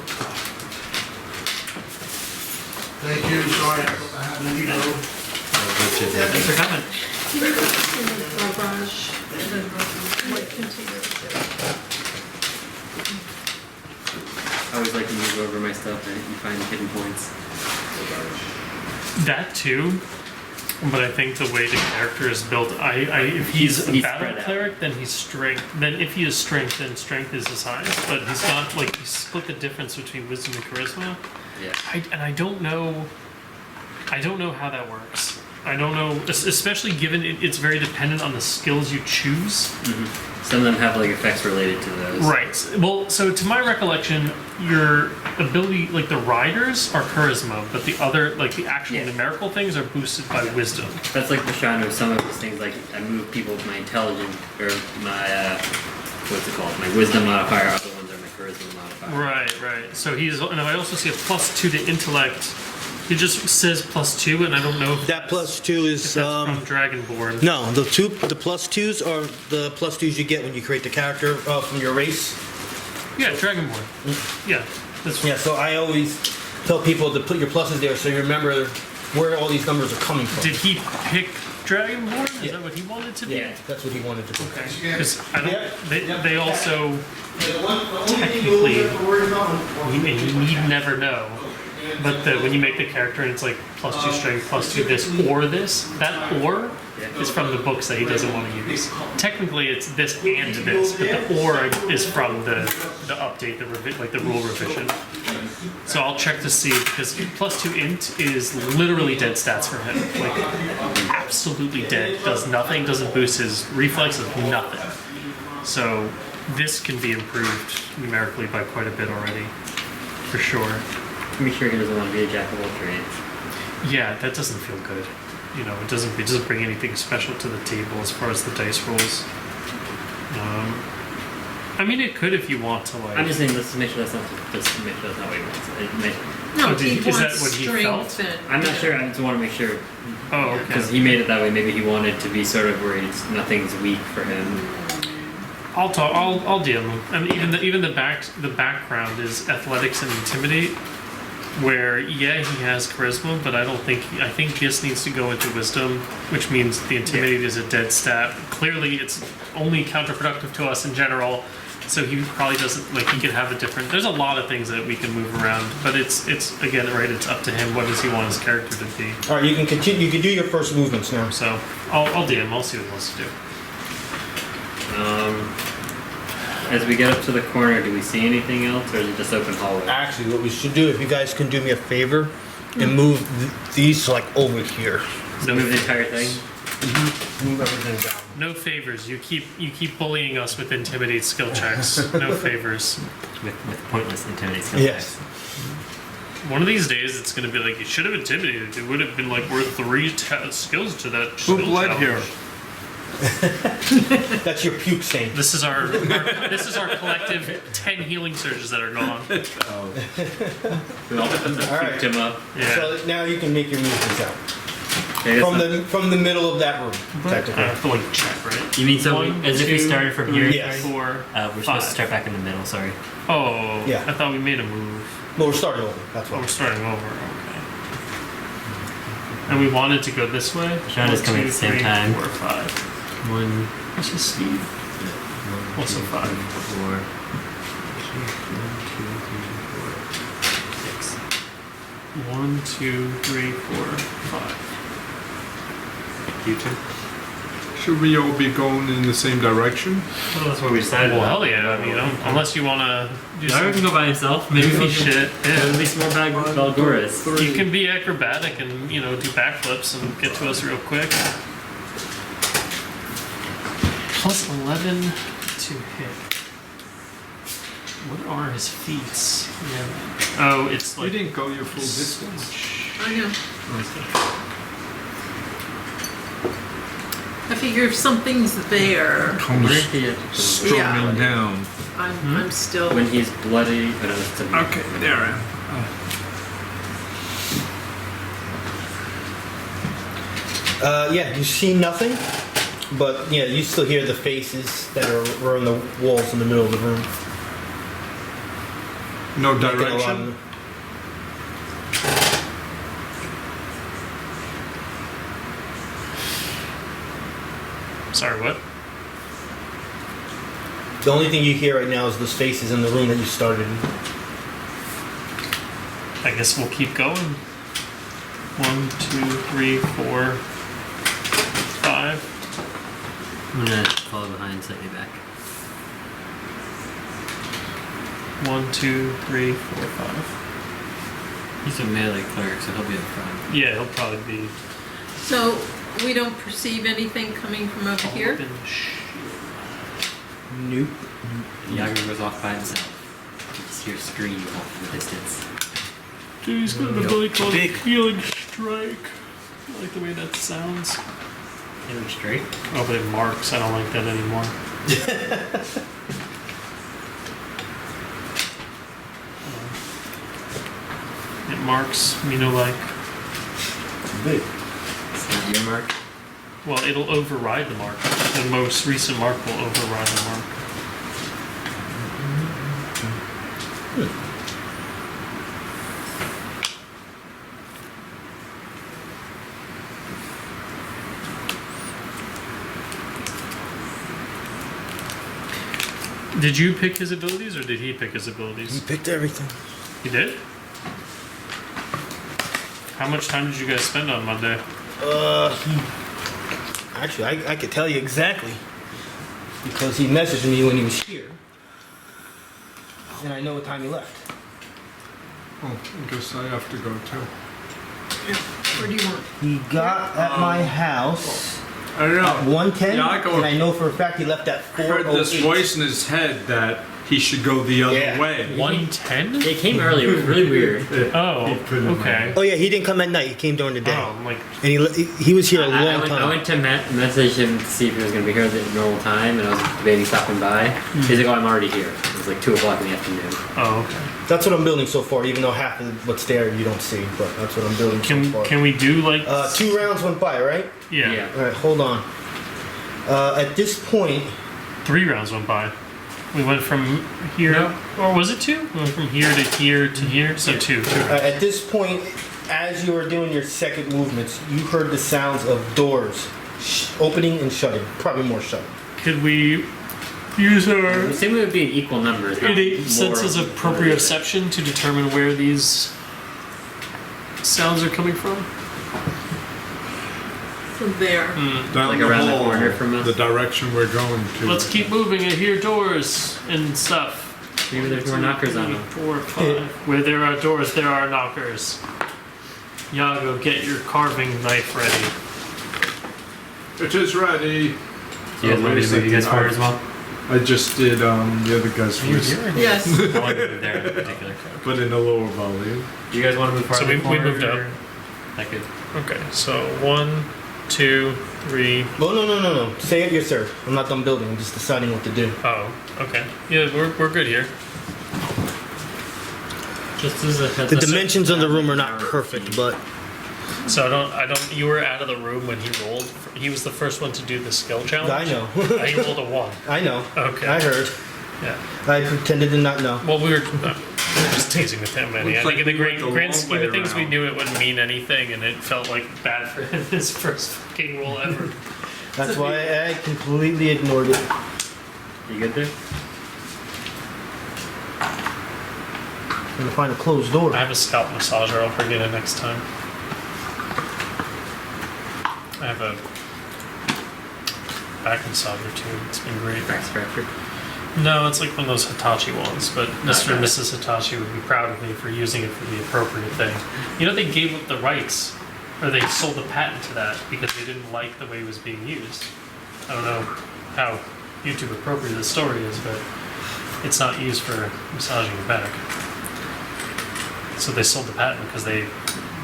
Thank you. Sorry, I had to go. Thanks for coming. Garbage, and then white container. I always like to move over my stuff and find hidden points. That too, but I think the way the character is built, if he's a He's battle spread out. cleric, then he's strength. Then if he is strength, then strength is his highest. But he's not like he split the difference between wisdom and charisma. Yeah. I don't know. I don't know how that works. I don't know, especially given it's very dependent on the skills you choose. Some of them have like effects related to those. Right. Well, so to my recollection, your ability, like the riders, are charisma, but the other, like the actual Yeah. numerical things, are boosted by wisdom. That's like Bashanu. Some of those things, like I move people with my intelligence or my what's it called? My wisdom modifier. Other ones are my charisma modifier. Right. So and I also see a +2 to intellect. It just says +2, and I don't know if That +2 if is that's from Dragonborn. no. The +2s are the +2s you get when you create the character from your race. Yeah, Dragonborn. Yeah, that's Yeah. So I always tell people to put your pluses there so you remember where all these numbers are coming from. Did he pick Dragonborn? Is Yeah. that what he wanted to be? Yeah. That's what he wanted to do. Okay. Because I don't. Yeah. They also technically, you never know. But when you make the character and it's like +2 strength, +2 this or this, that or is from the books that he doesn't want to use. Technically, it's this and this, but the or is from the update, like the rule revision. So I'll check to see because +2 int is literally dead stats for him, like absolutely dead. Does nothing, doesn't boost his reflexes, nothing. So this can be improved numerically by quite a bit already, for sure. I'm sure he doesn't want to be a jack of all trades. Yeah, that doesn't feel good. You know, it doesn't bring anything special to the table as far as the dice rolls. I mean, it could if you want to, like. I'm just saying, let's make sure that's not what he wants. No, Oh, he is that wants what he strength felt? and. I'm not sure. I just want to make sure Oh, because okay. he made it that way. Maybe he wanted to be sort of where nothing's weak for him. I'll talk. I'll DM him. I mean, even the background is athletics and intimidate. Where he has charisma, but I think this needs to go into wisdom, which means the intimidate is a dead stat. Clearly, it's only counterproductive to us in general. So he probably doesn't he could have a different. There's a lot of things that we can move around, but it's again right. It's up to him. What does he want his character to be? All right, you can continue. You can do your first movements now. So I'll DM. I'll see what he wants to do. As we get up to the corner, do we see anything else, or is it just open hallway? Actually, what we should do, if you guys can do me a favor, and move these like over here. So move the entire thing. Move everything down. No favors. You keep bullying us with intimidate skill checks. No favors. With pointless intimidate skills. Yes. One of these days, it's going to be like you should have intimidated. It would have been like worth 3 skills to that. Who skill bled challenge. here? That's your puke stain. This is our collective 10 healing surges that are gone. We all right. picked him up. Yeah. So now you can make your movements out Okay, that's from the middle of that room. I Technically. have to like check, right? You mean so One, as if we two, started from three, here? Yes. 4. We're supposed Five. to start back in the middle. Sorry. Oh, Yeah. I thought we made a move. Well, we're starting over. That's Oh, why. we're starting over. Okay. And we wanted to go this way. Sean is 1, coming at 2, the same 3, time. 4, 5. One, This is Steve. Also 5. 4, 1, 2, 3, 4, 5. you two. Should we all be going in the same direction? Well, that's what we decided. Well, hell yeah. I mean, unless you want to do Yago can some go by himself. Maybe goofy we'll shit. There'll Yeah. be some more Balgoras. You can be acrobatic and, do backflips and get to us real quick. Plus 11 to hit. What are his feats? Yeah. Oh, it's You like. didn't go your full distance. I know. I figure if something's there, Comes Yeah. storming down. I'm still. When he's bloody, but it's a Okay, there I am. Yeah, you see nothing, but yeah, you still hear the faces that are on the walls in the middle of the room. No Making a lot direction. of- Sorry, what? The only thing you hear right now is those faces in the room that you started in. I guess we'll keep going. 1, 2, 3, 4, 5. I'm gonna follow behind slightly back. 1, 2, 3, 4, 5. He's a melee cleric, so he'll be up front. Yeah, he'll probably be. So we don't perceive anything coming from over here? Nope. Yago goes off by himself. You just hear screams off in the distance. Dude, he's got an ability called Healing Strike. I like the way that sounds. Hit him straight. Oh, but it marks. I don't like that anymore. It marks, like. Big. It's not your mark. Well, it'll override the mark. The most recent mark will override the mark. Did you pick his abilities or did he pick his He abilities? picked everything. You did? How much time did you guys spend on Monday? Actually, I could tell you exactly. Because he messaged me when he was here. And I know what time he left. Oh, I guess I have to go too. Where do you want? He got at my house I don't know. at 1:10, Yago and I know for a fact he left at heard this 4:08. voice in his head that he should go the other Yeah. way. 110? It came early. It was really weird. Oh, okay. Oh yeah, he didn't come at night. He came during the day, Oh, I'm like, and he was here a I long went, time. I went to message him to see if he was going to be here at the normal time, and I was debating stopping by. He's like, oh, I'm already here. It was like 2 o'clock in the afternoon. oh, okay. That's what I'm building so far. Even though half of what's there you don't see, but that's what I'm building so far. Can we do like 2 rounds went by, right? yeah. All right, hold on. At this point, 3 rounds went by. We went from here, No. or was it 2? We went from here to here to here, so 2. at this point, as you were doing your second movements, you heard the sounds of doors opening and shutting. Probably more shutting. Could we use our I assume it would be in equal numbers. not innate more senses of proprioception to determine where these sounds are coming from? From there. Down Like the around the hall, corner from us? the direction we're going to. Let's keep moving. I hear doors and stuff. Maybe there's more knockers on them. 4, 5. Where there are doors, there are knockers. Yago, get your carving knife ready. It is ready. Do you guys want me to move you guys forward as well? I just did the other guy's voice, Yes. I want to move there in particular. but in a lower volume. Do you guys want to move So farther we forward, moved up. or- That could. Okay, so 1, 2, 3. Well, no. Say it yourself. I'm not done building. I'm just deciding what to do. Oh, okay. Yeah, we're good here. Just as a heads The up. dimensions of the room are not perfect, but So I don't. You were out of the room when he rolled. He was the first one to do the skill challenge. I know. He rolled a 1. I know. Okay. I heard. Yeah. I pretended to not know. Well, we were just teasing with him, Eddie. I Looks think in like the we went the grand long scheme way of things, we around. knew it wouldn't mean anything, and it felt like bad for him. His first fucking roll ever. That's why I completely ignored it. You good there? I'm gonna find a closed door. I have a scalp massager. I'll bring it in next time. I have a back massager too. It's been great. Back scratcher. No, it's like one of those Hitachi ones, but Mr. and Okay. Mrs. Hitachi would be proud of me for using it for the appropriate thing. You know, they gave up the rights, or they sold the patent to that because they didn't like the way it was being used. I don't know how YouTube appropriate the story is, but it's not used for massaging your back. So they sold the patent because they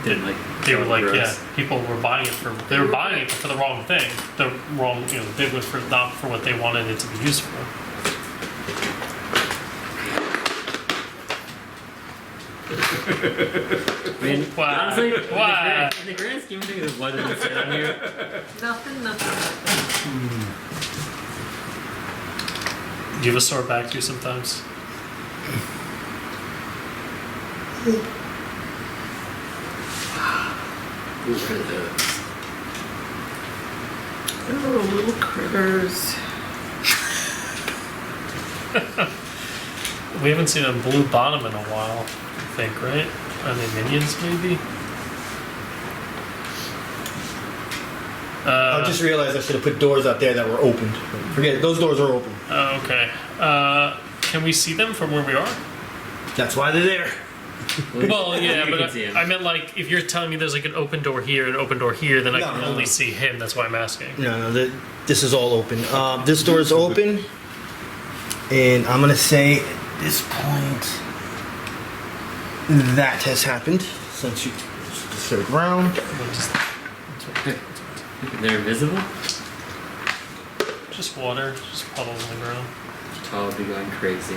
Didn't like. were like, gross. yeah, people were buying it for, they were buying it for the wrong thing. The wrong, they were for not for what they wanted it to be used for. I mean, Wow. honestly, Wow. in the grand scheme of things, what does it say on here? Nothing. Do you have a sore back too sometimes? What are those? Oh, little critters. We haven't seen a blue bottom in a while, I think, right? Are they minions, maybe? I just realized I should have put doors out there that were opened. Forget it, those doors are open. Oh, okay. Can we see them from where we are? That's why they're there. Well, yeah, You but can see him. I meant like if you're telling me there's like an open door here and an open door here, then I No, can no, only no. see him. That's why I'm asking. No, this is all open. This door is open, and I'm gonna say at this point that has happened since you just third round. They're invisible? Just water, just puddles on the ground. I'll be going crazy.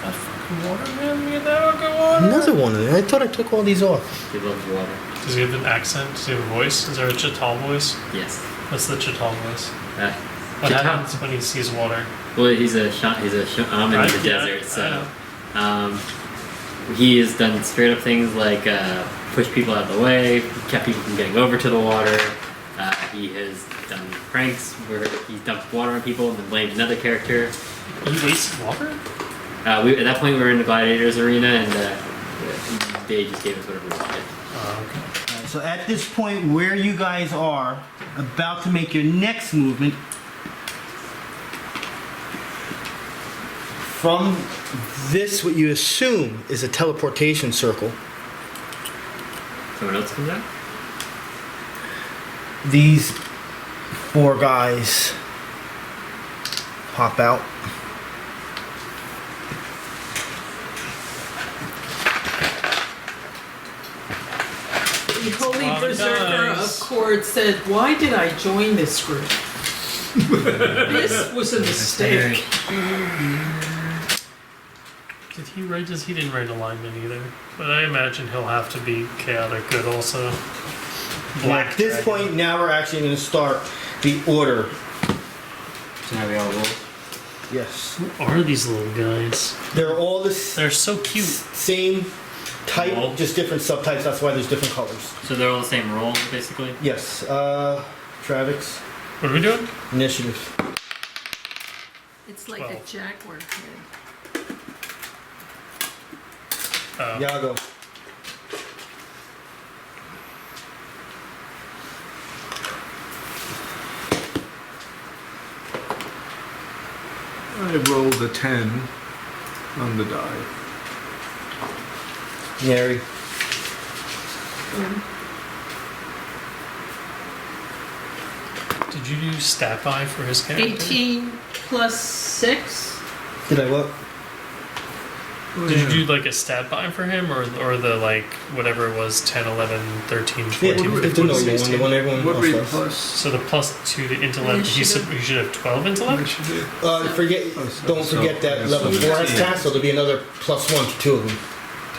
That fucking water, man. Get that fucking water. Another one of them. I thought I took all these off. He loves water. Does he have an accent? Does he have a voice? Is there a Chital voice? Yes. What's the Chital voice? What Chital. happens when he sees water? Well, he's a shaman in the Yeah, desert, I so know. he has done straight up things like push people out of the way, kept people from getting over to the water. He has done pranks where he dumped water on people and then blamed another character. He wastes water? At that point, we were in the gladiators arena, and they just gave us whatever we wanted. Oh, okay. Alright, so at this point where you guys are about to make your next movement, from this what you assume is a teleportation circle, Someone else comes out? these four guys pop out. The Holy Lot of Berserker guys. of Cord said, "Why did I join this group? This was a mistake." Did he write this? He didn't write alignment either. But I imagine he'll have to be chaotic good also. Black At this dragon. point now we're actually going to start the order. So now we all roll. Yes. Who are these little guys? They're all the s- They're so cute. same type, Roll. just different subtypes. That's why there's different colors. So they're all the same roll, basically? Yes. Travex, What are we doing? initiative. It's like a 12. jaguar head. Yago. I rolled a 10 on the die. Neri. Did you do stat buy for his character? 18 plus 6. Did I what? Did you do like a stat buy for him or the like whatever it was 10, 11, 13, 14, Yeah, the 15, normal one, 16? the one everyone What else rate does. plus? So the plus 2 to intellect, he should have 12 intellect? Initiative? Don't forget that level 4 has task, so there'll be another +1 to two of them.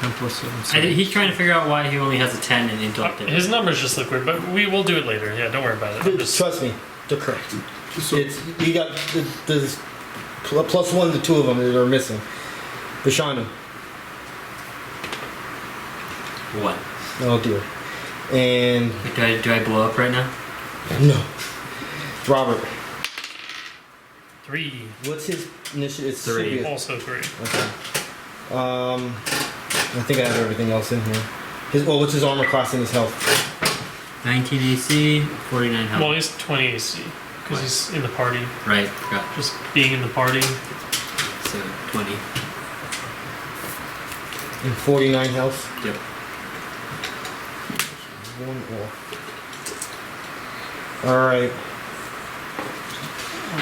10 plus 7. I think he's trying to figure out why he only has a 10 in intellect. His numbers just look weird, but we will do it later. Yeah, don't worry about it. I'm just, Trust me, they're correct. So, It's you got the +1 to two of them that are missing. Bashanu. What? Oh dear. And Do I blow up right now? no. Robert. 3. What's his initiative? It's Three. Sylvia. Also 3. Okay. I think I have everything else in here. What's his armor class and his health? 19 AC, 49 health. Well, he's 20 AC because he's in the party. Right, forgot. Just being in the party. So 20. And 49 health. Yep. One off. All right.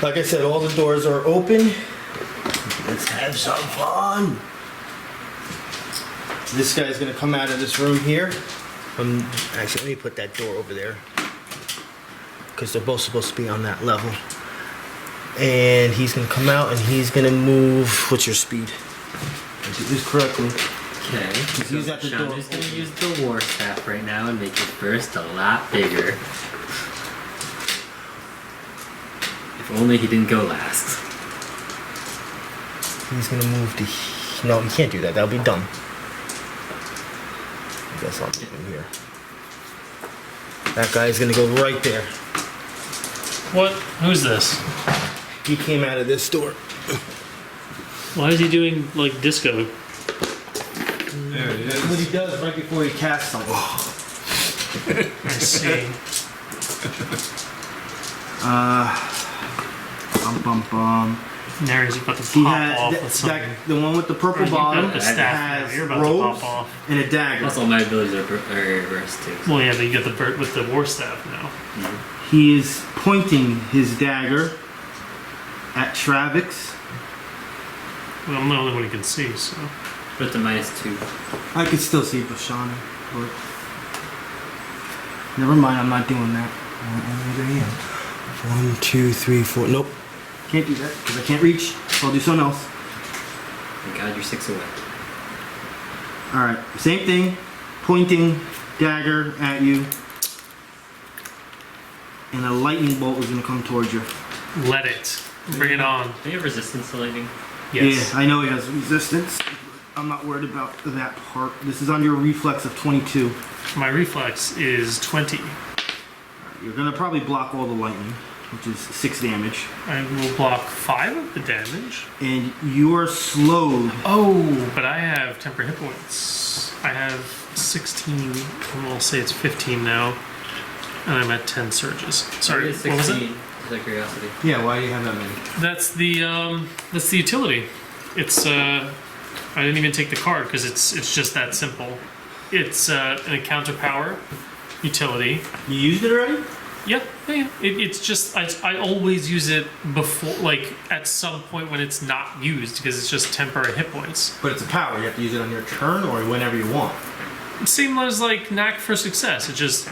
Like I said, all the doors are open. Let's have some fun. This guy's gonna come out of this room here. Actually, let me put that door over there because they're both supposed to be on that level. And he's gonna come out and he's gonna move. What's your speed? I did this correctly. Okay. Use that to door. Bashanu's gonna use the war staff right now and make his burst a lot bigger. If only he didn't go last. He's gonna move to. No, you can't do that. That'll be dumb. I guess I'll move him here. That guy's gonna go right there. What? Who's this? He came out of this door. Why is he doing like disco? There it That's what is. he does right before he casts something. I see. Bum. Neri's about to He pop has off with something. the one with the purple Or you got bottom the staff now, has you're about to robes pop off. and a dagger. Plus all my abilities are reversed too. Well, yeah, but you got the bird with the war staff now. He is pointing his dagger at Travex. Well, I'm the only one who can see, so. Put the -2. I can still see Bashanu, but never mind. I'm not doing that. There he is. 1, 2, 3, 4. Nope. Can't do that because I can't reach. So I'll do something else. Thank God you're 6 away. All right. Same thing. Pointing dagger at you, and a lightning bolt is gonna come towards you. Let it. Bring it on. Do you have resistance to lightning? Yes. Yeah, I know he has resistance. I'm not worried about that part. This is on your reflex of 22. My reflex is 20. You're gonna probably block all the lightning, which is 6 damage. I will block 5 of the damage. And you are slowed. Oh, but I have temporary hit points. I have 16, and we'll say it's 15 now. And I'm at 10 surges. Sorry, It's what was it? 16. Just out of curiosity. Yeah, why do you have that many? That's the utility. It's I didn't even take the card because it's just that simple. It's an encounter power utility. You used it already? Yeah. It's just I always use it before, like at some point when it's not used because it's just temporary hit points. But it's a power. You have to use it on your turn or whenever you want. Same as like knack for success. It just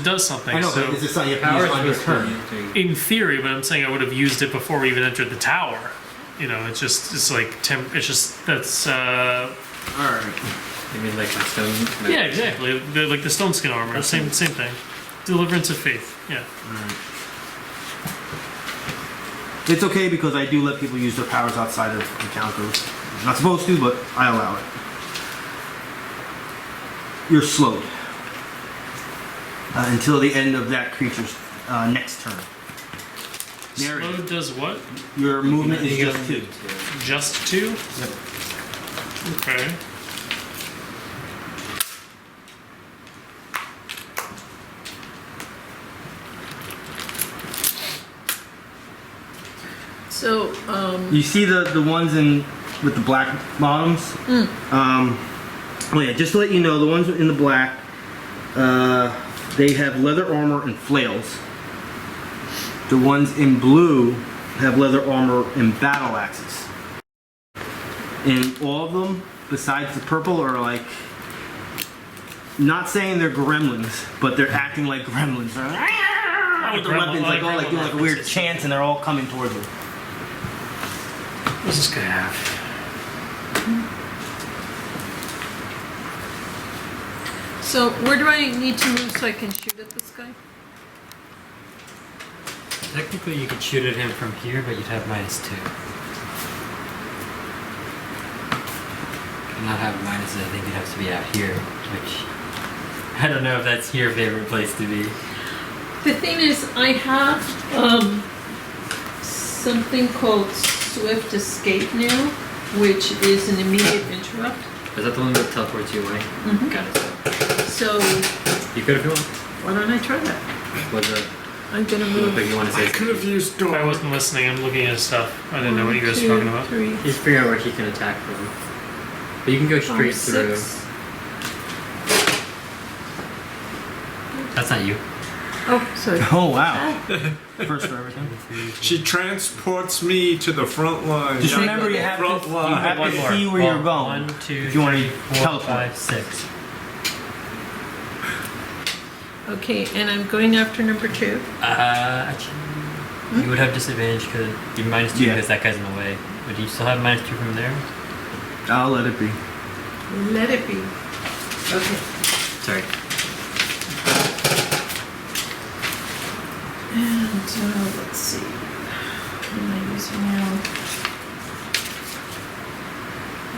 does something. I know, so but it's just not you have to Power use it on your is turn. in theory, but I'm saying I would have used it before we even entered the tower. You know, it's like it's just that's Alright. You mean like the stone? yeah, exactly. Like the stone skin armor, same thing. Deliverance of faith. Yeah. It's okay because I do let people use their powers outside of encounters. Not supposed to, but I allow it. You're slowed until the end of that creature's next turn. Neri, Slow does what? your movement is just 2. Just 2? Yep. Okay. So, You see the ones in with the black bottoms? Oh yeah, just to let you know, the ones in the black, they have leather armor and flails. The ones in blue have leather armor and battle axes. And all of them, besides the purple, are like, not saying they're gremlins, but they're acting like gremlins. With the weapons, like all like doing like a weird chant, and they're all coming towards you. What's this guy have? so where do I need to move so I can shoot at this guy? Technically, you could shoot at him from here, but you'd have -2. And not have minuses, I think you'd have to be out here, which I don't know if that's your favorite place to be. The thing is, I have something called Swift Escape now, which is an immediate interrupt. Is that the one that teleports you away? Mhm. Got it. So You could if you want. why don't I try that? What's up? I'm gonna Look move. like you want to say something. used If I wasn't listening, I'm looking at stuff. I didn't know what you guys were talking about. 3, He's figuring out where he can attack from. But you can go straight 5, through. 6. That's not you. Oh, sorry. Oh wow! First for everything. She transports me to the front line. Just remember, you have Front to line. see where you're going. 1, 2, if you want 3, to 4, teleport. 5, 6. Okay, and I'm going after number 2. Actually, you would have disadvantage because you're -2 Yeah. because that guy's in the way. But do you still have -2 from there? I'll let it be. Let it be. Okay. Sorry. And let's see. What am I using now?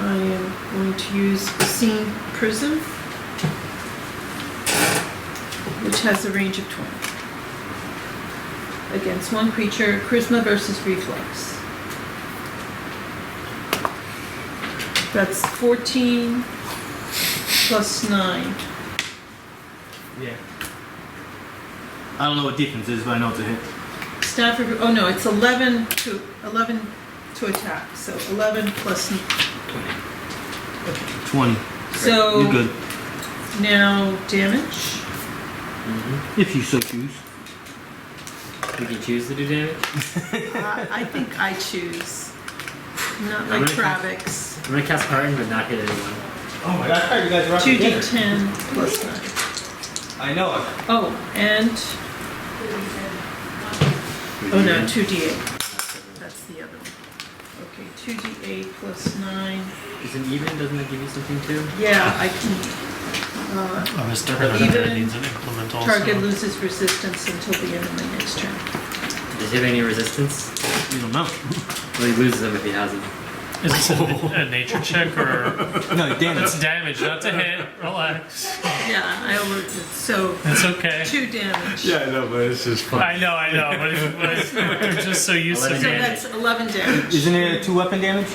I am going to use Scene Prism, which has a range of 20. Against one creature, Charisma versus Reflex. That's 14 plus 9. Yeah. I don't know what difference is, but I know it's a hit. Staff of, oh no, it's 11 to attack. So 11 plus 20. So You're good. now damage. If you so choose. We can choose to do damage. I think I choose. Not I'm like gonna cast- Travex. I'm gonna cast Harden, but not hit anyone. Oh my god, I thought you guys were out to dinner. 2d10 plus 9. I know it. Oh, and oh no, 2d8. That's the other one. Okay, 2d8 plus 9. Is it even? Doesn't that give you something too? Yeah, I can. Oh, Mr. Herman Even needs an implement also. Target loses resistance until the end of my next turn. Does he have any resistance? You don't know. Well, he loses them if he has them. Is this a nature check or? No, damage. It's damage, not to hit. Relax. Yeah, I overlooked it. So It's okay. 2 damage. Yeah, I know, but it's just fun. I know, but we're just so used to So damage. that's 11 damage. Isn't it a 2-weapon damage?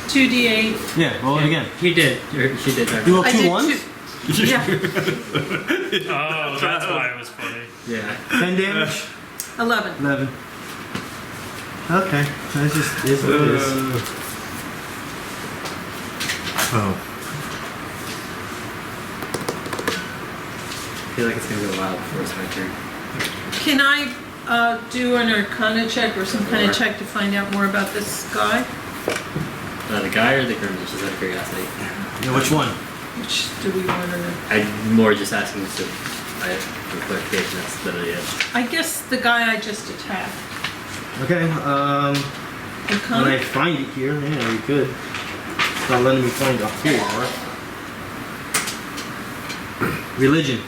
2d8. Yeah, roll it again. He did. Or she did. Sorry. You roll I 2 did ones? 2. Yeah, Oh, that's why it was funny. Yeah. 10 damage? 11. 11. Okay, that's just is what it is. Oh. I feel like it's gonna go wild before it's my turn. Can I do an Arcana check or some kind of check to find out more about this guy? The guy or the Grimlich? Just out of curiosity. Yeah, which one? Which do we want to know? I'm more just asking so for clarification. That's literally it. I guess the guy I just attacked. Okay, when I Arcana? find it here, yeah, we could. It's not letting me find it here. Religion.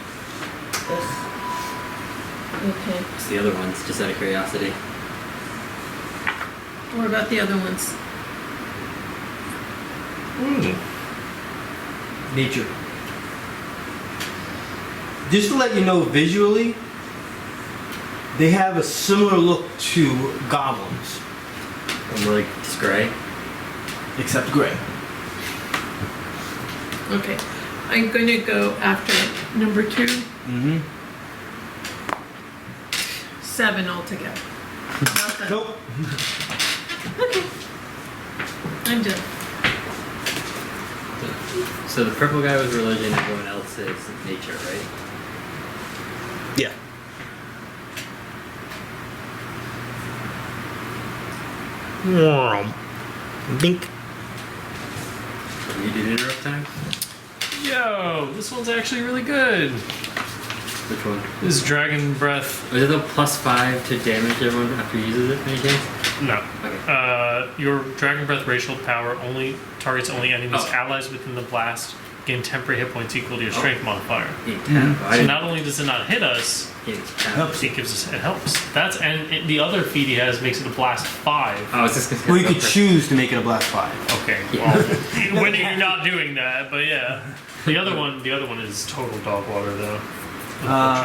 Okay. It's the other ones, just out of curiosity. What about the other ones? Nature. Just to let you know visually, they have a similar look to goblins, I'm like just gray. except gray. Okay. I'm going to go after number 2. Mm-hmm. 7 altogether. Not that. Nope. Okay. I'm done. So the purple guy was religion, everyone else is nature, right? Yeah. Dink. You did interrupt time? Yo, this one's actually really good. Which one? This is Dragon Breath. Was it the +5 to damage everyone after he uses it, any chance? No. Okay. Your Dragon Breath racial power only targets only enemies Oh. allies within the blast. Gain temporary hit points equal to your strength modifier. Gain 10. I So didn't not only does it not hit us, gain 10. Helps. it gives us it helps. That's the other feat he has makes it a blast 5. I was just gonna Well, you go could for- choose to make it a blast 5. Okay. Yeah. Well, when you're not doing that, but yeah. The other one is total dog water though.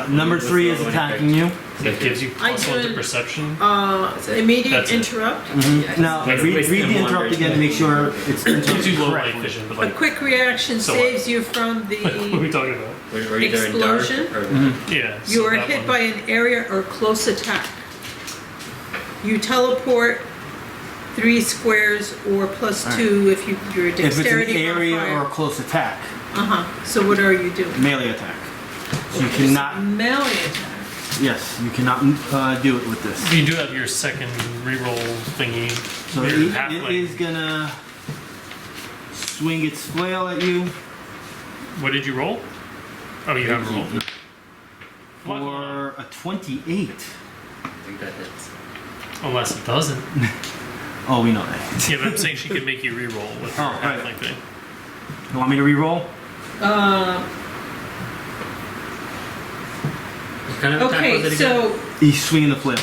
Number 3 is What's the other one attacking you. It gives you I +1 to did- perception. That's it. Immediate That's it. interrupt. Yeah, Now, it's read wasting the them interrupt wonders. again to make sure it's It gives you low correct. light vision, but A like, quick reaction So saves you from what are we the. talking about? Were you either in dark Explosion? or Yeah. You so are that hit one- by an area or close attack. You teleport 3 squares or +2 if your If it's an dexterity area or a modifier. close attack, So what are you doing? melee attack. So you cannot, Melee attack. yes, you cannot do it with this. You do have your second reroll thingy. So your it halfling. is gonna swing its flail at you What did you roll? Oh, you haven't rolled. for a 28. I think that hits. Unless it doesn't. Oh, we know that. Yeah, but I'm saying she could make you re-roll with her Oh, right. halfling thing. You want me to re-roll? What kind of attack was Okay, it again? so He's swinging the flail.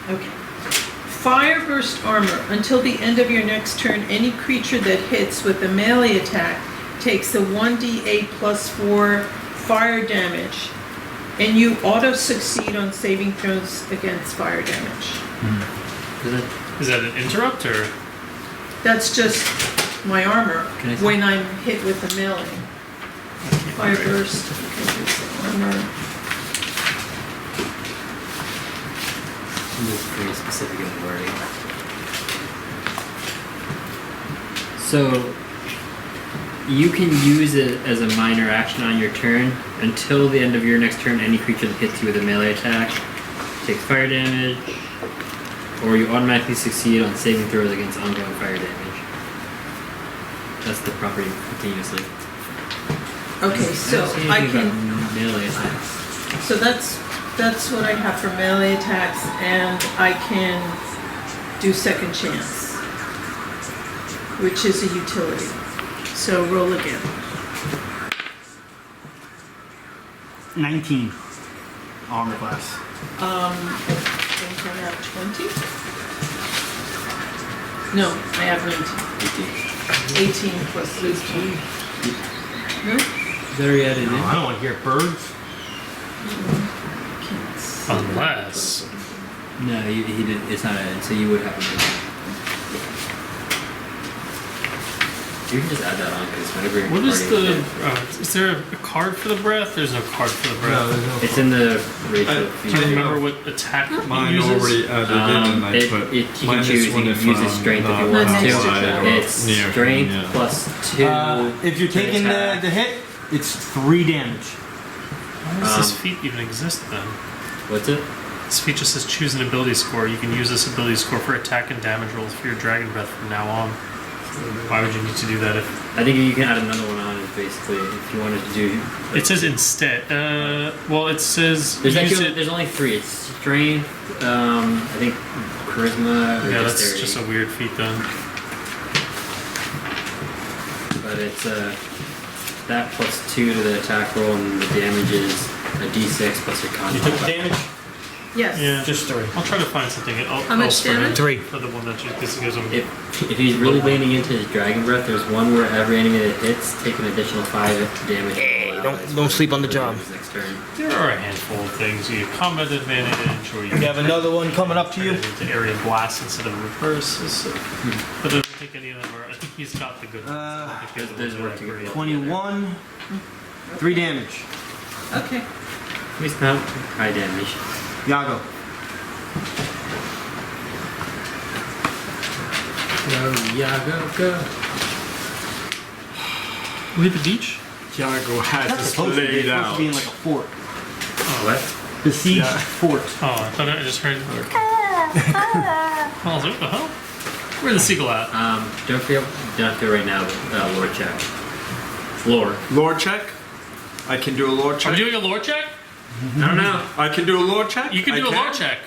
okay. Fire burst armor. Until the end of your next turn, any creature that hits with a melee attack takes the 1d8 plus 4 fire damage, and you auto succeed on saving throws against fire damage. Is that an interrupt or? That's just my armor Can I see? when I'm hit with a melee. Fire burst. Okay, here's the armor. This is pretty specific in the wording. So you can use it as a minor action on your turn. Until the end of your next turn, any creature that hits you with a melee attack takes fire damage, or you automatically succeed on saving throws against ongoing fire damage. That's the property continuously. Okay, so don't see I anything can. about melee attacks. So that's what I have for melee attacks, and I can do second chance, which is a utility. So roll again. 19. Armor class. I think I have 20. No, I have 19. 18 plus 18. No? Very added in. No, I don't want to hear birds. Can't see. Unless. No, he did. It's not added, so you would have to. You can just add that on because whenever you're What is partying, the? Is there a card for the breath? There's no card for the breath. it's in the ratio. Do you remember what attack Mine it uses? already added in, and I put you can minus choose. You one can if use I'm the strength if not you want Minus to. two. It's near strength him, yeah. plus 2. If you're to taking attack. the hit, it's 3 damage. Why does this feat even exist then? What's it? This feat just says choose an ability score. You can use this ability score for attack and damage rolls for your dragon breath from now on. Why would you need to do that if I think you can add another one on it basically if you wanted to do. it says instead? Well, it says There's use actually it. there's only 3. It's strength. I think charisma. Or Yeah, that's dexterity. just a weird feat then. But it's that plus 2 to the attack roll, and the damage is a d6 plus your con. You took the damage? Yes. Yeah, Just 3. I'll try to find something else. How much for him. damage? 3. For the one that you this gives him. If he's really leaning into his dragon breath, there's one where every enemy that hits take an additional 5 damage. Hey, don't sleep on the job. His next turn. There are a handful of things. You get combat advantage, or you You have another one coming up to you? get into area blast instead of reverse. But I don't think any of them are. I think he's got the good ones. I don't think there's the work ones to that are get. 21. 3 damage. Okay. At least not high damage. Yago. Go, Yago, go. We hit the beach? Yago has That's this supposed to be. laid It's supposed out. to be in like a fort. What? The siege Yeah. fort. Oh, I thought I just heard. I was like, what the hell? Where's the seagull at? Don't feel right now, but lore check. Lore. Lore check? I can do a lore Are check. we doing a lore check? I don't know. I can do a lore check? You can do a lore check.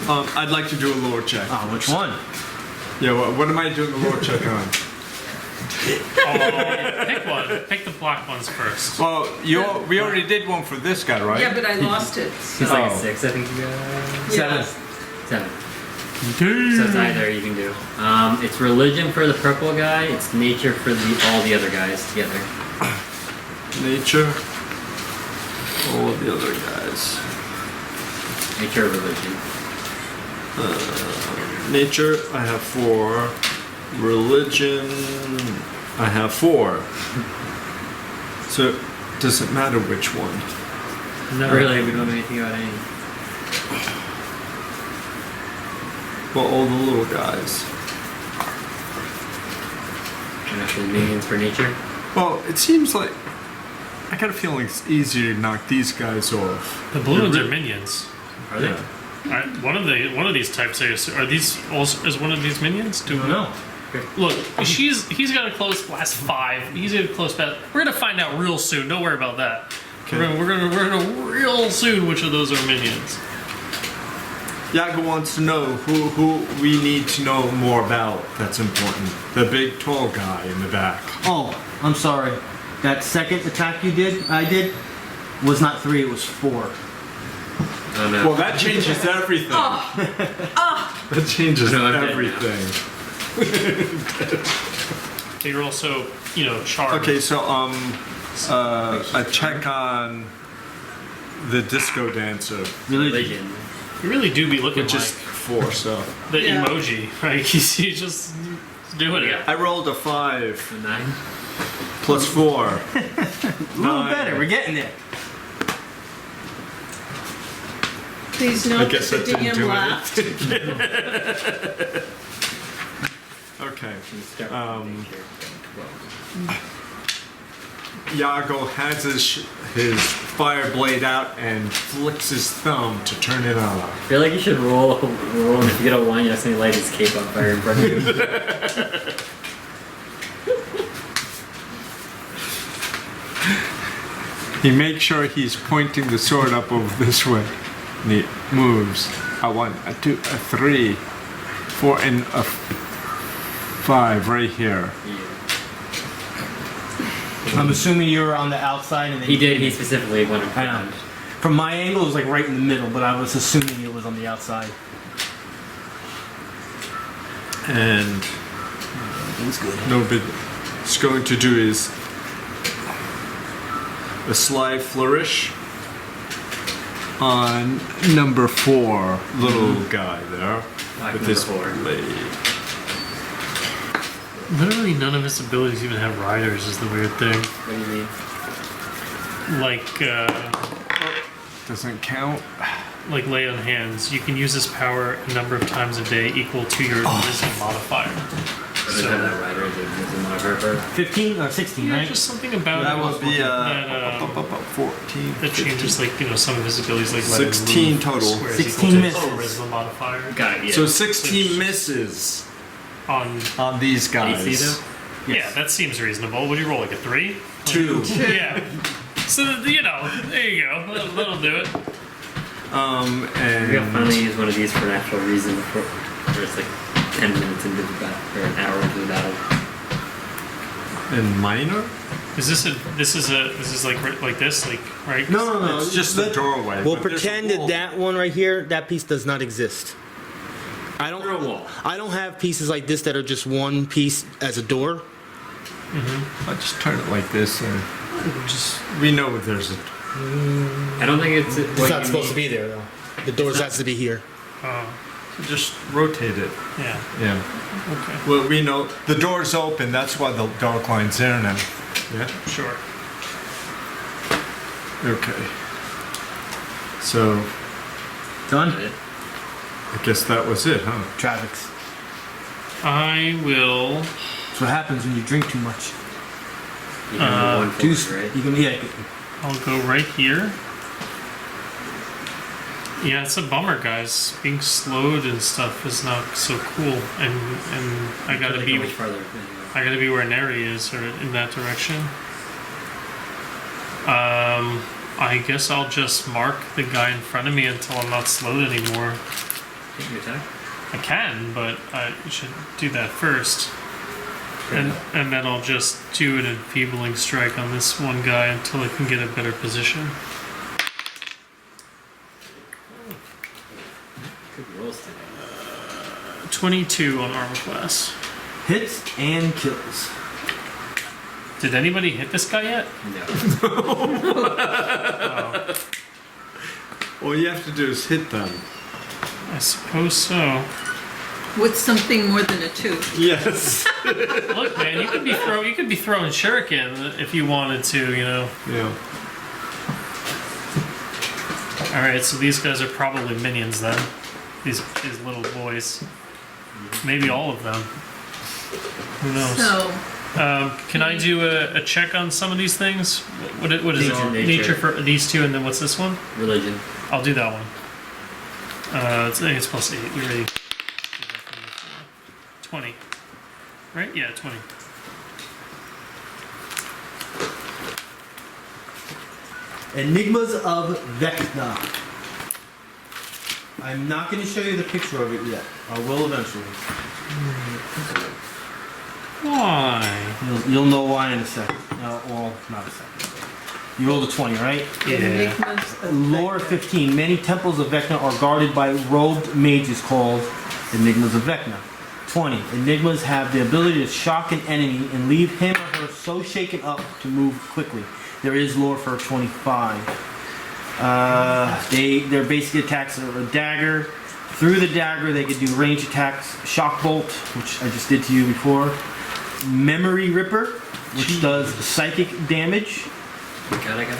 I'd like to do a lore check. Oh, which one? Yeah, what am I doing the lore check on? Oh, pick one. Pick the black ones first. Well, we already did one for this guy, right? Yeah, but I lost it. He's like Oh. a 6, I think you got. 7. 7. So it's either you can do. It's religion for the purple guy. It's nature for all the other guys together. Nature. All the other guys. Nature or religion. Nature, I have 4. Religion, I have 4. So, does it matter which one? Not really. We don't know anything about any. Well, all the little guys. And actually, minions for nature. Well, it seems like I got a feeling it's easier to knock these guys off. The blue ones are minions. Are they? One of these types are these also is one of these minions? Do we No. Look, he's got a close blast 5. He's got a close blast. We're gonna find out real soon. Don't worry about that. Okay. We're gonna real soon which of those are minions. Yago wants to know who we need to know more about. That's important. The big tall guy in the back. Oh, I'm sorry. That second attack I did, was not 3, it was 4. Oh no. Well, that changes everything. That changes No, I'm dead everything. You're also, charmed. Okay, so a check on the disco dancer, Religion. You really do be looking which like is 4. So the Yeah. emoji, right? He's just doing it. I rolled a 5 A 9. plus 4. A little 9. better, we're getting there. Please I note that guess the that didn't DM do laughed. it. Okay. Yago has his fire blade out and flicks his thumb to turn it on. I feel like you should roll, and if you get a 1, you have to light his cape on fire in front of you. He makes sure he's pointing the sword up over this way. And he moves. A 1, a 2, a 3, 4, and a 5 right here. I'm assuming you were on the outside and then He specifically went in I know. front. From my angle, it was like right in the middle, but I was assuming it was on the outside. And It was good. no bit. It's going to do is a sly flourish on number 4, little guy there with his number 4. blade. Literally none of his abilities even have riders is the weird thing. What do you mean? Doesn't count. Like lay on hands. You can use this power a number of times a day equal to your wisdom modifier. Does it have that rider as a modifier? 15 or 16, Yeah, right? just something about That it would be that 14. that changes 15. some of his abilities like 16 total. 16 misses. wisdom modifier Got it, yeah. So 16 misses on. on these guys. AC though? Yeah, that seems reasonable. Would you roll like a 3? 2. Yeah. So there you go. That'll do it. We're gonna And finally use one of these for an actual reason before, where it's like 10 minutes into the battle, or an hour into the battle. and minor. Is this like this right? No. It's just the doorway. We'll but there's a pretend that wall. that one right here, that piece does not exist. I Through a wall. don't have pieces like this that are just one piece as a door. I'll just turn it like this, and we know there's a. I don't think it's It's not supposed to be there though. The doors has to be here. Oh, Just rotate it. yeah. Yeah. Okay. Well, we know the door's open. That's why the dark line's there now. Yeah. Sure. Okay. So Done? I guess that was it, huh? Travex. I will. That's what happens when you drink too much. You can move one Two, forward, right? you can, yeah. I'll go right here. Yeah, it's a bummer, guys. Being slowed and stuff is not so cool, and I gotta Like be much farther. where Neri is, or in that direction. I guess I'll just mark the guy in front of me until I'm not slowed anymore. Take your attack. I can, but I should do that first. And then I'll just do an enfeebling strike on this one guy until I can get a better position. Good rolls today. 22 on armor class. Hits and kills. Did anybody hit this guy yet? No. All you have to do is hit them. I suppose so. With something more than a 2. Yes. Look, man, you could be throwing shuriken if you wanted to, Yeah. All right, so these guys are probably minions then. These little boys. Maybe all of them. Who knows? So, Can I do a check on some of these things? What is it? Nature. For these two, and then what's this one? Religion. I'll do that one. I think it's plus 8. You ready? 20. Right? Yeah, 20. Enigmas of Vecna. I'm not going to show you the picture of it yet. I will eventually. Why? You'll know why in a second. Well, not a second. You rolled a 20, right? Yeah. Enigmas of Lore Vecna. 15. Many temples of Vecna are guarded by robed mages called Enigmas of Vecna. 20. Enigmas have the ability to shock an enemy and leave him or her so shaken up to move quickly. There is lore for 25. Their basic attacks are a dagger. Through the dagger, they can do range attacks. Shock bolt, which I just did to you before. Memory ripper, which does psychic damage.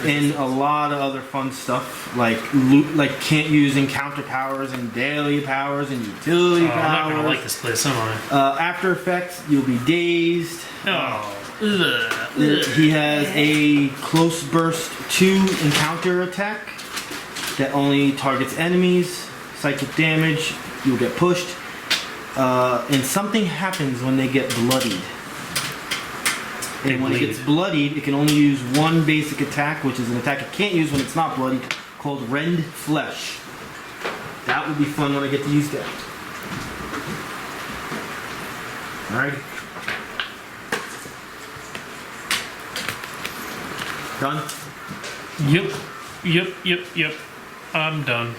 And a lot of other fun stuff like can't use encounter powers and daily powers and utility powers. I'm not gonna like this place, am I? After effects, you'll be dazed. Oh. He has a close burst 2 encounter attack that only targets enemies. Psychic damage, you'll get pushed. And something happens when they get bloodied. And when it gets bloodied, it can only use one basic attack, which is an attack it can't use when it's not bloodied, called Rend Flesh. That would be fun when I get to use that. Alright. Done? Yep. I'm done.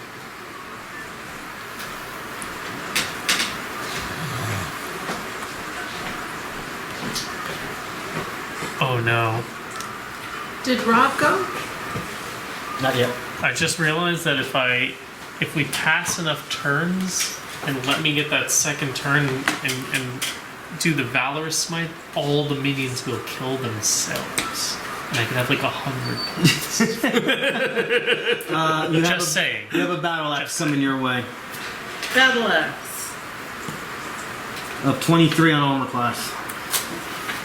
Oh no. Did Rob go? Not yet. I just realized that if we pass enough turns and let me get that second turn and do the Valorous Smite, all the minions will kill themselves. And I can have like 100 points. Just saying. You have a battle axe coming your way. Battle axe. Of 23 on armor class.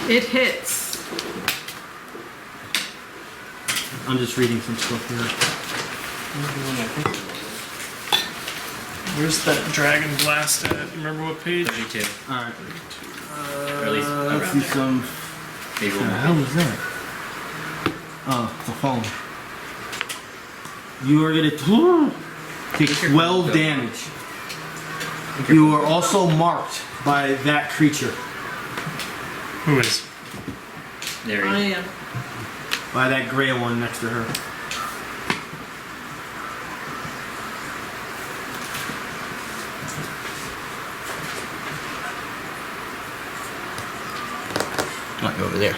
It hits. I'm just reading some stuff here. Where's that Dragon Blast at? Remember what page? 32. Alright. Or at least Let's around see there. some. Maybe What the one hell more. is that? Oh, the phone. You are going to take 12 damage. You are also marked by that creature. Who is? Neri. I am. By that gray one next to her. Not over there.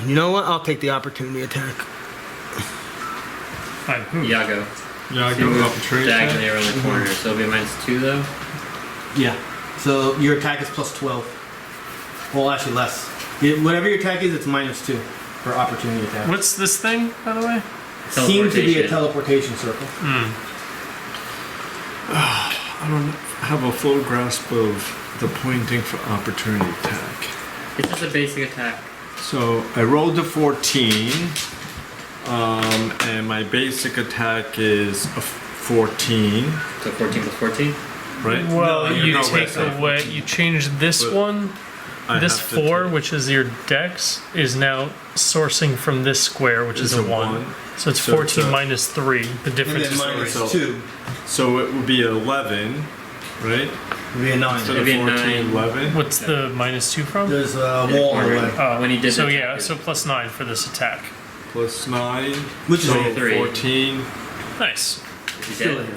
You know what? I'll take the opportunity attack. Fine. Who? Yago. Yeah, I So go move opportunity. diagonally around the corner, so it'll be -2 though. Yeah. So your attack is plus 12. Well, actually less. Whatever your attack is, it's -2 for opportunity attack. What's this thing, by the way? Seems to be a Teleportation. teleportation circle. I don't have a full grasp of the pointing for opportunity attack. It's just a basic attack. So I rolled a 14, and my basic attack is a 14, So 14 plus 14. right? Well, No, you no, take wait, away. You change this But one. I This have to 4, take- which is your dex, is now sourcing from this square, which is Is a a 1. one. So it's So 14 it's a- minus 3. The And difference then is minus 3. 2 So it would be 11, right? would be a 9. Instead It'd of be a 14, 9. 11. What's the minus 2 from? There's a wall in the way. Oh, When he did so the yeah, attack, so plus 9 for this attack. Plus 9, Which is so 23. 14, Nice. Is he still dead? in here.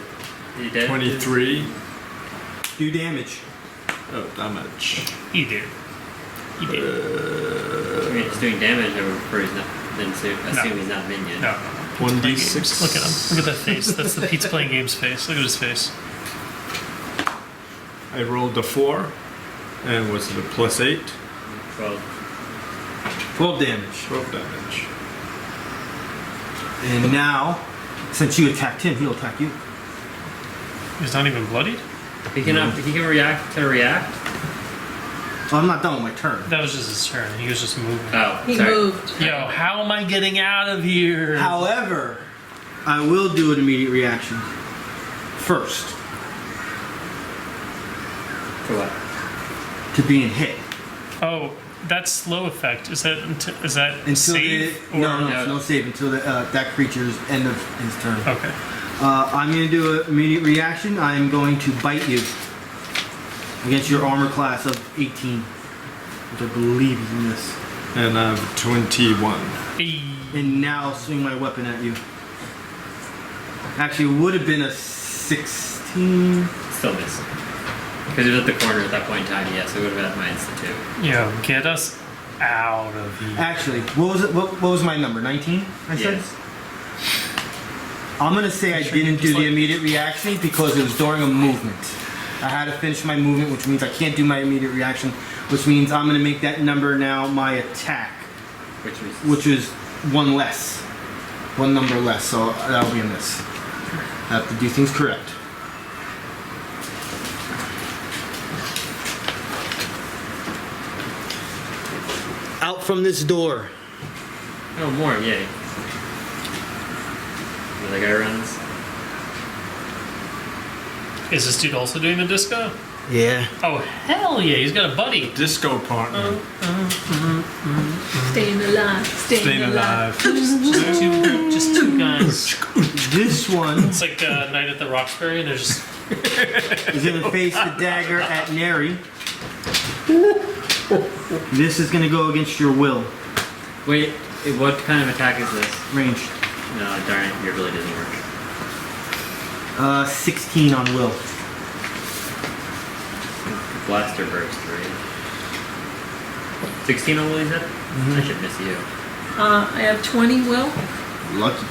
Is he dead? 23. Do damage. Oh, damage. You do. You do. I mean, he's doing damage or he's not. Then assume he's not a minion. No. 1d6. Look at him. Look at that face. That's the Pete's playing games face. Look at his face. I rolled a 4, and was it a plus 8? 12. 12 damage. 12 damage. And now, since you attacked him, he'll attack you. He's not even bloodied? He can react to react. Oh, I'm not done with my turn. That was just his turn. He was just moving. Oh, He sorry. moved. Yo, how am I getting out of here? However, I will do an immediate reaction. First, For what? to being hit. Oh, that's slow effect. Is that Until save? no, no save until that creature's end of his turn. Okay. I'm going to do an immediate reaction. I'm going to bite you against your armor class of 18, which I believe is in this. And I have 21. And now I'll swing my weapon at you. Actually, it would have been a 16. Still miss. Because it was at the corner at that point in time, yes, it would have been at -2. Yo, get us out of here. Actually, what was it? What was my number? 19? I said. Yes. I'm gonna say I didn't do the immediate reaction because it was during a movement. I had to finish my movement, which means I can't do my immediate reaction, which means I'm gonna make that number now my attack, which is one less, one number less. So that'll be a miss. I have to do things correct. Out from this door. Oh, more, yay. The guy runs. Is this dude also doing the disco? Yeah. Oh, hell yeah, he's got a buddy. Disco partner. Staying alive. Staying alive. Just two guys. This one It's like Night at the Roxbury, and they're just. is gonna face the dagger at Neri. This is gonna go against your will. Wait, what kind of attack is this? Ranged. No, darn it, your ability doesn't work. 16 on will. Blaster burst, right? 16 on will, you said? I should miss you. I have 20 will. Lucky.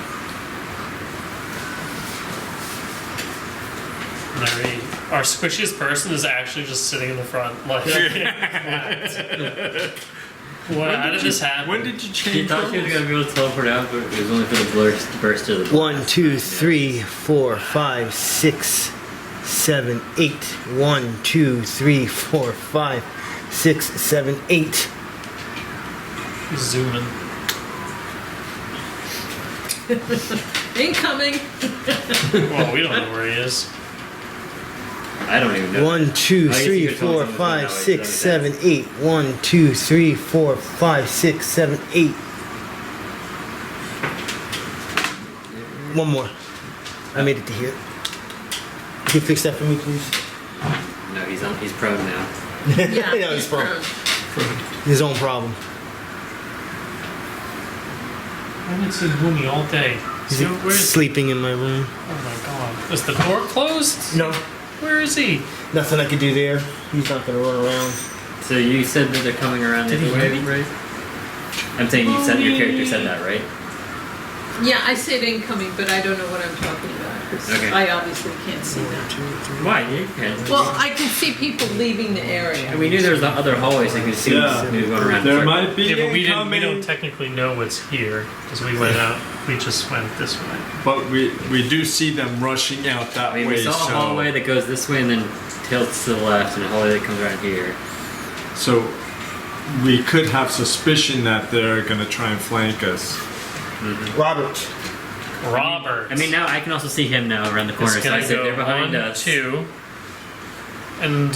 Neri, our squishiest person is actually just sitting in the front, like. What? How did this happen? When did you She change thought she was roles? going to be able to teleport out, but it was only for the burst of the 1, 2, 3, 4, 5, 6, 7, 8. 1, 2, 3, 4, 5, 6, 7, 8. Zooming. Incoming. Well, we don't know where he is. I don't even know. 1, 2, I guess 3, you could tell 4, someone's 5, now, 6, 7, 8. 1, 2, 3, 4, 5, 6, 7, 8. One more. I made it to here. Can you fix that for me, please? No, he's prone now. Yeah, Yeah, he's prone. His own problem. I haven't seen Mooney all day. He's So where's? sleeping in my room. Oh my god. Is the door closed? No, Where is he? nothing I can do there. He's not gonna run around. So you said that they're coming around Did he anyway, really? right? I'm saying you said your character said that, right? Yeah, I said incoming, but I don't know what I'm talking about. 'Cause Okay. I obviously can't see that. Why? You can. Well, I can see people leaving the area. And we knew there was the other hallway, so you could see Yeah. who's going around. the There circle. might be Yeah, but we incoming, don't technically know what's here because we went out. We just went this way. but we do see them rushing out that I mean, way. we saw a hallway that goes this way and then tilts to the left, and a hallway that comes around here. So we could have suspicion that they're gonna try and flank us. Robert. Robert. I mean, now I can also see him now around the corner, It's so I gonna said go they're behind 1, us. 2, and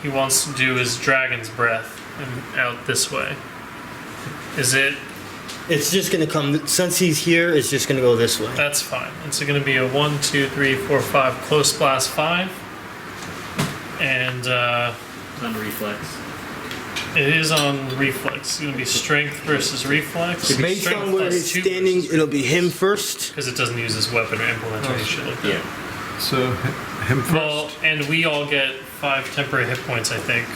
he wants to do his dragon's breath and out this way. Is it? It's just gonna come, since he's here, it's just gonna go this way. That's fine. It's going to be a 1, 2, 3, 4, 5 close blast 5, and It's on reflex. it is on reflex. It's going to be strength versus reflex. Based on where he's standing, it'll be him first. because it doesn't use his weapon or implement or any shit like that. Yeah. So him first. Well, and we all get 5 temporary hit points, I think.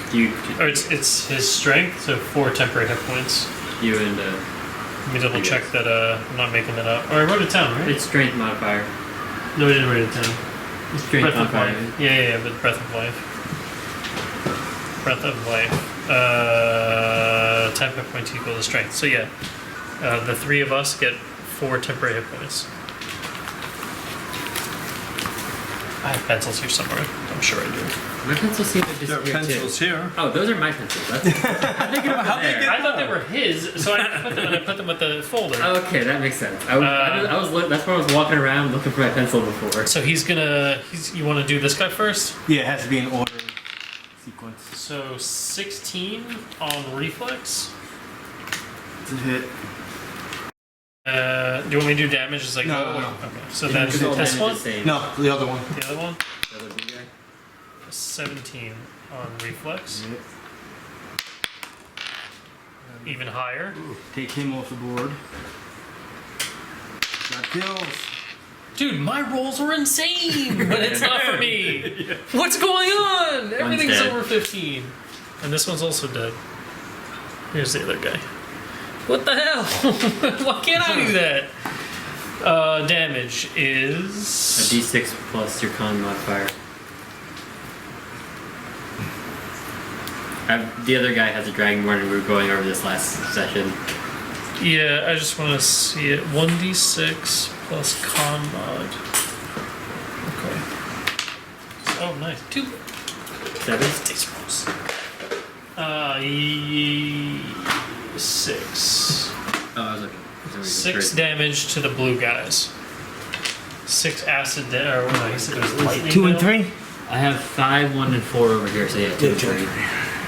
Or it's his strength, so 4 temporary hit points. You and Let me double check that I'm not making that up. Or I wrote it down, right? it's strength modifier. No, I didn't write it down. It's strength Breath of modifier. life. Yeah, but breath of life. Breath of life. 10 hit points equal to strength. So yeah, the 3 of us get 4 temporary hit points. I have pencils here somewhere. I'm sure I do. My pencils seem to There are disappear pencils too. here. Oh, those are my pencils. That's how they I thought they were his, so I put them with the folder. Okay, that makes sense. I was that's where I was walking around looking for my pencil before. So you want to do this guy first? Yeah, it has to be in order. sequence. So 16 on reflex. It's a hit. Do you want me to do damage as I go? No. Okay. So Yeah, then because all this damage one, is the same. No, the other one. the other one, The other big guy. 17 on reflex. Hit. Even higher. Take him off the board. Got kills. Dude, my rolls were insane, but it's not for me. What's going on? Everything's dead. over 15. And this one's also dead. Here's the other guy. What the hell? Why can't I do that? Damage A is... D6 plus your con modifier. The other guy has a Dragonborn, and we were going over this last session. Yeah, I just want to see it. 1d6 plus con mod. Okay. Oh, nice. 2 7? dice rolls. 6. Oh, I was looking. 6 damage to the blue guys. 6 acid or what I said it was lightning. 2 and now? 3. I have 5, 1, and 4 over here, so yeah, 2 and 3.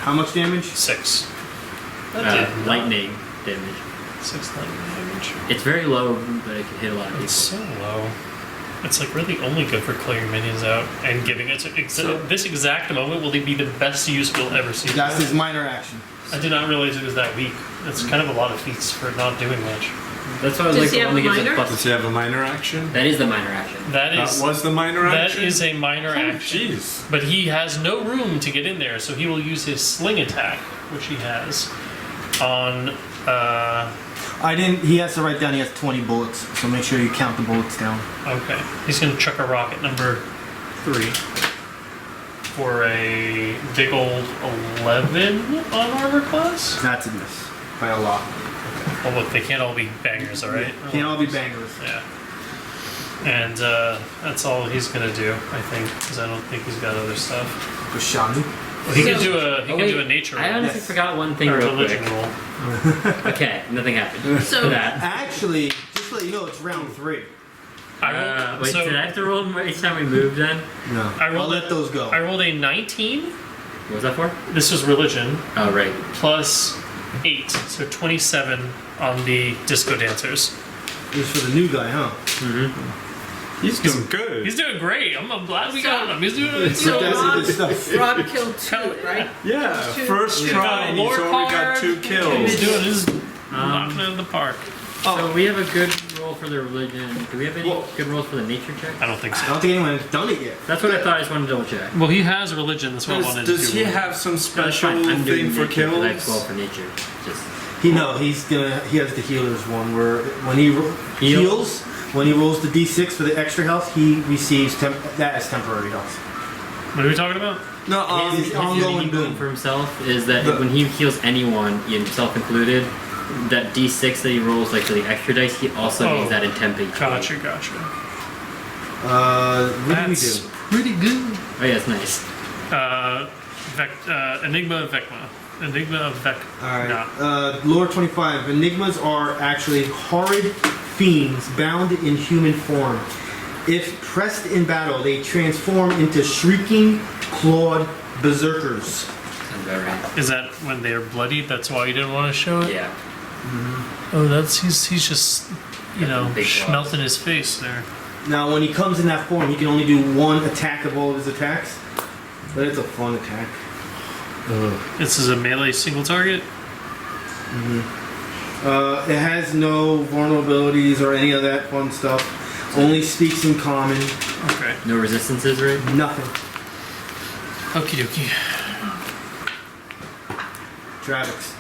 How much damage? 6. That did not- Lightning damage. 6 lightning damage. It's very low, but it can hit a lot of people. It's so low. It's like really only good for clearing minions out and giving it to this exact moment will be the best use we'll ever see. That's his minor action. I did not realize it was that weak. It's kind of a lot of feats for not doing much. That's why I was Does like he the have one that a gives minor? a plus. Does he have a minor action? That is the minor action. That That is was the minor that action? is a minor action. Jeez. But he has no room to get in there, so he will use his sling attack, which he has, on He has to write down he has 20 bullets, so make sure you count the bullets down. okay. He's gonna chuck a rocket number 3 for a big old 11 on armor class. That's a miss. By a lot. Oh look, they can't all be bangers, alright? Can't all be bangers. Yeah. And that's all he's gonna do, I think, because I don't think he's got other stuff. Bashanu. Well, he So- can do a Oh, wait, do a nature I roll. honestly Yes. forgot one thing Or a real quick. religion roll. Okay, nothing happened. So- For that. Actually, just to let you know, it's round 3. I rolled, Wait, so did I have to roll them each time we moved then? No. I rolled I'll let those go. I rolled a 19. What was that for? This was religion Oh, right. plus 8, so 27 on the disco dancers. This is for the new guy, huh? He's doing good. He's doing great. I'm glad we got him. He's doing it. So That's Rob, good stuff. Rob killed 2, right? Yeah, Two. first Yeah. try and he's Lord already got card. 2 He's kills. doing his knocking it out of the park. So we have a good roll for the religion. Do we have any Well- good rolls for the nature check? I don't think I so. don't think anyone has done it yet. That's what I thought. I just wanted to double check. Well, he has religion. That's what I wanted Does to do. he have some That's special fine. I'm doing thing for nature 'cause I have kills? 12 for nature. Just He has the healer's one where when he heals, when he rolls the d6 for the extra health, he receives that as temporary health. What are we talking about? No, his ongoing unique boon. for himself is that The- when he heals anyone, himself included, that D6 that he rolls like for the extra dice, he also Oh. needs that in temp HP. Gotcha. What do we That's do? pretty good. Oh yeah, it's nice. Enigma of Vecna. Enigma of Vecna. Alright. Lore 25. Enigmas are actually horrid fiends bound in human form. If pressed in battle, they transform into shrieking, clawed berserkers. Sounds about right. Is that when they're bloodied? That's why you didn't want to show it? Yeah. Oh, he's just, Big claws. melting his face there. Now, when he comes in that form, he can only do one attack of all of his attacks. But it's a fun attack. This is a melee single target? It has no vulnerabilities or any of that fun stuff. Only speaks in common. Okay. No resistances, right? Nothing. Okie dokie. Travex.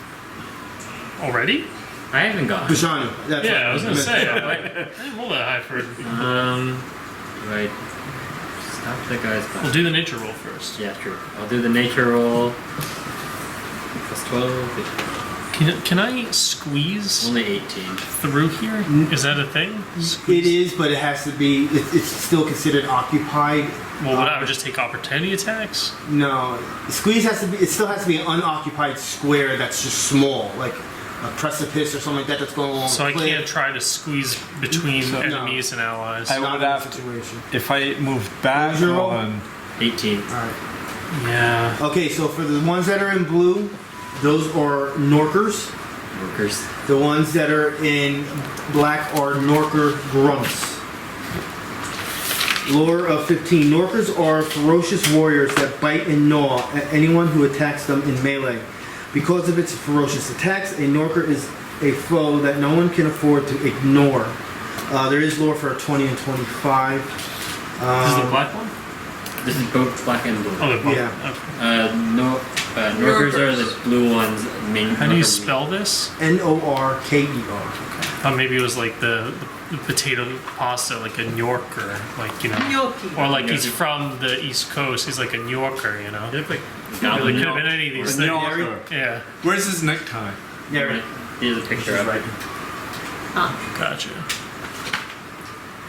Already? I haven't gone. Bashanu. That's Yeah, I was gonna say. Bashanu. I didn't roll that high for it. Right. Stop the guy's We'll back. do the nature roll first. Yeah, true. I'll do the nature roll. Plus 12. Can I squeeze Only 18. through here? Is that a thing? It is, but it has to be. It's still considered occupied. Well, would I would just take opportunity attacks? No, squeeze has to be. It still has to be an unoccupied square that's just small, like a precipice or something like that that's going along. So I a cliff. can't try to squeeze between So- enemies and allies. I Not would in have that situation. If I moved back Zero. on 18. All right. Yeah. Okay, so for the ones that are in blue, those are Norkers. Workers. The ones that are in black are Norker grunts. Lore of 15. Norkers are ferocious warriors that bite and gnaw at anyone who attacks them in melee. Because of its ferocious attacks, a Norker is a foe that no one can afford to ignore. There is lore for 20 and 25. This is the black one? This is both black and blue. Oh, the black. Yeah. Okay. Norkers are the blue ones. How do you spell this? Norker. Thought maybe it was like the potato pasta, like a Yorker, like, you know. Gnocchi. Or like he's from the East Coast, he's like a Yorker, you know. They look like Really goblin could have been milk. any of these Or things. Yorker. Yeah, Where's his necktie? Yeah, right. Here's a picture of it. gotcha.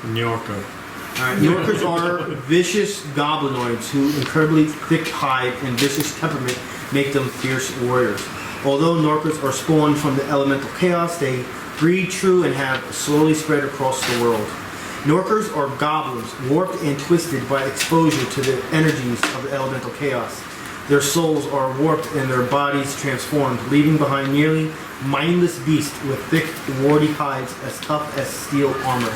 New Yorker. Alright, Norkers are vicious goblinoids whose incredibly thick hide and vicious temperament make them fierce warriors. Although Norkers are spawned from the elemental chaos, they breed true and have slowly spread across the world. Norkers are goblins, warped and twisted by exposure to the energies of the elemental chaos. Their souls are warped and their bodies transformed, leaving behind nearly mindless beasts with thick, warty hides as tough as steel armor.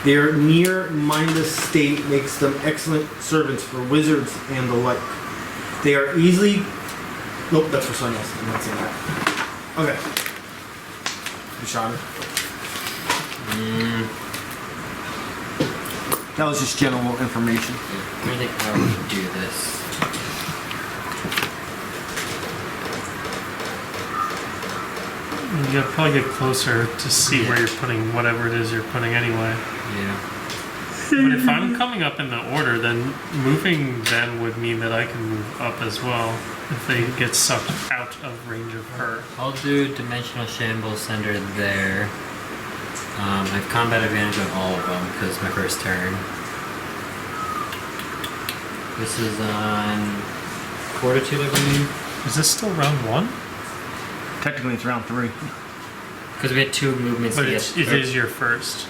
Their near mindless state makes them excellent servants for wizards and the like. They are easily... Nope, that's for someone else. I'm not saying that. Okay. Bashanu. That was just general information. I'm trying to think how we can do this. You gotta probably get closer to see where you're putting whatever it is you're putting anyway. Yeah. But if I'm coming up in the order, then moving them would mean that I can move up as well if they get sucked out of range of her. I'll do Dimensional Shambles, send her there. I have combat advantage on all of them because it's my first turn. This is on Fortitude, I believe. Is this still round one? Technically, it's round 3. Because we had 2 movements But to it get. is your first.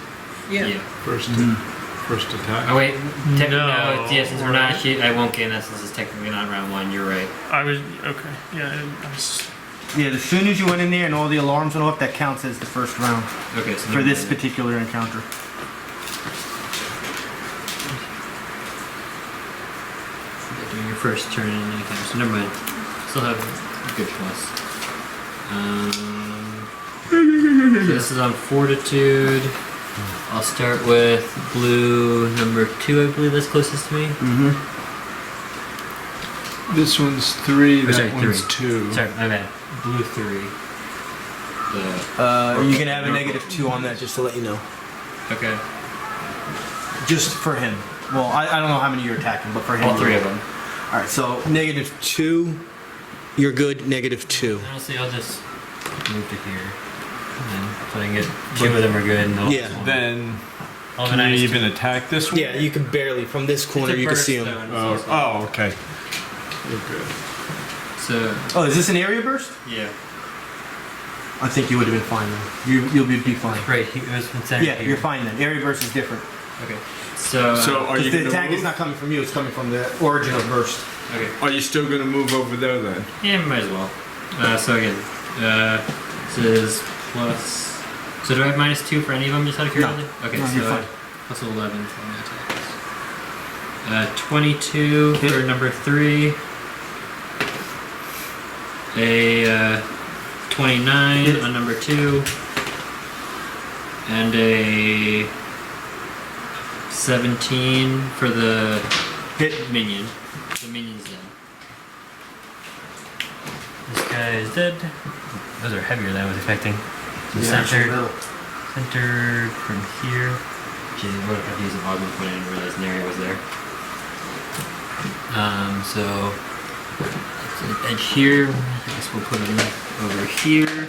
Yeah. First attack. Oh wait, technically No, no. Yeah, since we're not right. actually, I won't gain that since it's technically not round 1. You're right. I was okay. Yeah, I was. Yeah, as soon as you went in there and all the alarms went off, that counts as the first round Okay, so for this particular encounter. Doing your first turn in any time, so never mind. Still have a good plus. So this is on Fortitude. I'll start with blue number 2, I believe that's closest to me. This one's 3, that sorry, one's 3. 2. Sorry, my bad. Blue 3. You can have a -2 on that, just to let you know. Okay. Just for him. Well, I don't know how many you're attacking, but for him. All 3 of them. Alright, so -2. You're good, -2. Honestly, I'll just move to here. And then putting it. 2 of them are good. And Yeah. Then I'll can have you a even attack this one? Yeah, you can barely. From this corner, you can see him. Oh, okay. You're good. So, Oh, is this an area burst? yeah. I think you would have been fine then. You'll be fine. Right, it was from center Yeah, here. you're fine then. Area burst is different. Okay. So, So are Because you the gonna attack move? is not coming from you, it's coming from the origin of burst. okay. Are you still gonna move over there then? Yeah, might as well. So again, this is plus. So do I have -2 for any of them, just out of curiosity? Okay, No, so you're fine. plus 11 for my attacks. 22 for number 3. A 29 on number 2. And a 17 for the Hit. minion. The minion's dead. This guy is dead. Those are heavier than I was expecting. So centered from here. Gee, I would have to use an augment point. I didn't realize Neri was there. So it's an edge here. I guess we'll put him over here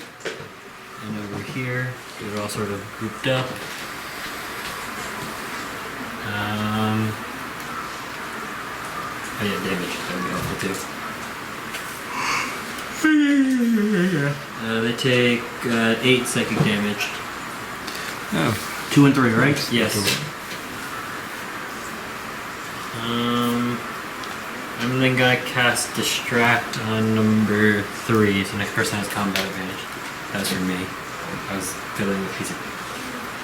and over here. They're all sort of grouped up. Oh yeah, damage. That would be helpful too. They take 8 psychic damage. No. 2 and 3, right? Yes. I'm then gonna cast Distract on number 3, so next person has combat advantage. That's for me. I was filling with a piece of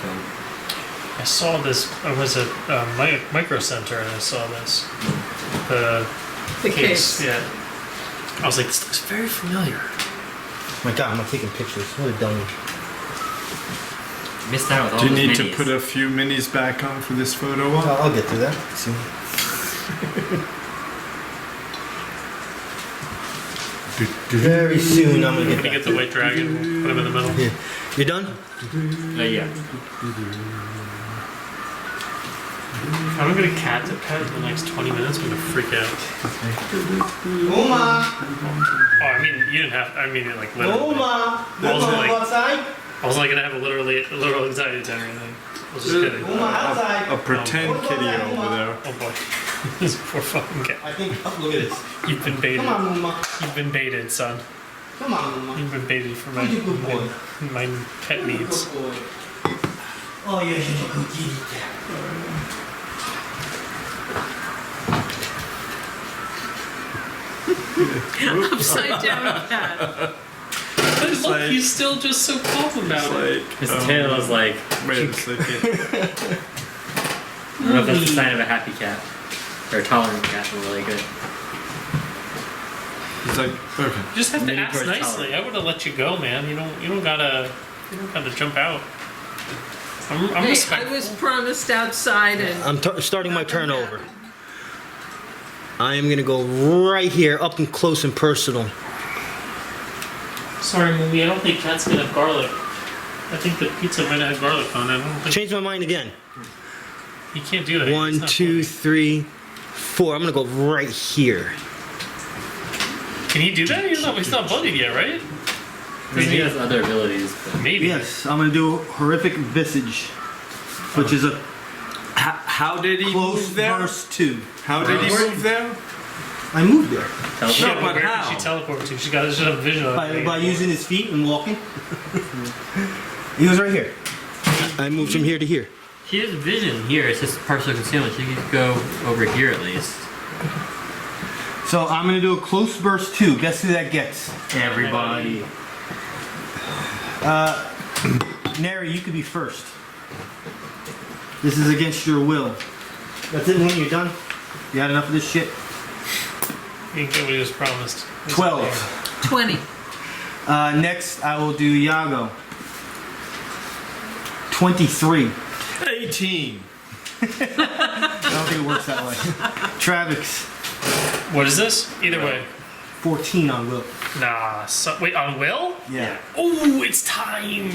gold. I saw this. I was at Micro Center and I saw this. The case. Yeah. I was like, this looks very familiar. My God, I'm not taking pictures. What a dummy. Missed out with all Do you those need minis. to put a few minis back on for this photo op? I'll get to that soon. Very soon I'm gonna I'm get gonna back get the to white dragon. Put him in the middle. it. You done? Yeah. If I'm gonna cat to pet in the next 20 minutes, I'm gonna freak out. Oma! Oh, I mean, you didn't have. I mean, like literally. Oma! I was like- outside? I was like gonna have a literal anxiety attack or anything. I was just kidding. Oma, outside! A pretend kitty over there. Oh boy. This poor fucking cat. I think, oh, look at this. You've been baited. Come on, Oma. You've been baited, son. Come on, Oma. You've been baited for my, You're a good boy. my pet needs. Good boy. Oh, you're a good kitty cat. Upside down cat. But look, like- he's still just so calm about it. His tail is like, Wait a second. I don't know if that's a sign of a happy cat. Or a tolerant cat, but really good. It's like, okay. You just have to Mini ask towards nicely. tolerant. I would have let you go, man. You don't gotta jump out. I'm Hey, I respectful. was promised outside and I'm starting my turn over. I am gonna go right here, up and close and personal. Sorry, Movie. I don't think cats can have garlic. I think the pizza might have garlic on it. I don't think Change my mind again. you can't do that. It's 1, not 2, funny. 3, 4. I'm gonna go right here. Can he do that? He's not bloodied yet, right? I mean, he has other abilities, but Maybe. Yes, I'm gonna do horrific visage, which is a How did he close move there? verse 2. How did he move there? I moved there teleport. No, but Where how? did she teleport to? She should have vision on it. by using his feet and walking. He was right here. I moved from here to here. He has vision here, it's just partial concealment. You could go over here at least. So I'm gonna do a close burst 2. Guess who that gets? Everybody. Neri, you could be first. This is against your will. That's it, man. You're done. You had enough of this shit. He didn't get what he was promised. 12. 20. Next, I will do Yago. 23. 18. I don't think it works that way. Travex. What is this? Either way. 14 on will. Nah. Wait, on Will? Yeah. Oh, it's time.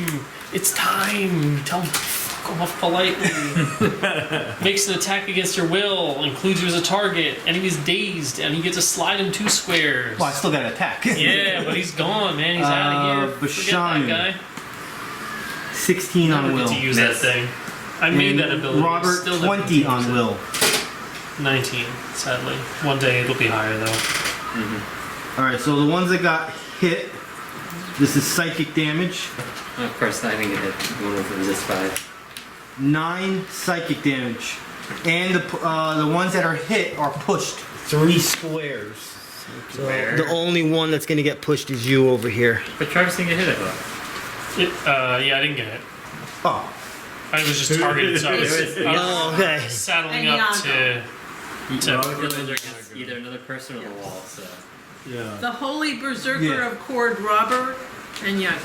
It's time. Tell him to fuck off politely. Makes an attack against your will. Includes you as a target. Enemy's dazed, and he gets to slide him 2 squares. Well, I still got to attack. Yeah, but he's gone, man. He's out of here. Forget Bashanu. that guy. 16 on Never will. get to use that Miss. thing. I made And that ability. Robert, Still never 20 get to on use it. will. 19, sadly. One day it'll be higher though. Alright, so the ones that got hit, this is psychic damage. Of course, I think it hit one with resist 5. 9 psychic damage. And the ones that are hit are pushed 3 squares. So Square. the only one that's going to get pushed is you over here. But Travis didn't get hit, I thought. Yeah, I didn't get it. Oh. I was just targeted, so I was Oh, okay. saddling And up Yago. to. Those are against either another person or the wall, so. Yeah. The Holy Berserker Yeah. of Cord Robert and Yago.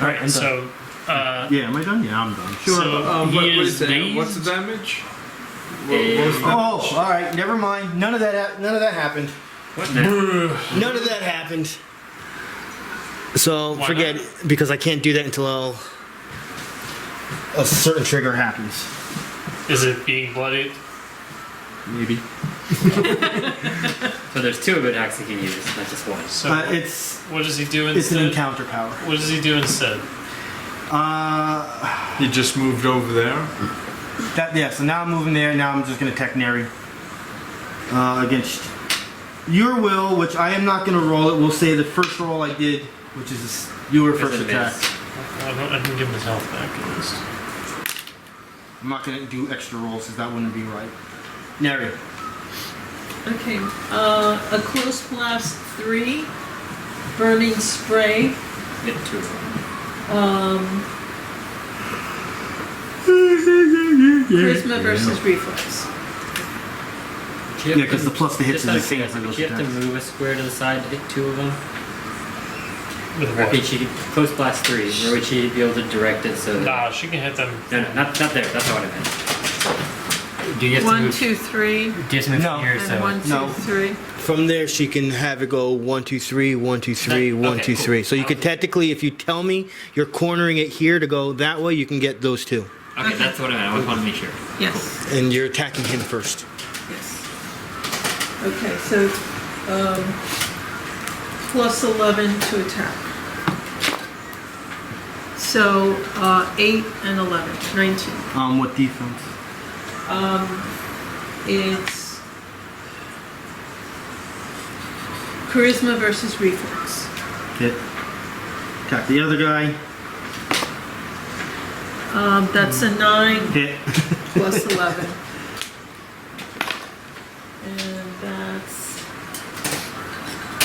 Alright, I'm so. Yeah, am I done? Yeah, I'm done. Sure. So What he is is that? dazed. What's the damage? oh, all right. Never mind. None of that happened. What now? None of that happened. So Why forget not? it, because I can't do that until a certain trigger happens. Is it being bloodied? Maybe. So there's 2 of it attacks he can use, not just one. So It's what does he do it's an instead? encounter power. What does he do instead? He just moved over there. So now I'm moving there. Now I'm just gonna attack Neri against your will, which I am not gonna roll it. We'll say the first roll I did, which is your first Doesn't attack. miss. I can give him his health back at least. I'm not gonna do extra rolls because that wouldn't be right. Neri. Okay, a close blast 3, burning spray, Get 2 of them. charisma versus reflex. Do you have Yeah, 'cause to- the plus the hits just is the out of same for curiosity, those do you have to attacks. move a square to the side to hit 2 of them? With Or what? could she close blast 3? Or would she be able to direct it so that... Nah, she can hit them. No, not there. That's not what I meant. Do you have to 1, move? 2, 3, Do you have to move No. here and so... 1, 2, No. 3. From there, she can have it go 1, 2, 3, 1, 2, 3, 1, Okay, 2, cool. 3. So you could technically, if you tell me you're cornering it here to go that way, you can get those 2. Okay, that's what I meant. I just wanted to make sure. Yes, And you're attacking him first. yes. Okay, so plus 11 to attack. So 8 and 11, 19. What defense? It's charisma versus reflex. Hit. Attack the other guy. That's a 9 Hit. plus 11. And that's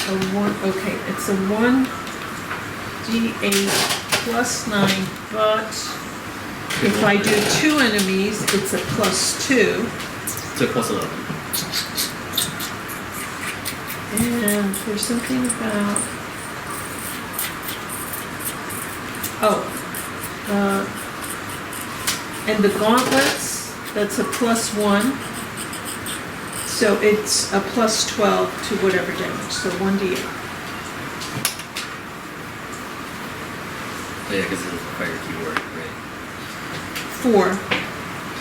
a 1, okay, it's a 1d8 plus 9, but if I do 2 enemies, it's a plus 2. So plus 11. And there's something about, and the gauntlets, that's a plus 1. So it's a plus 12 to whatever damage, so 1d8. Oh, yeah, because it's a fire keyword, right? 4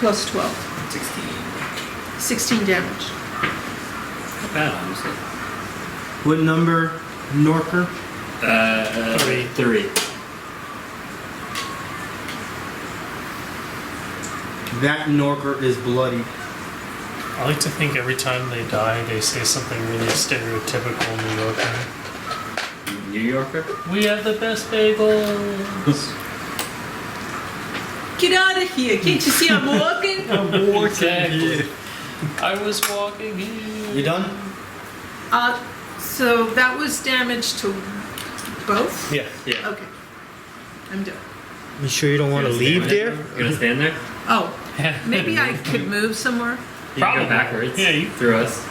plus 12, 16. 16 damage. Not bad, honestly. What number? Norker? 3. 3. That Norker is bloody. I like to think every time they die, they say something really stereotypical New Yorker. New Yorker? We have the best bagels. Get out of here, can't you see I'm walking? Exactly. I was walking here. You done? So that was damage to both? Yeah. Yeah. Okay, I'm done. You sure you don't want to leave there? You're gonna stand there? Oh, maybe I could move somewhere, You can Probably. go backwards. Yeah, you- Through us.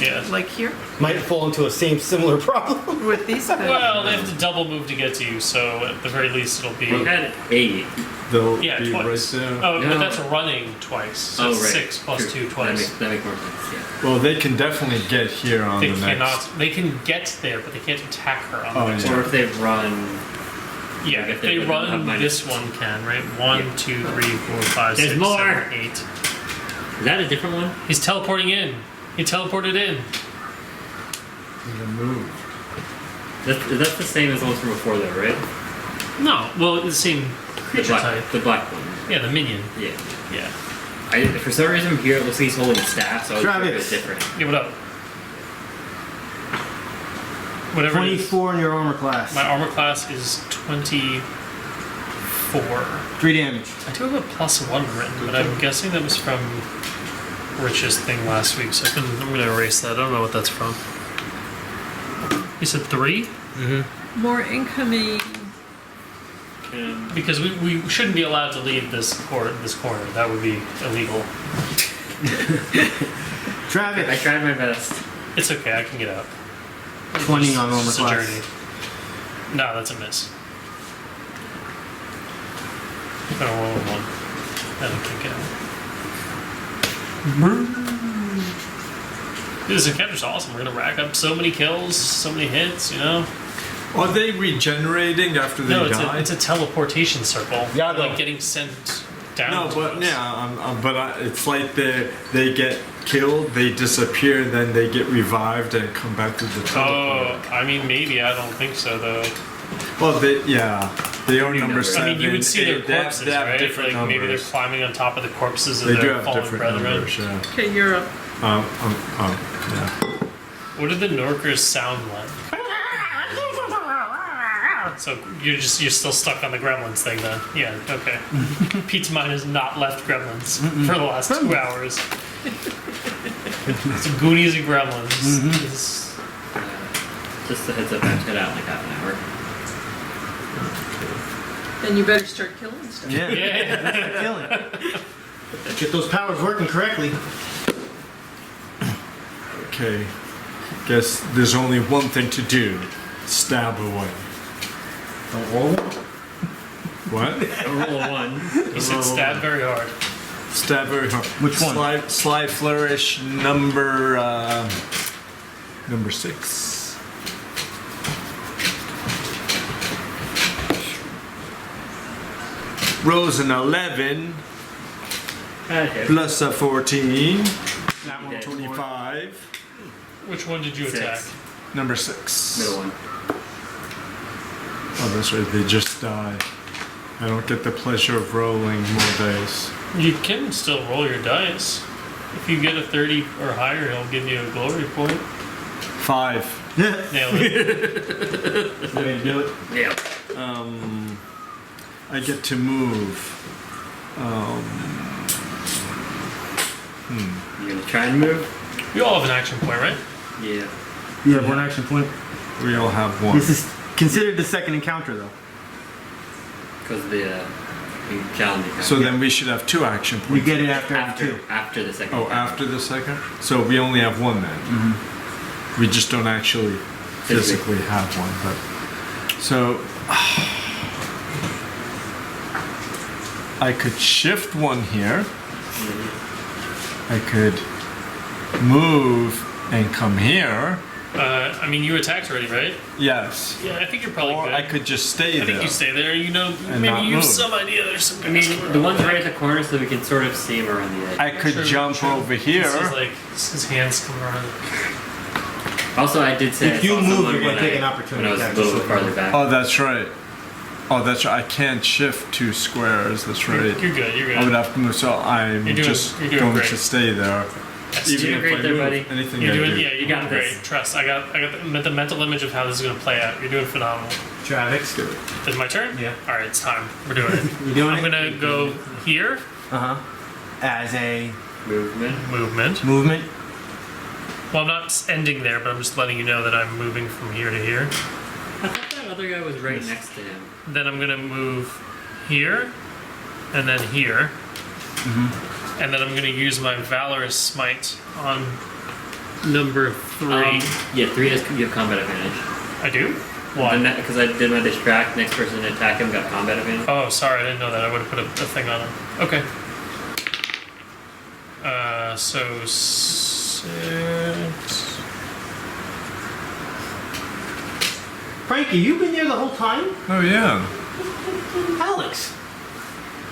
Yeah. like here, Might fall into a similar problem. with these guys. Well, they have to double move to get to you, so at the very least it'll be. We had 8. They'll Yeah, be twice. right there. Oh, No. but that's running twice. So it's 6 plus True. 2 twice. That makes more sense, yeah. Well, they can definitely get here on They the cannot. next. They can get there, but they can't attack her on Oh, the next yeah. Or one. if they run... Yeah, Like if if they they run, have minus- this one can, right? 1, Yeah. 2, 3, 4, 5, There's 6, more. 7, 8. Is that a different one? He's teleporting in. He teleported in. They move. That's the same as the ones from before though, right? No, well, it's the same creature type. The black one. Yeah, the minion. Yeah. Yeah. For some reason here it looks like he's holding a staff, so I was sure it was Travex. different. Give it up. Whatever it is. 24 in your armor class. My armor class is 24. 3 damage. I do have a +1 written, but I'm guessing that was from Rich's thing last week, so I'm going to erase that. I don't know what that's from. You said 3? More incoming. Because we shouldn't be allowed to leave this corner. That would be illegal. Travex. I tried my best. It's okay, I can get out. 20 on armor It's a class. journey. No, that's a miss. I'm gonna roll a 1. Then I can get out. This encounter's awesome. We're gonna rack up so many kills, so many hits, you know? Are they regenerating after they No, die? it's a teleportation circle. Yago. Like getting sent down. No, to but us. yeah, it's like they get killed, they disappear, and then they get revived and come back to the Oh, teleport. I mean, maybe. I don't think so, though. Well, they are number numbers. 7. I mean, you would see their 8, they have- corpses, they have right? different Like maybe they're numbers. climbing on top of the corpses of They do their have fallen different brethren. numbers, yeah. Okay, you're up. Yeah. What do the Norkers sound like? So you're still stuck on the Gremlins thing then? Yeah. Okay. Pete's mind has not left Gremlins for the last 2 hours. It's Goonies and Gremlins. It's- Just a heads up, I have to head out in like half an hour. Then you better start killing stuff. Yeah. Yeah. Killing. Get those powers working correctly. Okay. Guess there's only one thing to do. Stab away. Don't roll. What? A roll a 1. He said stab very hard. Stab very hard. Which one? Sly flourish number 6. Rolls an 11 plus a 14. That one 25. Which one did you 6. attack? Number 6. Middle one. Oh, that's right. They just die. I don't get the pleasure of rolling more dice. You can still roll your dice. If you get a 30 or higher, he'll give you a glory point. 5. Nailed it. That's the way to do it. Yeah. I get to move. You gonna try and move? We all have an action point, right? Yeah. You have one action point. We all have one. This is considered the second encounter, though. Because the challenge. So then we should have 2 action You points. get it after every 2. After the second. Oh, encounter. after the second? So we only have 1 then. We just don't actually physically have one. But so I could shift 1 here. I could move and come here. I mean, you attacked already, right? Yes. Yeah, I think you're probably Or good. I could just stay I there. think you stay there. You know, And maybe not you have move. some idea there's some I mean, guys the one's right at the corner, so we can sort of see him around the edge. I could True, jump true. over here. This is like his hands come around. Also, I did say If I you saw move, someone you're gonna when take I- an opportunity when I was a attack, little just bit so you farther know. back. Oh, that's right. Oh, that's right. I can't shift 2 squares. That's right. You're good. You're I would good. have to move, so I'm You're doing- just you're doing going great. to stay there. Yes, You're doing great if I there, move, buddy. anything You're I doing. do. Yeah, you're You doing got great. this. Trust. I got the mental image of how this is gonna play out. You're doing phenomenal. Travex. Good. Is it my turn? Yeah. All right, it's time. We're doing it. You doing I'm it? gonna go here. As a Movement. Movement. movement. Well, I'm not ending there, but I'm just letting you know that I'm moving from here to here. I thought that other guy was right next to him. Then I'm gonna move here, and then here, and then I'm gonna use my Valorous Smite on number 3. Yeah, 3 has you have combat advantage. I do? Why? Because I did my distract. Next person to attack him got combat advantage. Oh, sorry, I didn't know that. I would have put a thing on him. Okay. So 6. Frankie, you've been there the whole time? Oh, yeah. Alex.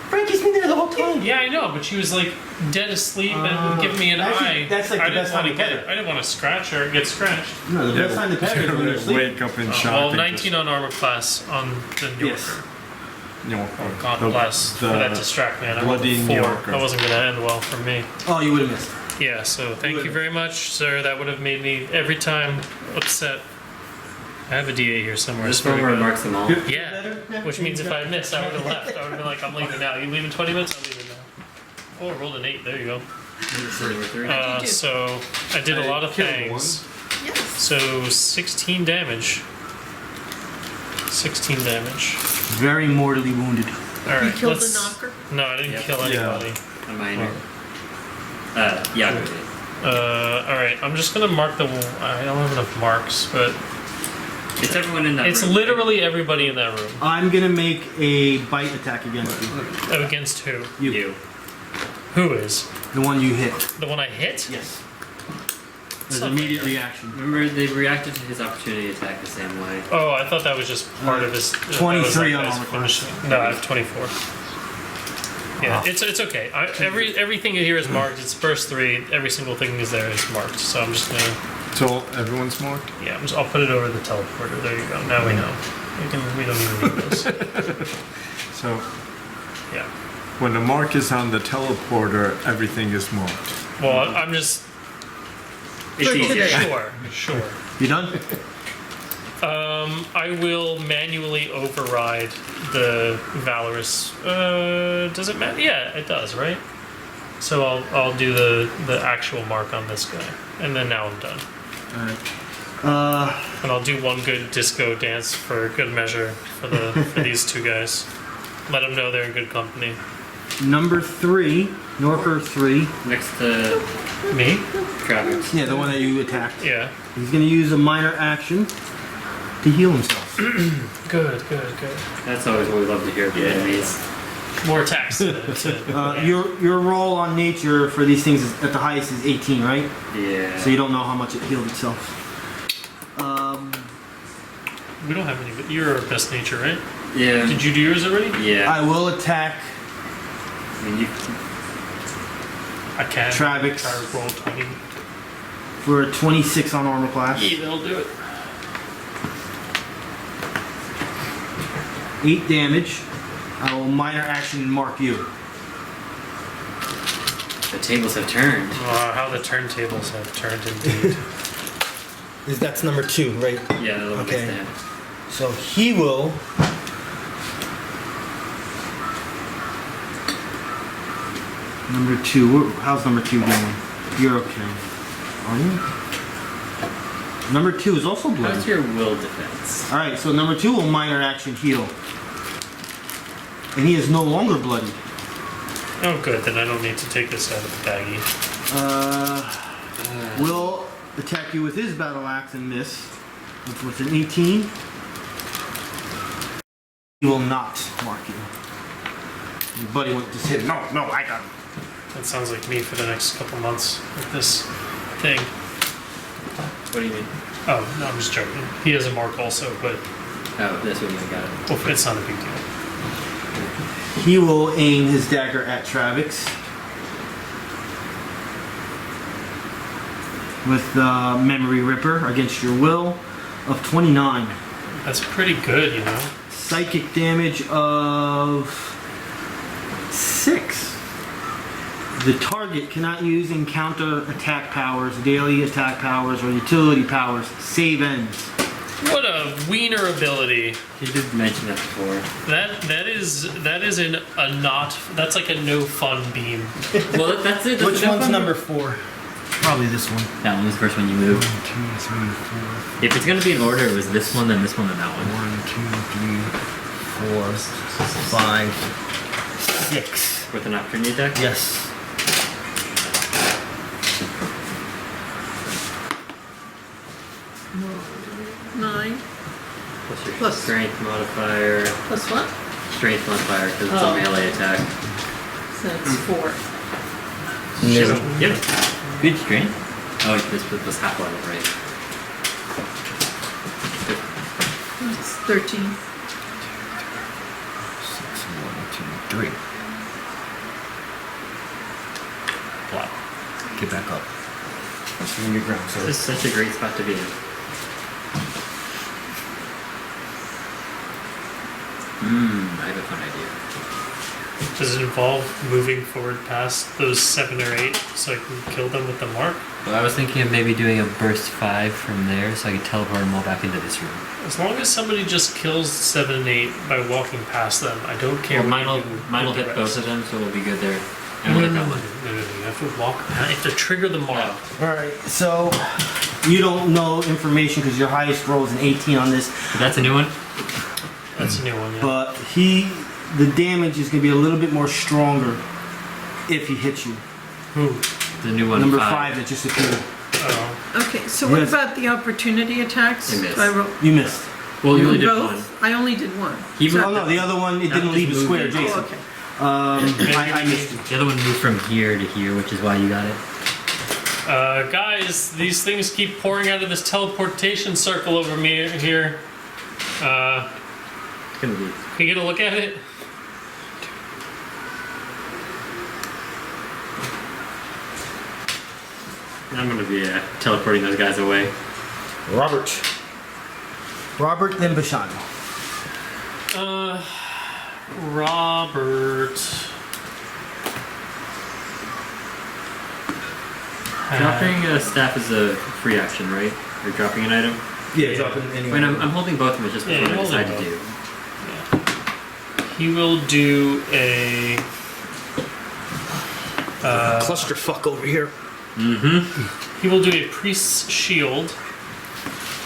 Frankie's been there the whole time. Yeah, I know, but she was like dead asleep and giving me an actually, eye. that's, like, I the didn't best time want to to pet get. her. I didn't want to scratch her. Get scratched. No, the best time to pet her is when you're asleep. Wake up in shock. Well, and 19 on armor class on the Norker. Yes. just- No, God the- bless for the that distract, man. I rolled a bloody 4. Norker. That wasn't going to end well for me. Oh, you would have missed. Yeah, so thank you very much, sir. That would have made me every time upset. I have a DA here somewhere. This I swear one to where it God. marks them all. Yeah, which means if I missed, I would have left. I would have been like, I'm leaving now. You leave in 20 minutes? I'm leaving now. Oh, I rolled an 8. There you go. Number 3. do? So I did a lot of killed things. Yes. So 16 damage. 16 damage. Very mortally wounded. All right. You killed let's- the knocker? No, I didn't Yep. kill Yeah. anybody. A minor. Yago did. All right. I'm just gonna mark the. I don't have enough marks, but It's everyone in that it's room. literally everybody in that room. I'm gonna make a bite attack against you. Against who? You. Who is The one you hit. the one I hit? Yes. There's not immediate fair. reaction. Remember, they reacted to his opportunity attack the same way. Oh, I thought that was just part of his. that was 23 on his armor finish. class. No, I have 24. Yeah, it's okay. Everything here is marked. It's first 3. Every single thing is there is marked. So I'm just gonna. So everyone's marked? Yeah, I'll put it over the teleporter. There you go. Now we know. We don't even need those. So Yeah. when the mark is on the teleporter, everything is marked. Well, I'm just. It's easier. Sure. You done? I will manually override the Valorous. Does it matter? Yeah, it does, right? So I'll do the actual mark on this guy, and then now I'm done. Alright. And I'll do one good disco dance for good measure for these two guys. Let them know they're in good company. Number 3, Norker 3. Next to Me? Travex. Yeah, the one that you attacked. Yeah. He's gonna use a minor action to heal himself. Good. That's always what we love to hear of the enemies. More attacks. Your roll on nature for these things is, at the highest is 18, right? Yeah. So you don't know how much it healed itself. We don't have any, but you're our best nature, right? Yeah. Did you do yours already? Yeah. I will attack I mean, you. I can. Travex. Try to roll 20. for a 26 on armor class. Yeah, that'll do it. 8 damage. I will minor action mark you. The tables have turned. How the turntables have turned indeed. That's number 2, right? Yeah, the little Okay. stand. So he will. Number 2. How's number 2 going? You're okay. Are you? Number 2 is also bloody. How's your will defense? Alright, so number 2 will minor action heal. And he is no longer bloody. Oh, good. Then I don't need to take this out of the baggie. Will attack you with his battle axe and miss. With an 18. He will not mark you. Your buddy went just hit. No, I got him. That sounds like me for the next couple months with this thing. What do you mean? Oh, no, I'm just joking. He has a mark also, but Oh, this one I got it. well, it's not a big deal. He will aim his dagger at Travex. With the Memory Ripper against your will of 29. That's pretty good, you know. Psychic damage of 6. The target cannot use encounter attack powers, daily attack powers, or utility powers. Save ends. What a wiener ability. You did mention that before. That is that's like a no fun beam. Well, that's it. That's Which enough one's on- number 4? Probably this one. That one was the first one you moved. 1, 2, 3, 4. If it's gonna be in order, it was this one, then this one, then that one. 1, 2, 3, 4, 5, 6. With an opportunity attack? Yes. Nine. Plus your Plus. strength modifier. Plus what? Strength modifier, because it's Oh. a melee attack. So it's 4. Yep. Good strength. Oh, this was half level, right? It's 13. 6, 1, 2, 3. Wow. Get back up. That's from your ground, This is such a great spot to be in. I have a fun idea. Does it involve moving forward past those 7 or 8 so I can kill them with the mark? Well, I was thinking of maybe doing a burst 5 from there so I could teleport them all back into this room. As long as somebody just kills 7 and 8 by walking past them, I don't care. Well, what mine you do will with the hit rest. both of them, so we'll be good there. And we'll hit that one. No, you have to walk past. You have to trigger the mark. Alright, so you don't know information because your highest roll is an 18 on this, That's a new one? That's a new one, yeah. but the damage is going to be a little bit more stronger if he hits you. Who? The new one. Number 5 that just appeared. Oh. Okay, so what Yes. about the opportunity attacks? I missed. Do I roll? You missed. Well, you only did Both? one. I only did one. He moved. Oh no, the other one, it That didn't just leave the moved square, it. Jason. Oh, okay. I missed it. The other one moved from here to here, which is why you got it. Guys, these things keep pouring out of this teleportation circle over me here. It's gonna be. Can you get a look at it? I'm gonna be teleporting those guys away. Robert, then Bashanu. Robert. Dropping a staff is a free action, right? Or dropping an item? Yeah, drop it anyway. Wait, I'm holding both of them just Yeah, before I you're decide to holding do. He will do a Clusterfuck over here. He will do a priest's shield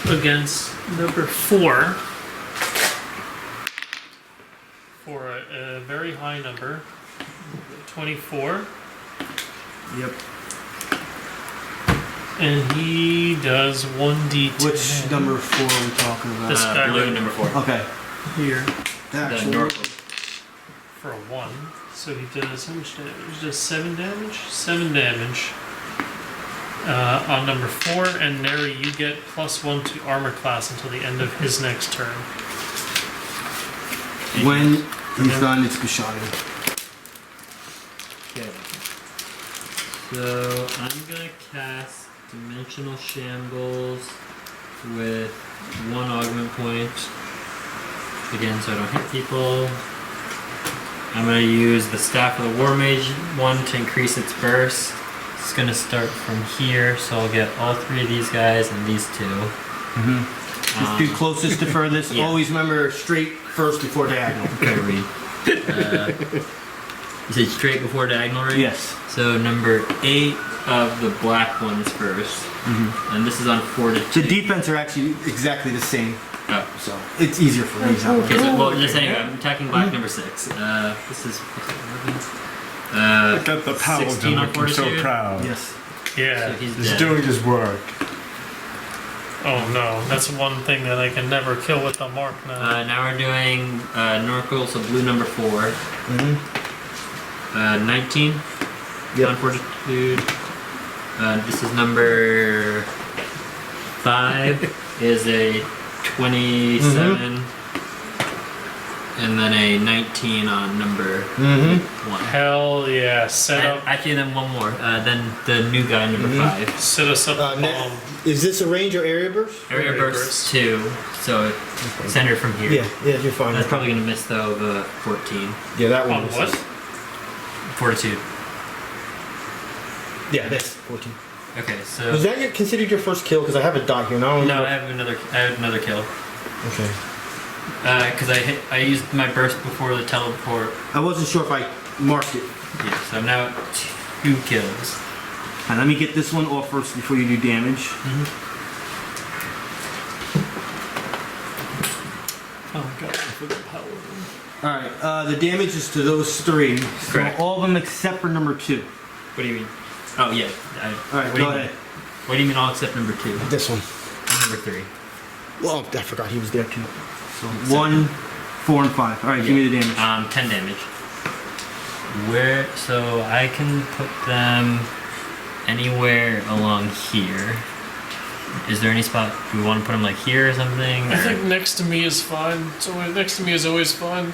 against number 4 for a very high number, 24, Yep. and he does 1d10. Which number 4 are we talking about? This guy Blue right number 4. Okay. here The Actual. Norkers. for a 1. So he does how much damage? He does 7 damage. 7 damage. On number 4, and Neri, you get +1 to armor class until the end of his next turn. When he's done, it's Bashanu. Okay. So I'm gonna cast Dimensional Shambles with 1 augment point. Again, so I don't hit people. I'm gonna use the Staff of the War Mage one to increase its burst. It's gonna start from here, so I'll get all 3 of these guys and these 2. Just do closest to furthest. Yeah. Always remember straight first before diagonal. Okay, read. You said straight before diagonal, right? Yes. So number 8 of the black ones first, and this is on The Fortitude. defense are actually exactly the same, Oh. so it's easier for me. Okay, so well, just anyway, I'm attacking black number 6. This is Look at the 16 paladin on looking so Fortitude. proud. Yes. Yeah. So he's He's dead. doing his work. Oh no, that's one thing that I can never kill with the mark now. Now we're doing Norkers, so blue number 4. 19 Yep. on Fortitude. This is number 5. Is a 27. And then a 19 on number 1. Hell yeah, set up. Actually, then one more. Then the new guy, number 5. Set us up a bomb. Is this a range or area burst? Area Area burst burst. 2, so center from here. Yeah, you're fine. That's probably gonna miss though the 14. Yeah, that one. On was- what? Fortitude. Yeah, that's 14. Okay, Was so that considered your first kill? Because I have a dot here. Now no, I have another kill. Okay. Because I used my burst before the teleport. I wasn't sure if I marked it. Yeah, so I'm now at 2 kills. And let me get this one off first before you do damage. Oh god, for the paladin. Alright, the damage is to those 3. So Correct. all of them except for number 2. What do you mean? Oh yeah. Alright, what go do you ahead. mean? What do you mean all except number 2? This one. Number 3. Well, I forgot he was there too. So 1, 4, and 5. Alright, give me the damage. 10 damage. So I can put them anywhere along here. Is there any spot, do we want to put them like here or something? I think next to me is fine. So next to me is always fine.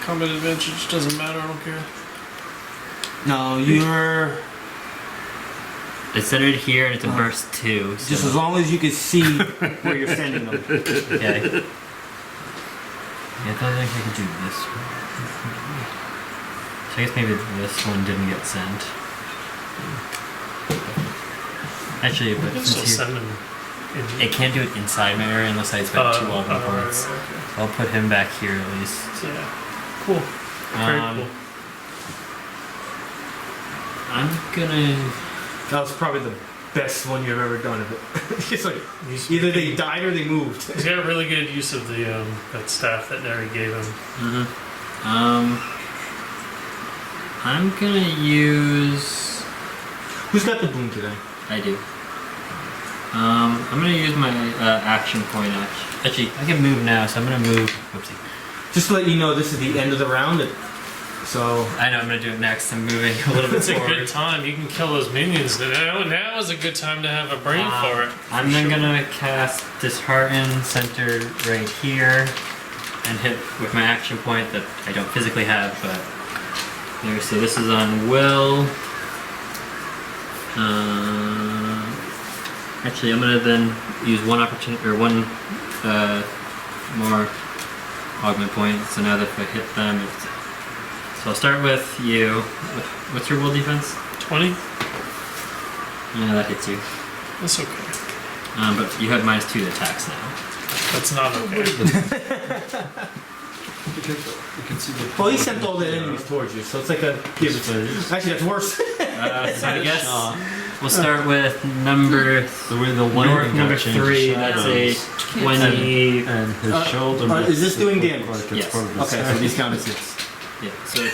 Combat advantage doesn't matter, I don't care. No, you're... It's centered here and it's a burst 2. So. Just as long as you can see where you're sending them. Okay. Yeah, I thought I could do this one. So I guess maybe this one didn't get sent. Actually, I but can since still here, send them in. it can't do it inside my area unless I spend 2 augment points. Okay. I'll put him back here at least. Yeah. Cool. Very cool. I'm gonna. That was probably the best one you've ever done of it. It's like, either they died or they moved. He's got really good use of the that staff that Neri gave him. I'm gonna use. Who's got the boom today? I do. I'm gonna use my action point. Actually, I can move now, so I'm gonna move. Whoopsie. Just to let you know, this is the end of the round. So I know I'm gonna do it next. I'm moving a little bit It's a forward. good time. You can kill those minions. Now is a good time to have a brain for it. I'm then gonna cast Dishearten centered right here and hit with my action point that I don't physically have, but there. So this is on Will. Actually, I'm gonna then use one opportunity or one more augment point. So now that if I hit them, so I'll start with you. What's your will defense? 20? Yeah, that hits you. That's okay. But you have -2 to attacks now. That's not okay. You can see the. Well, he sent all the enemies towards you, so it's like a give. Actually, that's worse. So I guess we'll start with number The way the North lighting number got changed 3. to That's shadows. a 20. And his shoulder. is this doing makes it damage? look like it's Yes. part of the Okay, so set. these count as hits. Yeah. So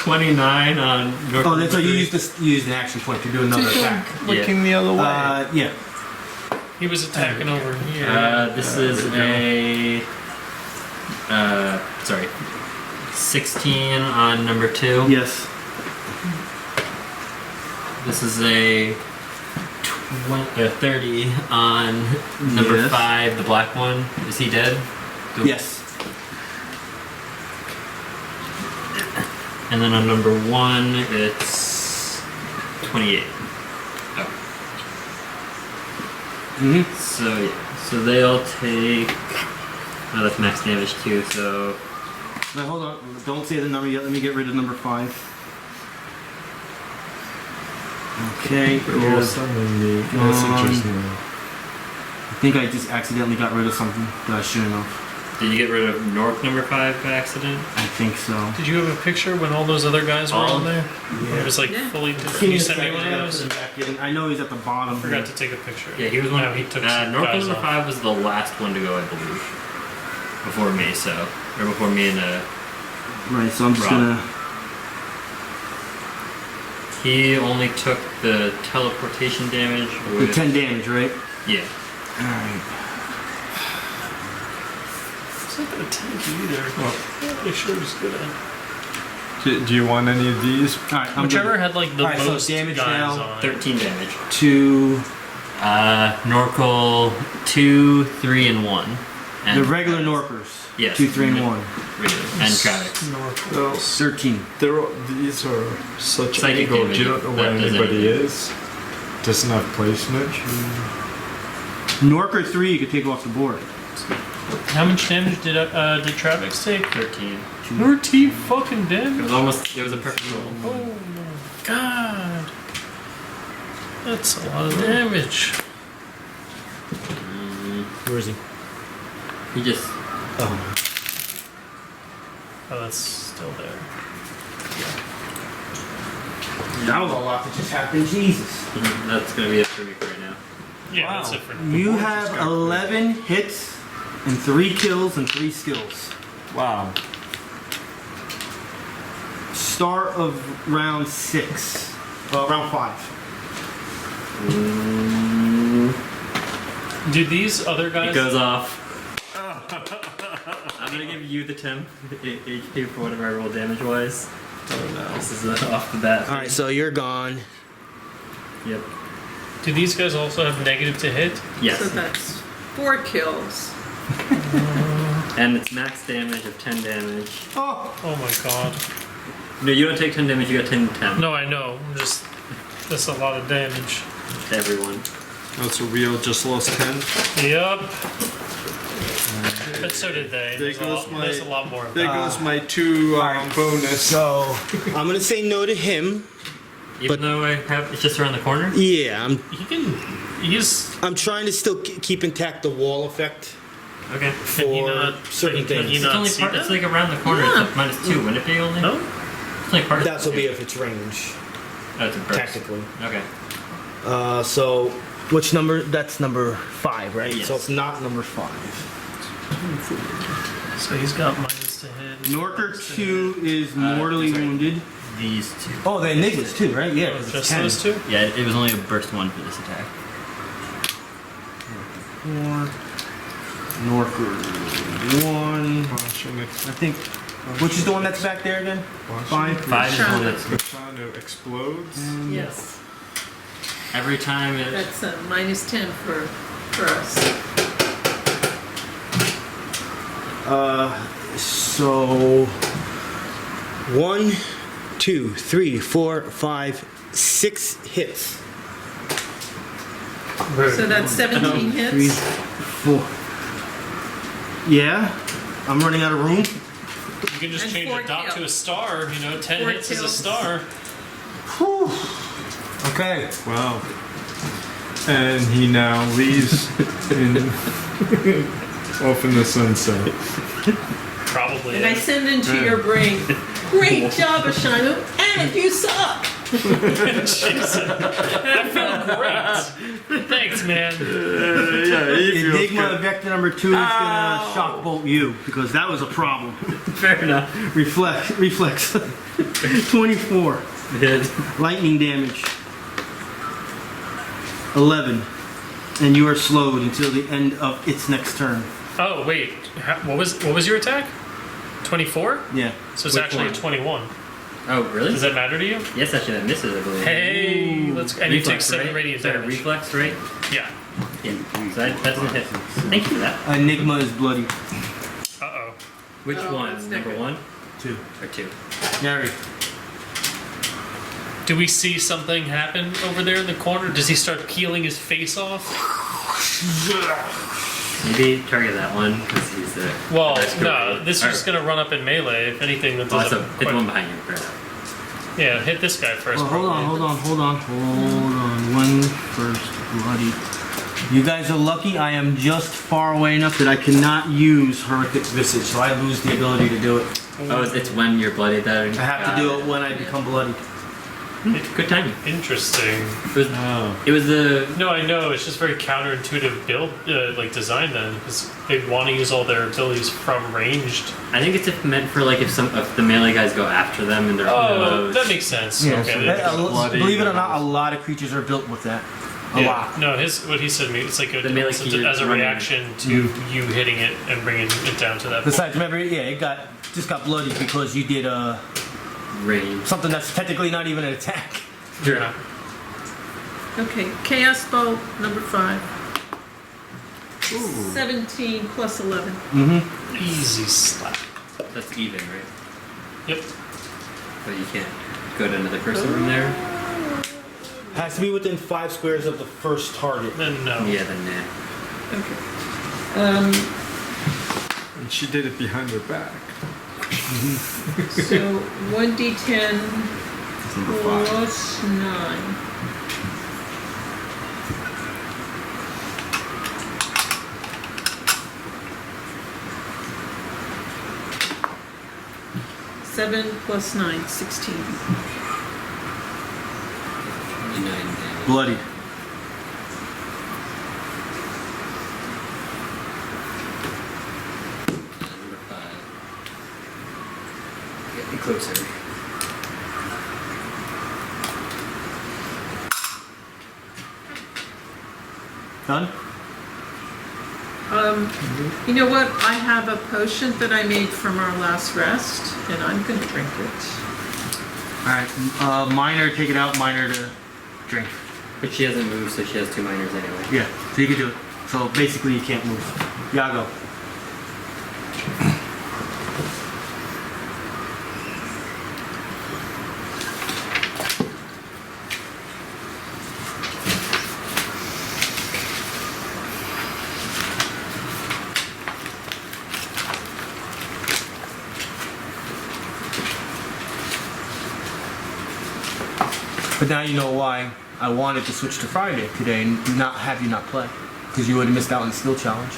29 on North. Oh, that's so number you three. use an action point to do another attack. Looking the other way. Yeah. He was attacking over here. This is a. Sorry. 16 on number 2. Yes. This is a 30 on number Yes. 5, the black one. Is he dead? Yes. And then on number 1, it's 28. Oh. Mm-hmm. So yeah. So they all take. Oh, that's max damage too. So Now hold on. Don't say the number yet. Let me get rid of number 5. Okay. They're all Yes. sending me messages now. I think I just accidentally got rid of something that I shouldn't have. did you get rid of Nork number 5 by accident? I think so. Did you have a picture when all those other guys were All- on there? It was like Yeah. fully. Give Can me you a send me second, one I of gotta those? put it back in. I know he's at the bottom. I forgot to take a picture. Yeah, he was one. No, he took some Nork guys number off. 5 was the last one to go, I believe. Before me, so or before me and Right, so I'm just Rob. gonna. he only took the teleportation damage With with 10 damage, right? yeah. Alright. It's not gonna tank you either. I'm not really sure he's good at. Do you want any of these? Alright, I'm Whichever good. had like the Alright, so most damage guys now, on it. 13 damage. To Norkel 2, 3, and 1. And the regular Norkers. Yes. 2, 3, and 1. Regular. And Travex. Norkers. 13. These are such Psychic angles. damage, You don't know that where does anybody anything. is. Doesn't have placement. Norker 3 you could take off the board. How much damage did Travex take? 13. 30 fucking It damage. was almost. It was a perfect roll. Oh my god. That's a lot of damage. Where is he? He just. Oh. Oh, that's still there. That was a lot that just happened. Jesus. That's gonna be it for me for right now. Yeah, that's it for You have 11 hits and 3 kills and 3 skills. Wow. Start of round 6. Round 5. Do these other It guys? goes off. I'm gonna give you the 10 HP for whatever I roll damage wise. Oh no. This is off the bat. Alright, so you're gone. Yep. Do these guys also have negative to hit? Yes. So that's 4 kills. And it's max damage of 10 damage. Oh! Oh my god. No, you don't take 10 damage. You got 10 10 No, I know. I'm just. That's a lot of damage. to everyone. Oh, so we all just lost 10? Yep. But so did they. There goes my- There's a lot more of There them. goes my 2 bonus. So, I'm gonna say no to him. Even though I have, it's just around the corner. Yeah, He can. He's. I'm trying to still keep intact the wall effect Okay. Can he for not? certain Can he things. It's not only see part. that? It's like around the corner. Yeah. It's like -2. Wouldn't it be only? No. It's like part. That will be if it's range, Oh, it's a burst. technically. Okay. So, which number? That's number 5, right? Yes. So it's not number 5. So he's got minus to hit. Norker 2 is mortally sorry. wounded. These 2. Oh, the Enigmas too, right? Yeah, Oh, it's just 10. those two? Yeah, it was only a burst 1 for this attack. 4. Norker 1. I think. Which is the one that's back there again? 5. 5 is the one that's. Bashanu explodes. Yes. Every time it. That's a -10 for us. So 1, 2, 3, 4, 5, 6 hits. So that's 17 3, hits. 4. Yeah, I'm running out of room. You can just And change 4 a dot to a kills. star. You know, 10 4 hits is a kills. star. Whew. Okay. Wow. And he now leaves in Off in the sunset. Probably. And I Yeah. send into your brain, great job, Bashanu, and you suck. Jesus. I feel great. Thanks, man. Enigma of Vecna number 2 is gonna shock bolt you because that was a problem. Fair enough. Reflex. 24. Hit. Lightning damage. 11. And you are slowed until the end of its next turn. Oh wait, what was your attack? 24? Yeah. So it's Which actually one? a 21. Oh, really? Does that matter to you? Yes, actually, that misses, I believe. Hey, let's. And you take 7 right? radiant Is that a damage. reflex, right? Yeah. Yeah. So that doesn't hit. Thank you for that. Enigma is bloody. Uh oh. Which Oh, one? that's Number different. 1 2. or 2? Neri. Do we see something happen over there in the corner? Does he start peeling his face off? Maybe target that one because he's the. Well, best no. guy. This is Or- just gonna run up in melee. If anything, that Oh, that's doesn't. a, hit the one behind you. Right. Yeah, hit this guy first. Well, hold on. One first bloody. You guys are lucky I am just far away enough that I cannot use Horrific Visage, so I lose the ability to do it. Oh, it's when you're bloodied that. I have to do it when I become bloodied. Good timing. Interesting. It was the. No, I know. It's just very counterintuitive build, like design then, because they want to use all their abilities from ranged. I think it's meant for like if the melee guys go after them and they're. Oh, that makes sense. Yeah, Okay. so that- bloody believe it or not, a lot of creatures are built with that. A yeah. lot. No, what he said to me, it's like The melee as key a running. reaction to you hitting it and bringing it down to that point. Besides, remember, it just got bloodied because you did Range. something that's technically not even an attack. Sure. Okay, Chaos Bolt number 5. 17 plus 11. Easy slap. That's even, right? Yep. But you can't go to another person from there. Has to be within 5 squares of the first target. Then no. Yeah, then nah. Okay. And she did it behind her back. So 1d10 Number 5. plus 9. Seven plus 9, 16. 29 damage. Bloodied. Number 5. Getting closer. Done? You know what? I have a potion that I made from our last rest, and I'm going to drink it. Alright, minor, take it out, minor to drink. But she hasn't moved, so she has 2 minors anyway. Yeah, so you can do it. So basically you can't move. Yago. But now you know why I wanted to switch to Friday today and not have you not play. Because you would have missed out on the skill challenge.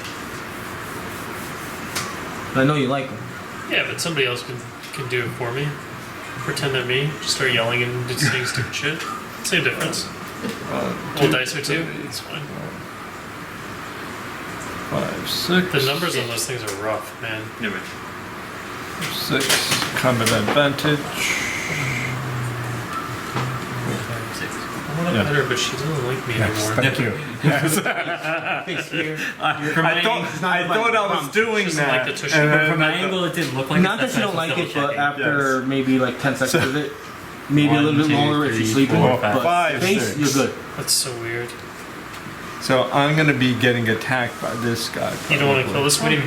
But I know you like them. Yeah, but somebody else can do it for me. Pretend they're me. Just start yelling and just saying stupid shit. Same difference. Roll dice or 2. It's fine. 5, 6. The numbers on those things are rough, man. Never mind. 6. Combat advantage. 6. I want to Yeah. pet her, but she doesn't like me anymore. Thank you. Yes. Face here. I thought I was doing Doesn't that. like the tushy. and then From my I thought- angle, it didn't look like Not it. that you don't like it, but checking. after maybe like 10 seconds of it, maybe a 1, little bit 2, longer if 3, you're sleeping. 4, But 5, face, 6. you're good. That's so weird. So I'm gonna be getting attacked by this guy. You don't want to probably. kill this one?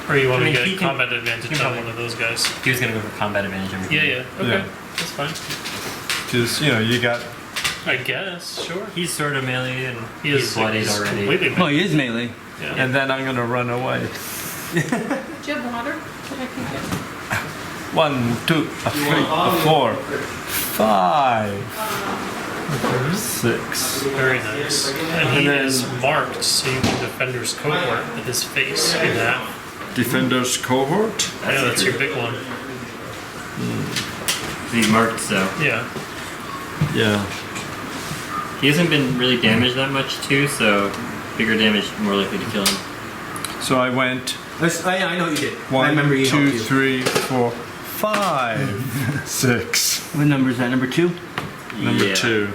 Or you want I mean, to he get can- combat advantage he can on probably- one of those guys? He was gonna go for combat advantage. Yeah, yeah. Okay. Yeah. That's fine. Just, you got. I guess, sure. He's sort of melee and He he's is bloodied he's already. completely Oh, he is melee. yeah. And then I'm gonna run away. Do you have water that I can get? 1, 2, 3, 4, 5. 6. Very nice. And he And then- is marked, so you can Defender's Cohort with his face in half. Defender's cohort. Yeah, that's your big one. He's marked, so Yeah. Yeah. he hasn't been really damaged that much too. So bigger damage, more likely to kill him. So I went I know you did. I 1, remember you 2, helped you. 3, 4, 5, 6. What number is that? Number 2? Number Yeah. 2.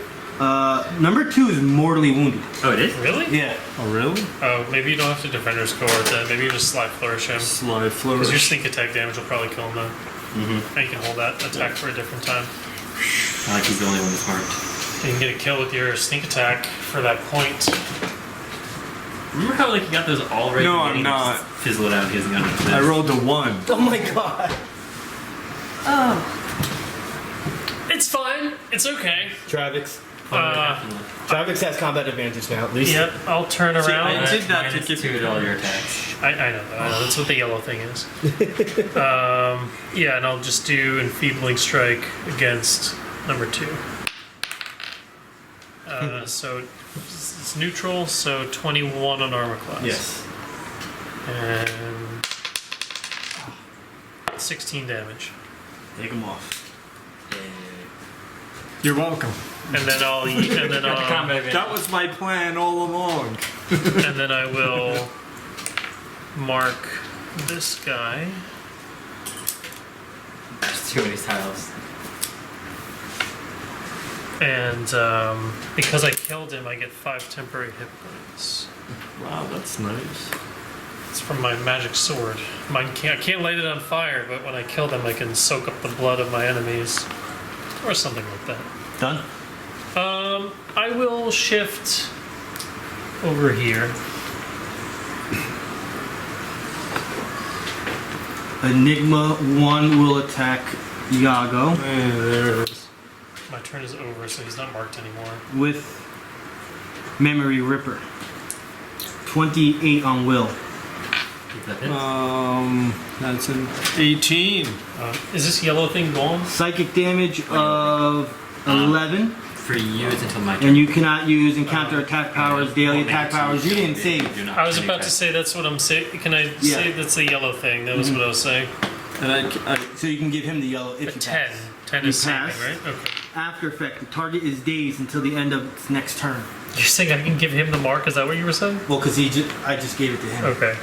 Number 2 is mortally wounded. Oh, it is. Really? Yeah. Oh, really? Oh, maybe you don't have to Defender's Cohort then. Maybe you just Slide Flourish him. Slide Because your flourish. sneak attack damage will probably kill him though. And you can hold that attack for a different time. I like he's the only one that's marked. You can get a kill with your sneak attack for that point. Remember how like you got those all right? No, at the I'm beginning and not. just fizzled out. He hasn't gotten it. I rolled a 1. Oh my god. Oh, It's fine. It's okay. Travex. Uh, Travex has combat advantage now, at least. Yep, I'll turn See, around. I did that to give 2 you to all your attacks. I know that. I know. That's what the yellow thing is. Yeah, and I'll just do Enfeebling Strike against number 2. So it's neutral, so 21 on armor class. Yes. And 16 damage. Take him off. You're welcome. And then I'll Combat advantage. That was my plan all along. and then I will mark this guy. There's too many tiles. And because I killed him, I get 5 temporary hit points. Wow, that's nice. It's from my magic sword. I can't light it on fire, but when I kill them, I can soak up the blood of my enemies. Or something like that. Done? I will shift over here. Enigma 1 will attack Yago There it is. My turn is over, so he's not marked anymore. with Memory Ripper. 28 on will. Is that it? That's an 18. Is this yellow thing gone? Psychic damage of 11. For you, it's until my turn. And you cannot use encounter attack powers, daily Won't make attack it to powers. You didn't save. Do not I was take about that. to say that's what I'm saying. Can I Yeah. say that's the yellow thing? That was what I was saying. And I So you can give him the yellow if A you 10. pass. 10 You is saving, pass. right? Okay. After effect, the target is dazed until the end of its next turn. You're saying I can give him the mark? Is that what you were saying? Well, because I just gave it to him. Okay.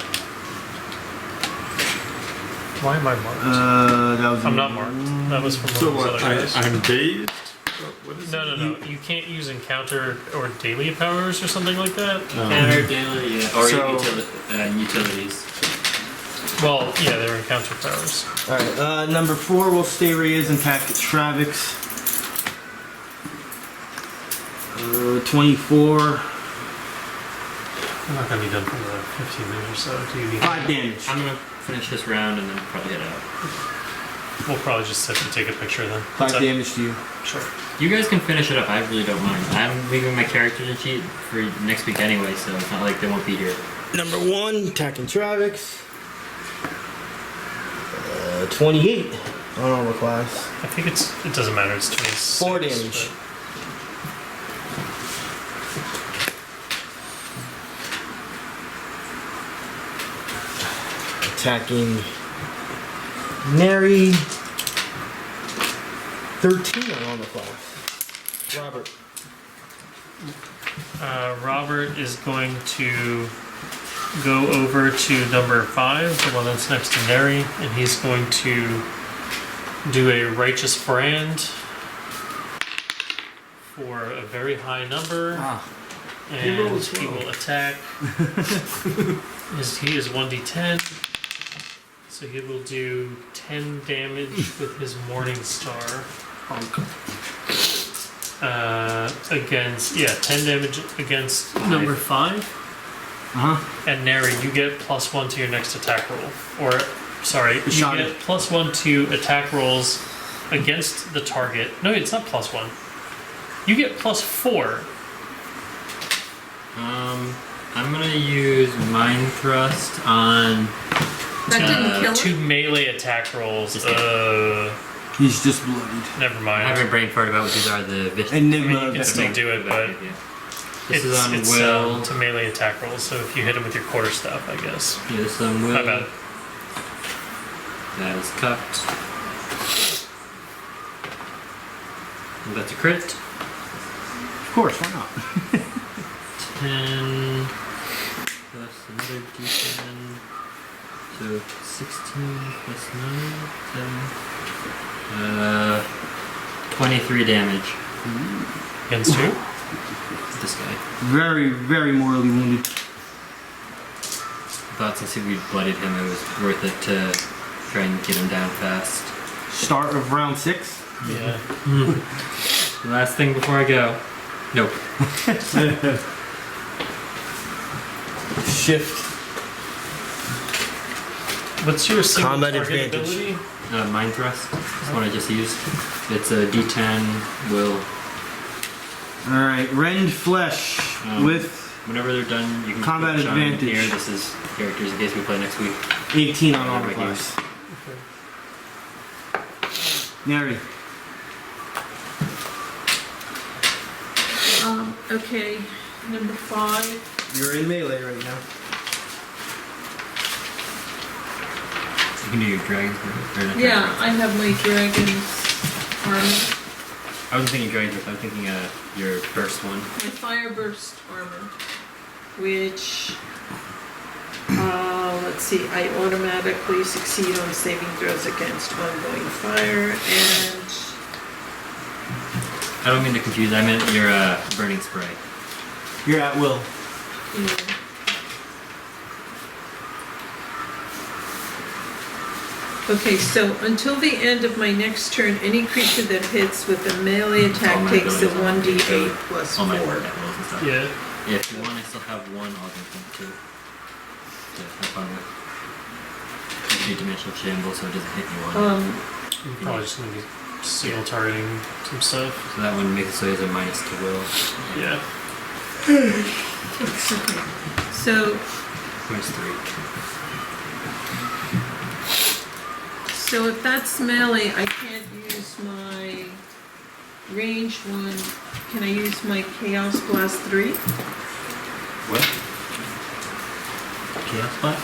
Why am I marked? That was. I'm not marked. That was from So one of what? those other guys. I'm dazed? What is No. You can't use encounter or daily powers or something like that. Counter daily, yeah. Or So- utilities. Well, yeah, they're encounter powers. Alright, number 4 will stay where he is and attack Travex. 24. I'm not gonna be done for another 15 minutes or so. Do you need 5 damage. I'm gonna finish this round and then probably head out. We'll probably just have to take a picture then. 5 What's up? damage to you. Sure. You guys can finish it up. I really don't mind. I'm leaving my character sheet for next week anyway, so it's not like they won't be here. Number 1, attacking Travex. 28 on armor class. I think it doesn't matter. It's 26. 4 damage. Attacking Neri. 13 on armor class. Robert. Robert is going to go over to number 5, the one that's next to Neri, and he's going to do a righteous brand for a very high number. And rolls he well. will attack. He is 1d10. So he will do 10 damage with his Morning Star. Against 10 damage against number 5. And Neri, you get +1 to your next attack roll. Or, sorry, you Bashanu. get +1 to attack rolls against the target. No, it's not +1. You get +4. I'm gonna use Mind Thrust on. that didn't kill him. 2 melee attack rolls. Just He's just bloodied. Never I mind. haven't brain farted about what these are. The vicious. I mean, Enigma you of can still Vecna. do it, but This is on it's will. to melee attack rolls. So if you hit him with your quarterstaff, I guess. Yeah, this is on will. My bad. That is cupped. And that's a crit. Of course, why not? 10 plus another d10. So 16 plus 9 7. 23 damage. Against who? This guy. Very, very mortally wounded. Thought since we bloodied him, it was worth it to try and get him down fast. Start of round 6. Yeah. Last thing before I go. Nope. Shift. What's your single Combat target advantage. ability? Mind Thrust. That's one I just used. It's a d10 will. Alright, rend flesh with Whenever they're done, you can Combat put Sean in advantage. here. This is characters in case we play next week. 18 on armor Right class. Neri. Okay, number 5. You're in melee right now. You can do your dragons. Or not Yeah, dragons. I have my dragon's armor, I wasn't thinking dragons, but I'm thinking your first one. my fire burst armor, which, let's see, I automatically succeed on saving throws against ongoing fire, and I don't mean to confuse. I meant your burning spray. You're at will. yeah. Okay, so until the end of my next turn, any creature that hits with a melee attack All my takes a abilities are 1d8 plus All my 4. rolls and stuff. Yeah. Yeah, if you want, I still have one augmenting too. To have fun with. 8-dimensional shamble, so it doesn't hit you on. You're probably just gonna be single targeting some stuff. So that one makes it so he has a minus to will. Yeah. So, Minus 3. so if that's melee, I can't use my ranged one. Can I use my Chaos Blast 3? What? Chaos Blast?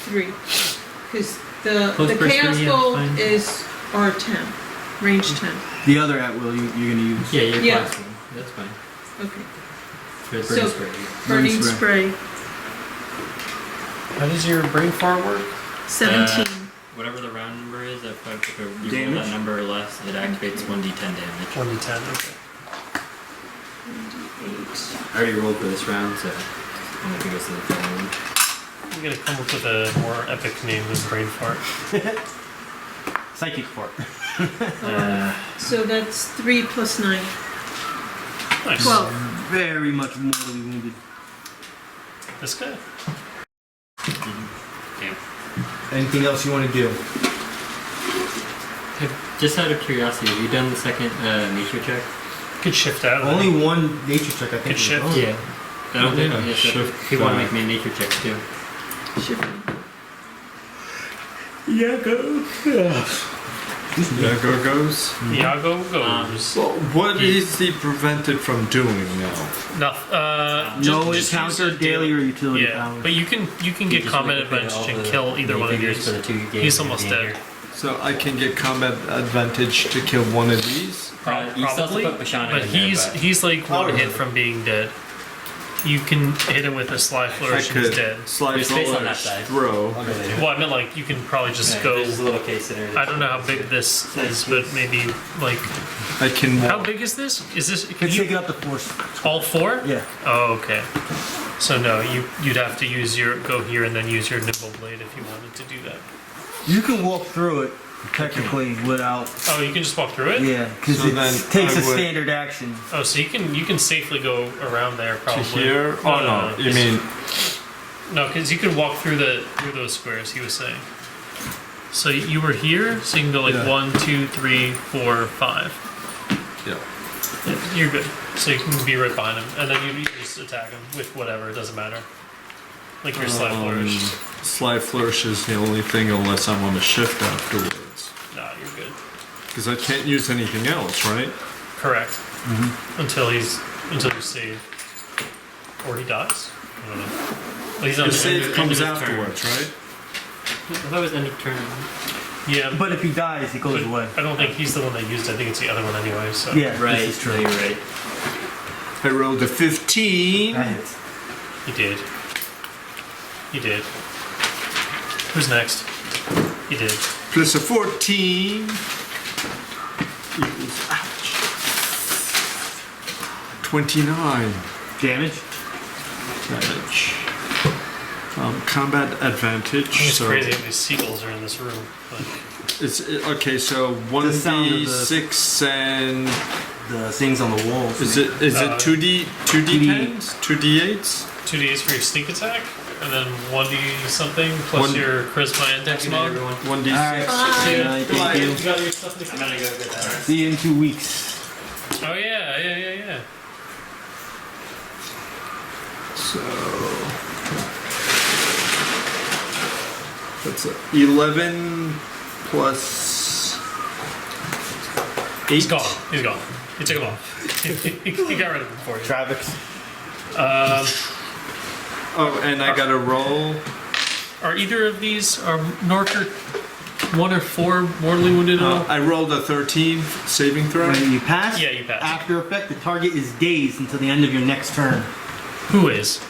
3. Because the Close burst Chaos three, yeah, Bolt fine. is R10. Range 10. The other at will you're gonna use. Yeah, you're Yeah. blasting. That's fine. Okay. Burning So- spray. Burning spray. spray. How does your brain fart work? 17. Whatever the round number is, if you roll Damage? that number or less, it activates 1d10 damage. 1d10. Okay. 8. I already rolled for this round, so I'm gonna go to the following one. You gotta come up with a more epic name than brain fart. Psychic fart. So that's 3 plus 9. Nice. 12. Very much mortally wounded. This guy? Damn. Anything else you want to do? Just out of curiosity, have you done the second nature check? Could shift out. Only one nature check, I think. Good was shift. done. Yeah. I don't think Yeah, shift, if you want to make me a nature check too. Shifting. Yago. Yago goes. Yago goes. Well, what is he prevented from doing now? No, No just encounter, use a daily or utility Yeah, powers. but you can get combat advantage and kill either one of these. He's almost dead. So I can get combat advantage to kill one of these? You still have to Probably, put Bashanu but in there, but- he's like one Power. hit from being dead. You can hit him with a sly I flourish and he's could dead. slide There's space on that flourish, side. throw. Well, I meant like you can probably just Yeah, go. There's a little case in there. I don't know how big this is, but maybe like I can how walk. big is this? Is this can Let's you, take it up to 4. all 4? Yeah. Oh, okay. So no, you'd have to use your go here and then use your nimble blade if you wanted to do that. You can walk through it technically without. Oh, you can just walk through it. Yeah, because So then it takes I a would- standard action. Oh, so you can safely go around there To probably. here? Oh no, you 'cause- mean No, because you can walk through those squares. He was saying. So you were here, so you can go like Yeah. 1, 2, 3, 4, 5. yeah. Yeah, you're good. So you can be right behind him, and then you just attack him with whatever. It doesn't matter. Like your slide flourish. Slide flourish is the only thing unless I'm on a shift afterwards. Nah, you're good. Because I can't use anything else, right? Correct. Until you save. Or he dies. I don't know. Well, he's on The the save end comes of his turn. afterwards, right? I thought it was end of turn. Yeah, But if he dies, it goes away. I don't think he's the one that used it. I think it's the other one anyway. So Yeah, Right, this is true. no, you're right. I rolled a 15. That hits. he did. He did. Who's next? He did. Plus a 14. Equals, ouch. 29 Damage. damage. Combat advantage. It's so crazy how many seagulls are in this room. Like, It's okay. So The sound of the- 1d6 and The things on the walls. is it 2d 2d10s 2d8s? 2Ds for your sneak attack, and then 1D something plus One- your charisma and dex Good night, mod. everyone. 1d6. Alright. Bye. Thank you. You got your stuff I'm gonna go get that. See you in 2 weeks. Oh yeah. So that's 11 plus 8. He's gone. He took him off. he got rid of him for you. Travex. Oh, and I got to roll. Are either of these Norker 1 or 4 mortally wounded at all? I rolled a 13 saving throw. When you pass, Yeah, you pass. After effect, the target is dazed until the end of your next turn. Who is?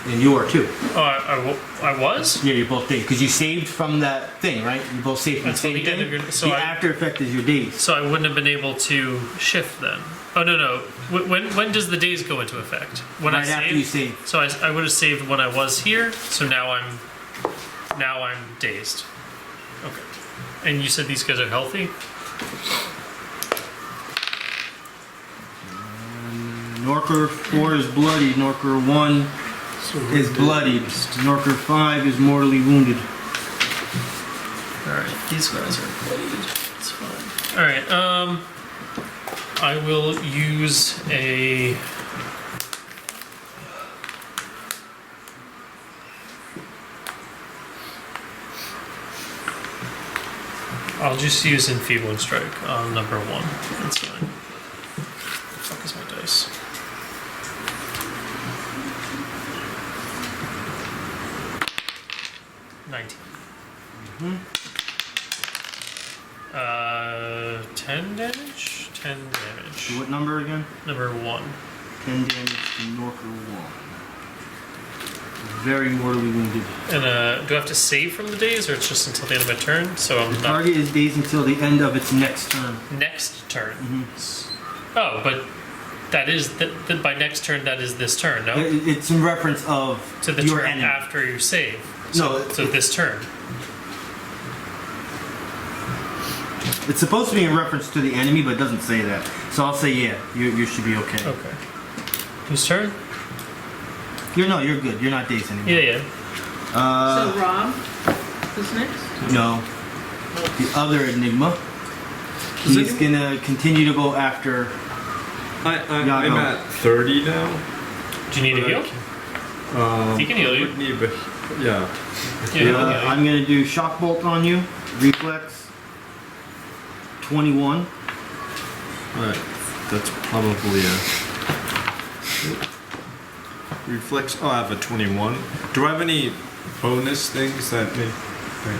And you are too. Oh, I was? Yeah, you're both dazed. Because you saved from that thing, right? You both saved from the Until same the end thing. of your- so the I- after effect is your dazed. So I wouldn't have been able to shift then. Oh no. When does the days go into effect? When Right I after save? you save. So I would have saved when I was here. So now I'm dazed. Okay. And you said these guys are healthy? Norker 4 is bloody. Norker 1 is bloodied. Norker 5 is mortally wounded. Alright, these guys are bloodied. It's fine. Alright, I will use a... I'll just use Enfeebling Strike on number 1. That's fine. The fuck is my dice? Mm-hmm. 10 damage? 10 damage. What number again? Number 1. 10 damage to Norker 1. Very mortally wounded. And do I have to save from the days, or it's just until the end of my turn? So I'm The not target is dazed until the end of its next turn. next turn. Oh, but that is by next turn. That is this turn. No, It's in reference of to the your turn enemy. after you save. No, So this turn. It's supposed to be in reference to the enemy, but it doesn't say that. So I'll say yeah, you should be okay. Okay. Whose turn? You're good. You're not dazed anymore. Yeah. So Rob is next? No. The other Enigma. He's gonna continue to go after. I'm Yago. at 30 now. Do you need a heal? He can heal I you. would need, but yeah. Yeah. I'm gonna do shock bolt on you. Reflex. 21. Alright, that's probably a reflex. Oh, I have a 21. Do I have any bonus things that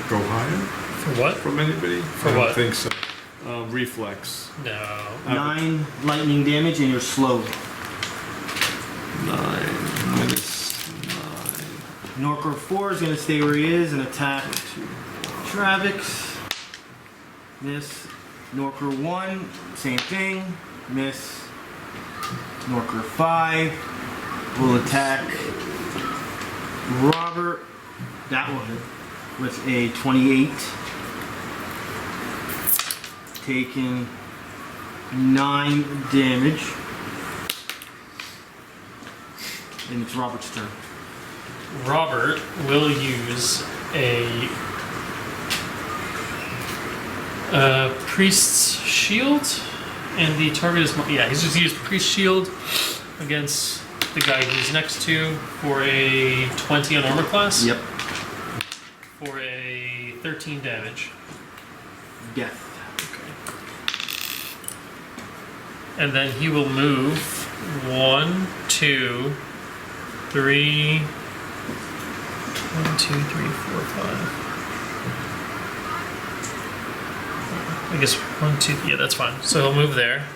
go higher For what? from anybody? For I don't what? think so. Reflex. No. 9 lightning damage, and you're slow. 9 minus 9. Norker 4 is gonna stay where he is and attack Travex. Miss. Norker 1, same thing. Miss. Norker 5 will attack Robert. That will hit with a 28. Taking 9 damage. And it's Robert's turn. Robert will use a Priest's Shield, and the target is he's just used Priest's Shield against the guy he's next to for a 20 on armor class. Yep. For a 13 damage. Death. And then he will move 1, 2, 3. 1, 2, 3, 4, 5. I guess 1, 2. Yeah, that's fine. So he'll move there.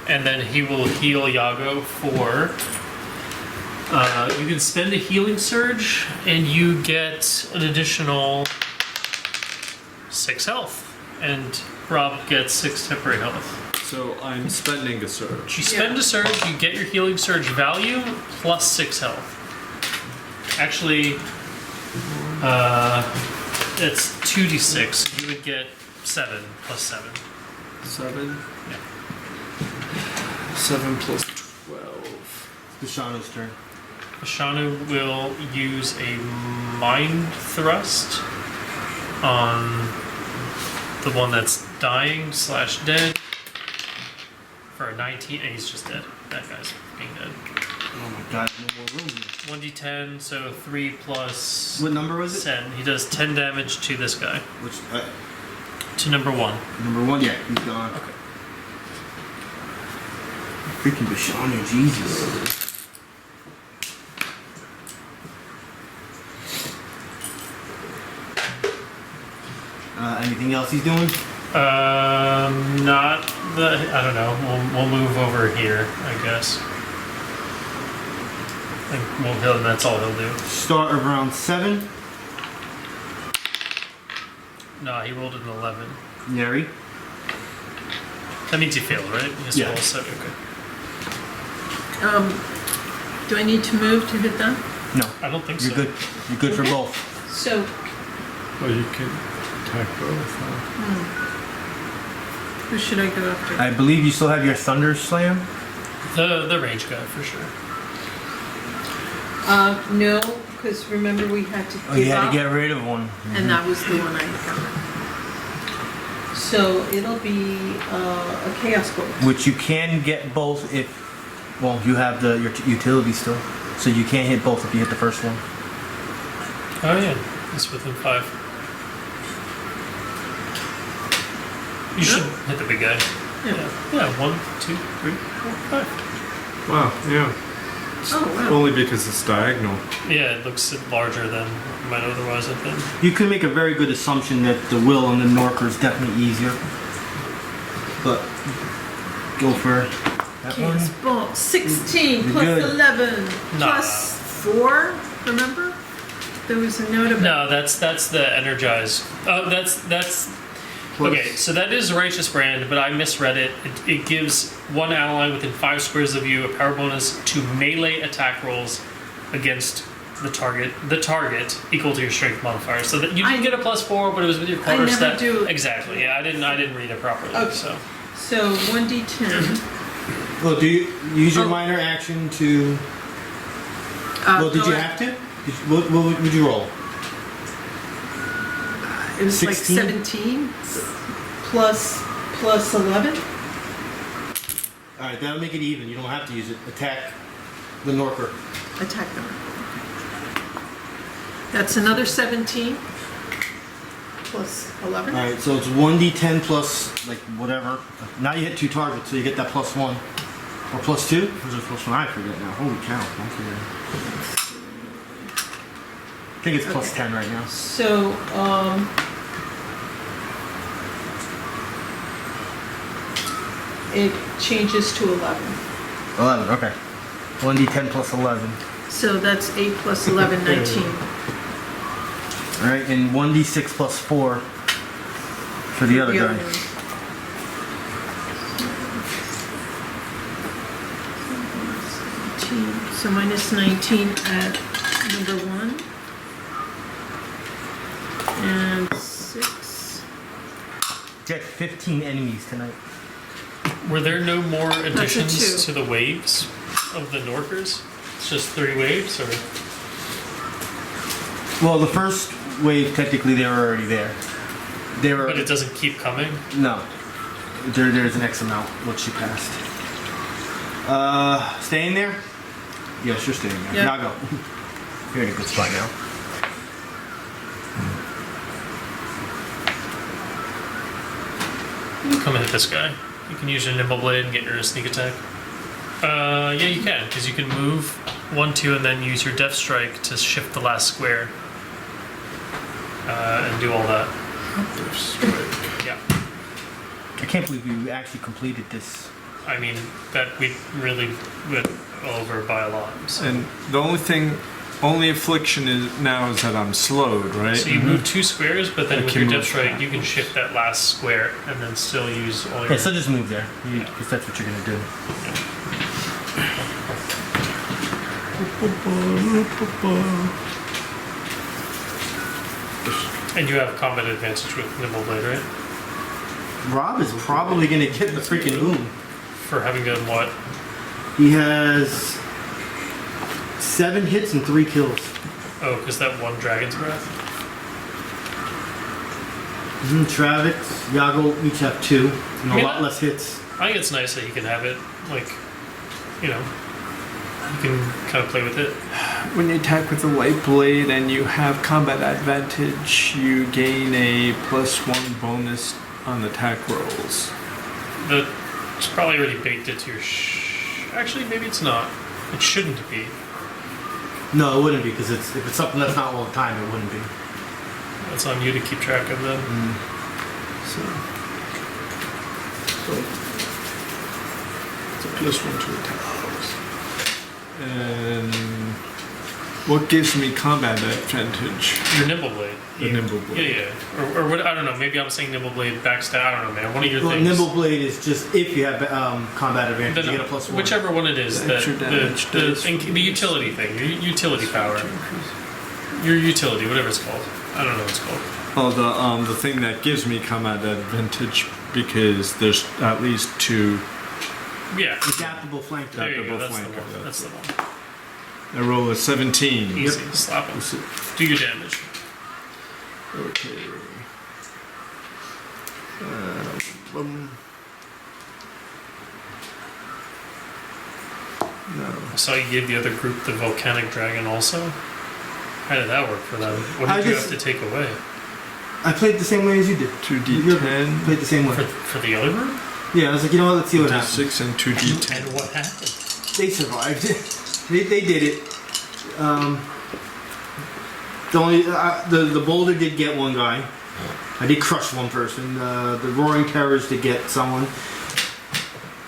And then he will heal Yago for. You can spend a healing surge, and you get an additional 6 health. And Rob gets 6 temporary health. So I'm spending a surge. You spend a surge, you get your healing surge value plus 6 health. Actually, it's 2d6. You would get 7 plus 7. 7? Yeah. 7 plus 12. Bashanu's turn. Bashanu will use a mind thrust on the one that's dying / dead for a 19. And he's just dead. That guy's being dead. Oh my god, no more room here. 1d10, so 3 plus What number was it? 10. He does 10 damage to this guy. Which, To number 1. number 1? Yeah, he's gone. Okay. Freaking Bashanu, Jesus. Anything else he's doing? Not the. I don't know. We'll move over here, I guess. And that's all he'll do. Start of round 7. No, he rolled an 11. Neri. That means he failed, right? He has to Yeah. roll 7. Okay. Do I need to move to hit that? No, I don't think you're so. good. You're good for Okay. both. So, Well, you can attack both, huh? who should I go after? I believe you still have your Thunder Slam. The range guy for sure. No, because remember we had to Oh, you give had up, to get rid of one. and that was the one I got. So it'll be a Chaos Bolt. Which you can get both if, well, you have your utility still. So you can't hit both if you hit the first one. Oh yeah, it's within 5. You should hit the big guy. Yeah. Yeah. 1, 2, 3, 4, 5. Wow, yeah. Oh, wow. Only because it's diagonal. Yeah, it looks larger than it might otherwise have been. You could make a very good assumption that the will on the Norker is definitely easier. But go for that one. Chaos Bolt. 16 You're plus good. 11 Nah. plus 4. Remember? There was a note about. No, that's the energize. Oh, that's. Okay, so that is Righteous Brand, but I misread it. It gives one ally within 5 squares of you a power bonus to melee attack rolls against the target equal to your strength modifier. So that you did get a +4, but it was with your quarter never stat. do. Exactly. Yeah, I didn't read it properly. Okay. So 1d10. Well, do you use your minor action to? Well, did go you ahead. have to? What would you roll? It was 16? like 17 plus 11. All right, that'll make it even. You don't have to use it. Attack the Norker. Attack them. That's another 17 plus 11. All right, so it's 1d10 plus like whatever. Now you hit 2 targets, so you get that +1 or +2. Where's the +1? I forget now. Holy cow! I'm forgetting. I think it's +10 right now. So, it changes to 11. 11. Okay. 1d10 plus 11. So that's 8 plus 11, 19. All right, and 1d6 plus 4 for the other The guy. other one. So minus 19 at number 1. And 6. Jack, 15 enemies tonight. Were there no more a additions 2. to the waves of the Norkers? It's just 3 waves, or Well, the first wave, technically, they were already there. They were. but it doesn't keep coming. No. There's an X amount once you passed. Staying there? Yes, you're staying there. Yeah. Now go. You're in a good spot now. Come and hit this guy. You can use your nimble blade and get your sneak attack. Yeah, you can, because you can move 1, 2, and then use your death strike to shift the last square. And do all that. Yeah. I can't believe you actually completed this. I mean, that we really went over by a lot. So, And the only affliction is that I'm slowed, right? so you move 2 squares, but then I with can your move death strike, that. you can shift that last square and then still use all your... Yeah, so just move there, because that's what you're gonna do. And you have combat advantage with nimble blade, right? Rob is probably gonna get the freaking oom. For having done what? He has 7 hits and 3 kills. Oh, because that one dragon's breath? Travex, Yago each have 2, and a I mean, lot less hits. I think it's nice that you can have it, like, you know, you can kind of play with it. When you attack with a light blade and you have combat advantage, you gain a +1 bonus on attack rolls. It's probably already baked into your actually, maybe it's not. It shouldn't be. No, it wouldn't be, because if it's something that's not all the time, it wouldn't be. That's on you to keep track of them. So It's a +1 to attack rolls. and what gives me combat advantage? Your nimble blade. The nimble blade. Yeah. Or what? I don't know. Maybe I'm saying nimble blade backstab. I don't know, man. One of your Well, things. nimble blade is just if you have combat advantage, Then you get a +1. whichever one it is, The extra damage does the utility thing, your utility power, your utility, whatever it's called. I don't know what it's called. Oh, the thing that gives me combat advantage because there's at least 2. Yeah. Adaptable flank. There you go. Adaptable That's the flank, one. That's the one. I roll a 17. Easy. Slap him. Do your damage. Okay. No. I saw you gave the other group the volcanic dragon also. How did that work for them? What I did you just- have to take away I played the same way as you did. 2d10, Played the same way. for the other group? Yeah, I was like, you know what? Let's see what happens. 6 and 2d10. And what happened? They survived. they did it. The only the boulder did get one guy. I did crush one person. The roaring terrors did get someone.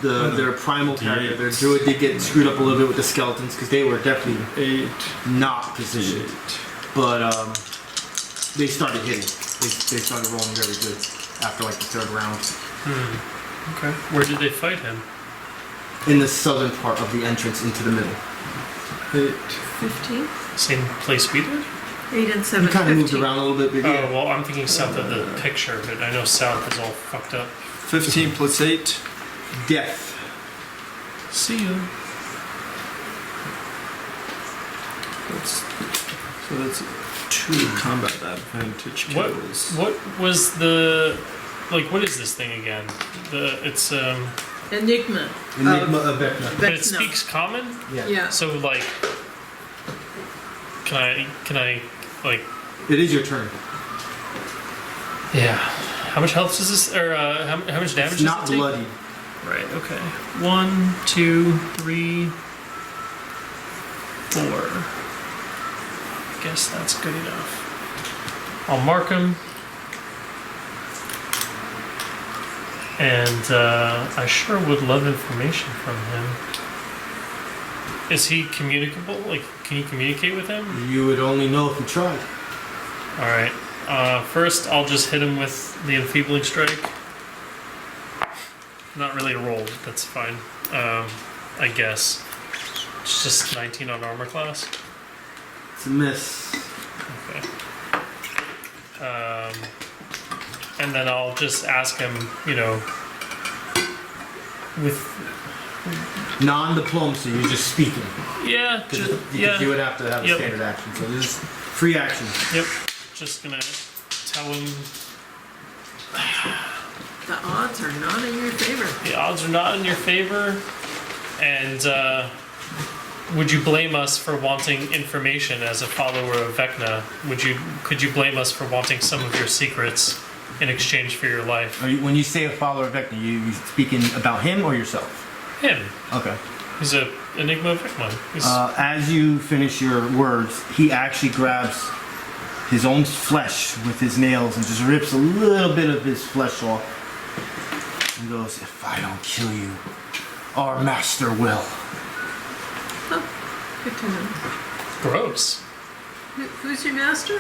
Their primal character, their druid, did get screwed up a little bit with the skeletons because they were definitely 8, not positioned. 8. But they started hitting. They started rolling very good after like the 3rd round. Okay. Where did they fight him? In the southern part of the entrance into the middle. 8. 15? Same place we did? 8 and 7, You kind of 15. moved around a little bit, but yeah. Oh, well, I'm thinking south of the picture, but I know south is all fucked up. 15 plus 8. Death. See you. So that's 2 combat advantage kills. What was the... Like, what is this thing again? It's, Enigma. Enigma of Vecna. but it Vecna. speaks common? Yeah. So, like... Can I, like... It is your turn. Yeah. How much health does this... Or, how much damage It's does not it take? bloody. Right, okay. 1, 2, 3, 4. I guess that's good enough. I'll mark him. And I sure would love information from him. Is he communicable? Like, can you communicate with him? You would only know if you tried. Alright. First, I'll just hit him with the enfeebling strike. Not really a roll, but that's fine. I guess. It's just 19 on armor class. It's a miss. Okay. And then I'll just ask him, you know, with... Non-diplomacy, you're just speaking. Yeah, Because just, you would have to have a Yep. standard action. So this is free action. Yep. Just gonna tell him The odds are not in your favor. the odds are not in your favor, and would you blame us for wanting information as a follower of Vecna? Could you blame us for wanting some of your secrets in exchange for your life. When you say a follower of Vecna, you speaking about him or yourself? Him. Okay. He's a Enigma of Vecna. He's, As you finish your words, he actually grabs his own flesh with his nails and just rips a little bit of his flesh off. And goes, "If I don't kill you, our master will." Oh, good to know. gross. Who's your master?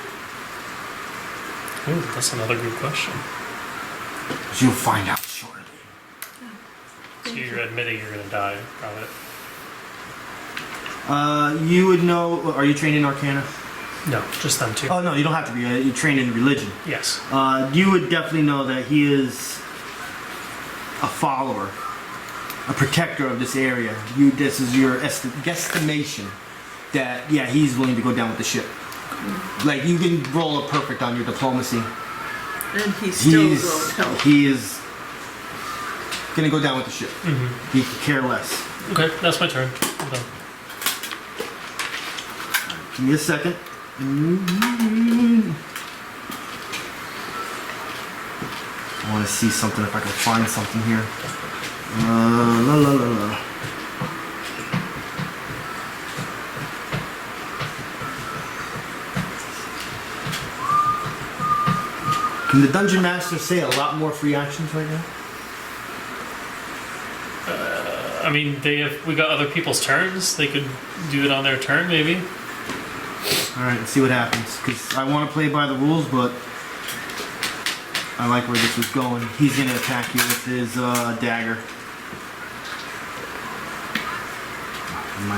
Ooh, that's another good question. You'll find out shortly. So you're admitting you're gonna die. Got it. You would know. Are you trained in Arcana? No, just them two. Oh no, you don't have to be. You're trained in religion. Yes. You would definitely know that he is a follower, a protector of this area. This is your guesstimation that he's willing to go down with the ship. Like you can roll a perfect on your diplomacy. And he still won't help. He is gonna go down with the ship. He could care less. Okay, that's my turn. I'm done. Give me a second. I want to see something if I can find something here. La la la la. Can the Dungeon Master say a lot more free actions right now? I mean, we got other people's turns. They could do it on their turn, maybe. Alright, let's see what happens. Because I want to play by the rules, but I like where this was going. He's going to attack you with his dagger. I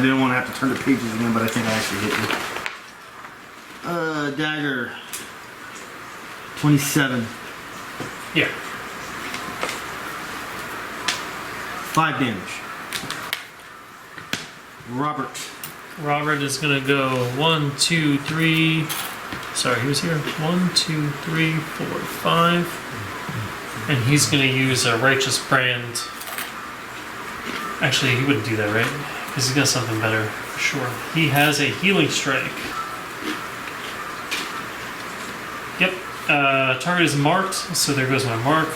didn't want to have to turn the pages again, but I think I actually hit you. Dagger. 27. Yeah. 5 damage. Robert is gonna go 1, 2, 3. Sorry, he was here. 1, 2, 3, 4, 5. And he's gonna use a righteous brand. Actually, he wouldn't do that, right? Because he's got something better for sure. He has a healing strike. Yep. Target is marked, so there goes my mark.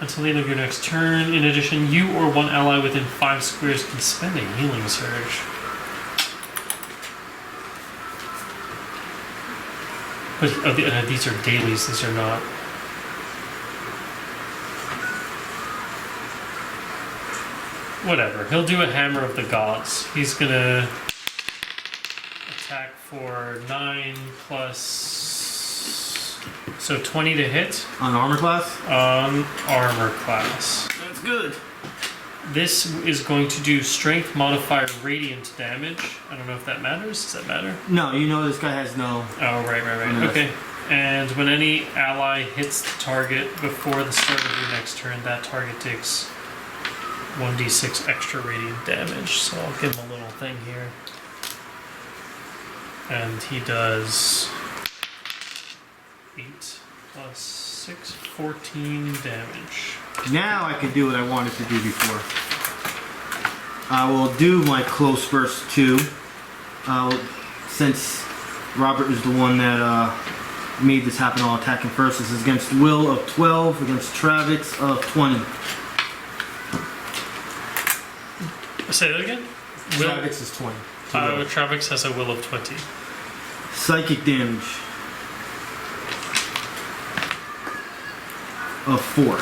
Until the end of your next turn. In addition, you or one ally within 5 squares can spend a healing surge. But these are dailies, these are not. Whatever. He'll do a Hammer of the Gods. He's gonna attack for 9 plus. So 20 to hit. On armor class? On armor class. That's good. This is going to do strength modifier radiant damage. I don't know if that matters. Does that matter? No, you know this guy has no... Oh, right. No. Okay. And when any ally hits the target before the start of your next turn, that target takes 1d6 extra radiant damage. So I'll give him a little thing here. And he does 8 plus 6, 14 damage. Now I can do what I wanted to do before. I will do my close burst 2. Since Robert is the one that made this happen, I'll attack him first. This is against Will of 12, against Travex of 20. Say that again? Travex is 20. Travex has a will of 20. Psychic damage of 4.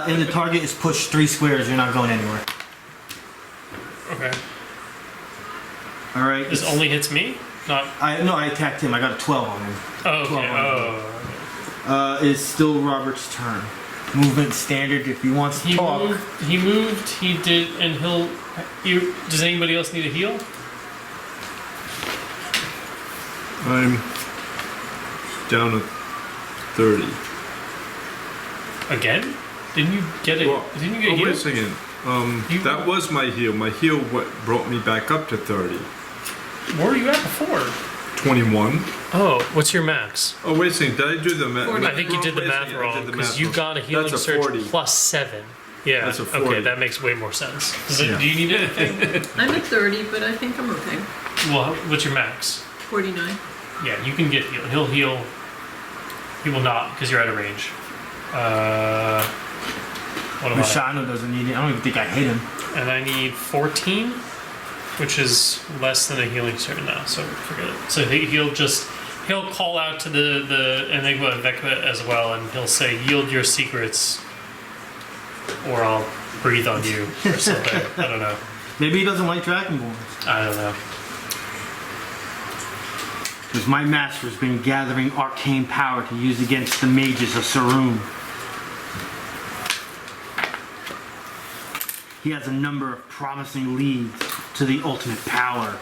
And the target is pushed 3 squares. You're not going anywhere. Okay. All right. This only hits me? Not. I attacked him. I got a 12 on him. Oh, 12 okay. on him. It's still Robert's turn. Movement standard if he wants to talk. He moved. He did, and he'll. Does anybody else need a heal? I'm down at 30. Again? Didn't you get it? Well, didn't you get wait a healed? second. That was my heal. My heal brought me back up to 30. Where were you at before? 21. Oh, what's your max? Oh, wait a second. Did I do the math? I think you did the math wrong because you got a healing That's a surge 40. plus 7. Yeah. That's a 40. Okay, that makes way more sense. Do you need anything? I'm at 30, but I think I'm okay. Well, what's your max? 49. Yeah, you can get healed. He'll heal. He will not, because you're out of range. What am I? Bashanu doesn't need it. I don't even think I hit him. And I need 14, which is less than a healing cert now, so forget it. So he'll call out to the Enigma of Vecna as well, and he'll say, yield your secrets, or I'll breathe on you, or something. I don't know. Maybe he doesn't like Dragonborns. I don't know. Because my master's been gathering arcane power to use against the mages of Sarum. He has a number of promising leads to the ultimate power,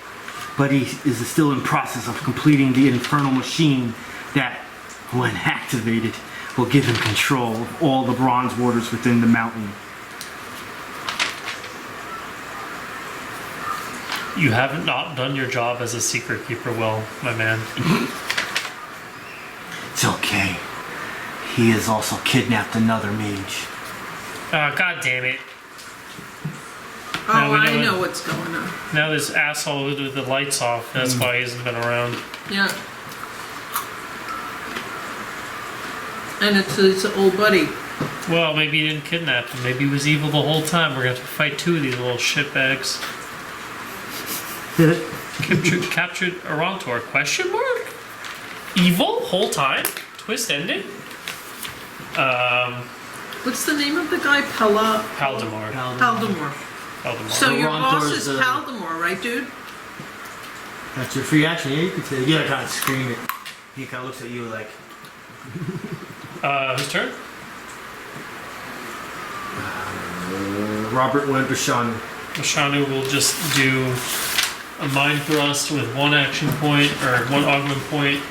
but he is still in process of completing the infernal machine that, when activated, will give him control of all the bronze warders within the mountain. You haven't not done your job as a secret keeper well, my man. It's okay. He has also kidnapped another mage. Oh, god damn it. Oh, Now we know I it. know what's going on. Now this asshole with the lights off, that's why he hasn't been around. Yeah. And it's his old buddy. Well, maybe he didn't kidnap him. Maybe he was evil the whole time. We're gonna have to fight two of these little shitbags. Captured Arantor? Question mark? Evil whole time? Twist ending? What's the name of the guy? Paldemar. Paldemar. So your boss Arantor's, is Paldemar, right, dude? That's your free action. Yeah, you can say it. You gotta kind of scream it. He kind of looks at you like... Whose turn? Robert went Bashanu. Bashanu will just do a mind thrust with one action point, or one augment point.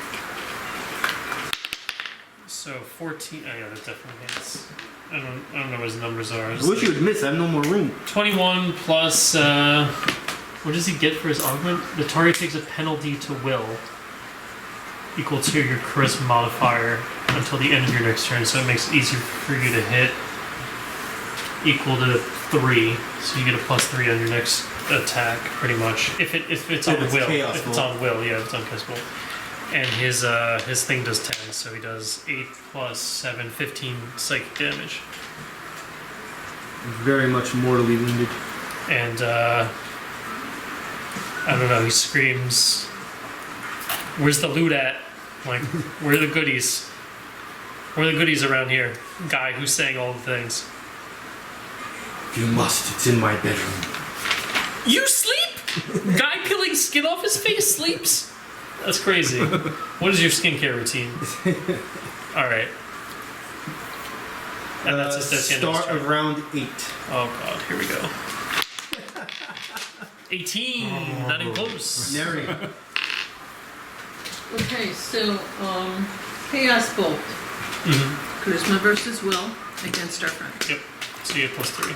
So 14. Oh yeah, that definitely hits. I don't know what his numbers are. I wish you would miss. I have no more room. 21 plus. What does he get for his augment? The target takes a penalty to will equal to your charisma modifier until the end of your next turn, so it makes it easier for you to hit. Equal to 3, so you get a +3 on your next attack, pretty much. If it's on will, if it's on will, yeah, if it's on chaos will. And his thing does 10, so he does 8 plus 7, 15 psychic damage. Very much mortally wounded. And I don't know, he screams, "Where's the loot at? Like, where are the goodies? Where are the goodies around here?" Guy who's saying all the things. You must. It's in my bedroom. You sleep? Guy peeling skin off his face sleeps? That's crazy. What is your skincare routine? Alright. And that's the end of his Start turn. of round 8. Oh god, here we go. 18, not even close. Neri. Okay, so, Chaos Bolt. Charisma versus Will against our friend. Yep. So you get +3.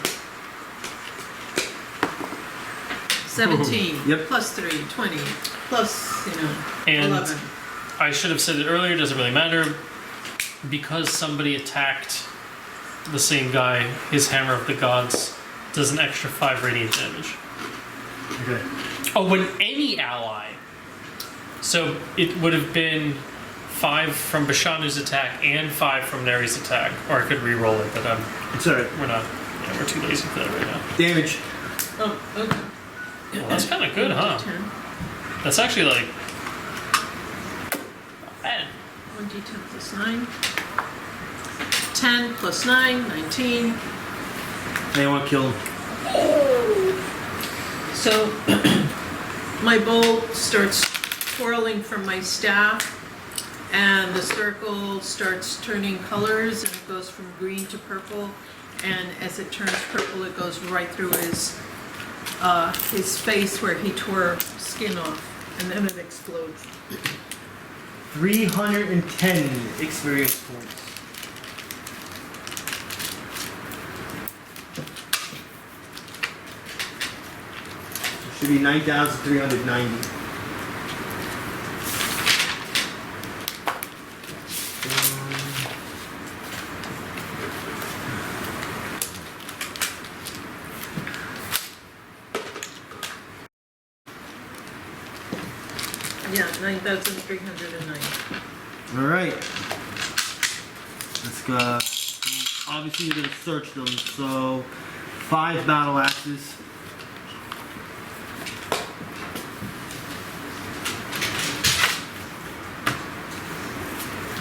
17. Yep. +3, 20. Plus, And 11. I should have said it earlier, doesn't really matter. Because somebody attacked the same guy, his Hammer of the Gods does an extra 5 radiant damage. Okay. Oh, when any ally. So it would have been 5 from Bashanu's attack and 5 from Neri's attack. Or I could re-roll it, but It's alright. we're too lazy for that right now. Damage. Oh, okay. Well, that's kind of good, huh? 1d10. That's actually like... not bad. 1d10 plus 9. 10 plus 9, 19. I want to kill him. So my bolt starts twirling from my staff, and the circle starts turning colors, and it goes from green to purple. And as it turns purple, it goes right through his face where he tore skin off, and then it explodes. 310 experience points. It should be 9,390. Yeah, 9,309. All right. Let's go. Obviously, you're gonna search them. So, 5 battle axes.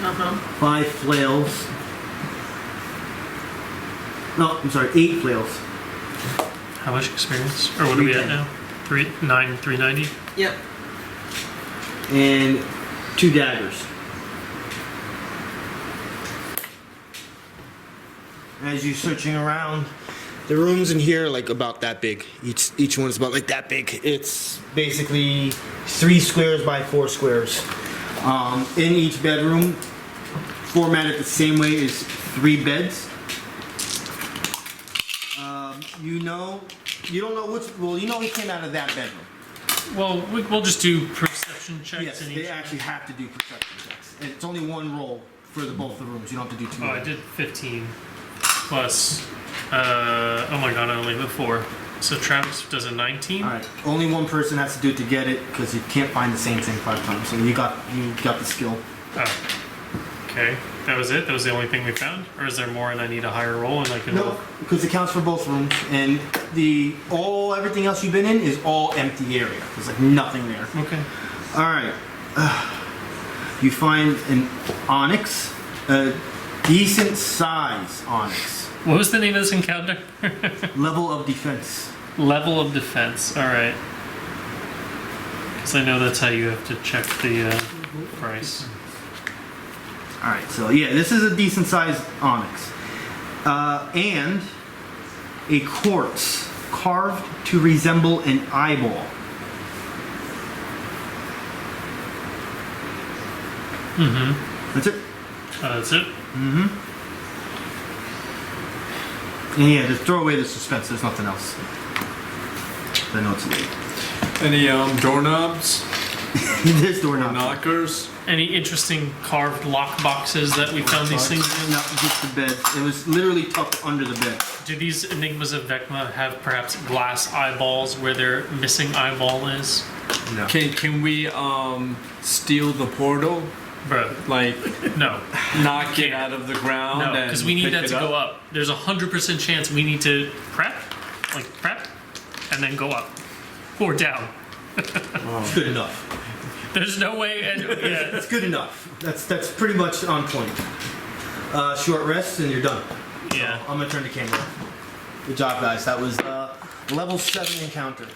Uh-huh. 5 flails. No, I'm sorry, 8 flails. How much experience? Or what are we at 310. now? 390? Yep. And 2 daggers. As you're searching around, the rooms in here are like about that big. Each one is about like that big. It's basically 3 squares by 4 squares. In each bedroom, formatted the same way, is 3 beds. You don't know which. Well, you know he came out of that bedroom. Well, we'll just do perception checks Yes, in they each. actually have to do perception checks. And it's only 1 roll for both the rooms. You don't have to do 2. Oh, I did 15 plus. Oh my god, I only have 4. So Travis does a 19. All right. Only 1 person has to do it to get it because you can't find the same thing 5 times. So you got the skill. Oh. Okay. That was it? That was the only thing we found? Or is there more and I need a higher roll and I can roll? No, because it counts for both rooms, and everything else you've been in is all empty area. There's like nothing there. Okay. All right. You find an onyx, a decent size onyx. What was the name of this encounter? Level of defense. Level of defense. Alright. Because I know that's how you have to check the price. All right. So yeah, this is a decent size onyx, and a quartz carved to resemble an eyeball. Mm-hmm. That's it. That's it? Mm-hmm. And yeah, just throw away the suspense. There's nothing else. I know it's late. Any doorknobs? There's doorknobs. Knockers? Any interesting carved lock boxes that we found these things in? No, just the bed. It was literally tucked under the bed. Do these Enigmas of Vecna have perhaps glass eyeballs where their missing eyeball is? No. Can we steal the portal? Bro, Like no. knock it out of the ground? No, and because we need pick that it to go up. There's 100% chance we need to prep, and then go up. Or down. It's good enough. There's no way, and yeah. That's good enough. That's pretty much on point. Short rest and you're done. Yeah. I'm gonna turn the camera off. Good job, guys. That was level 7 encounter.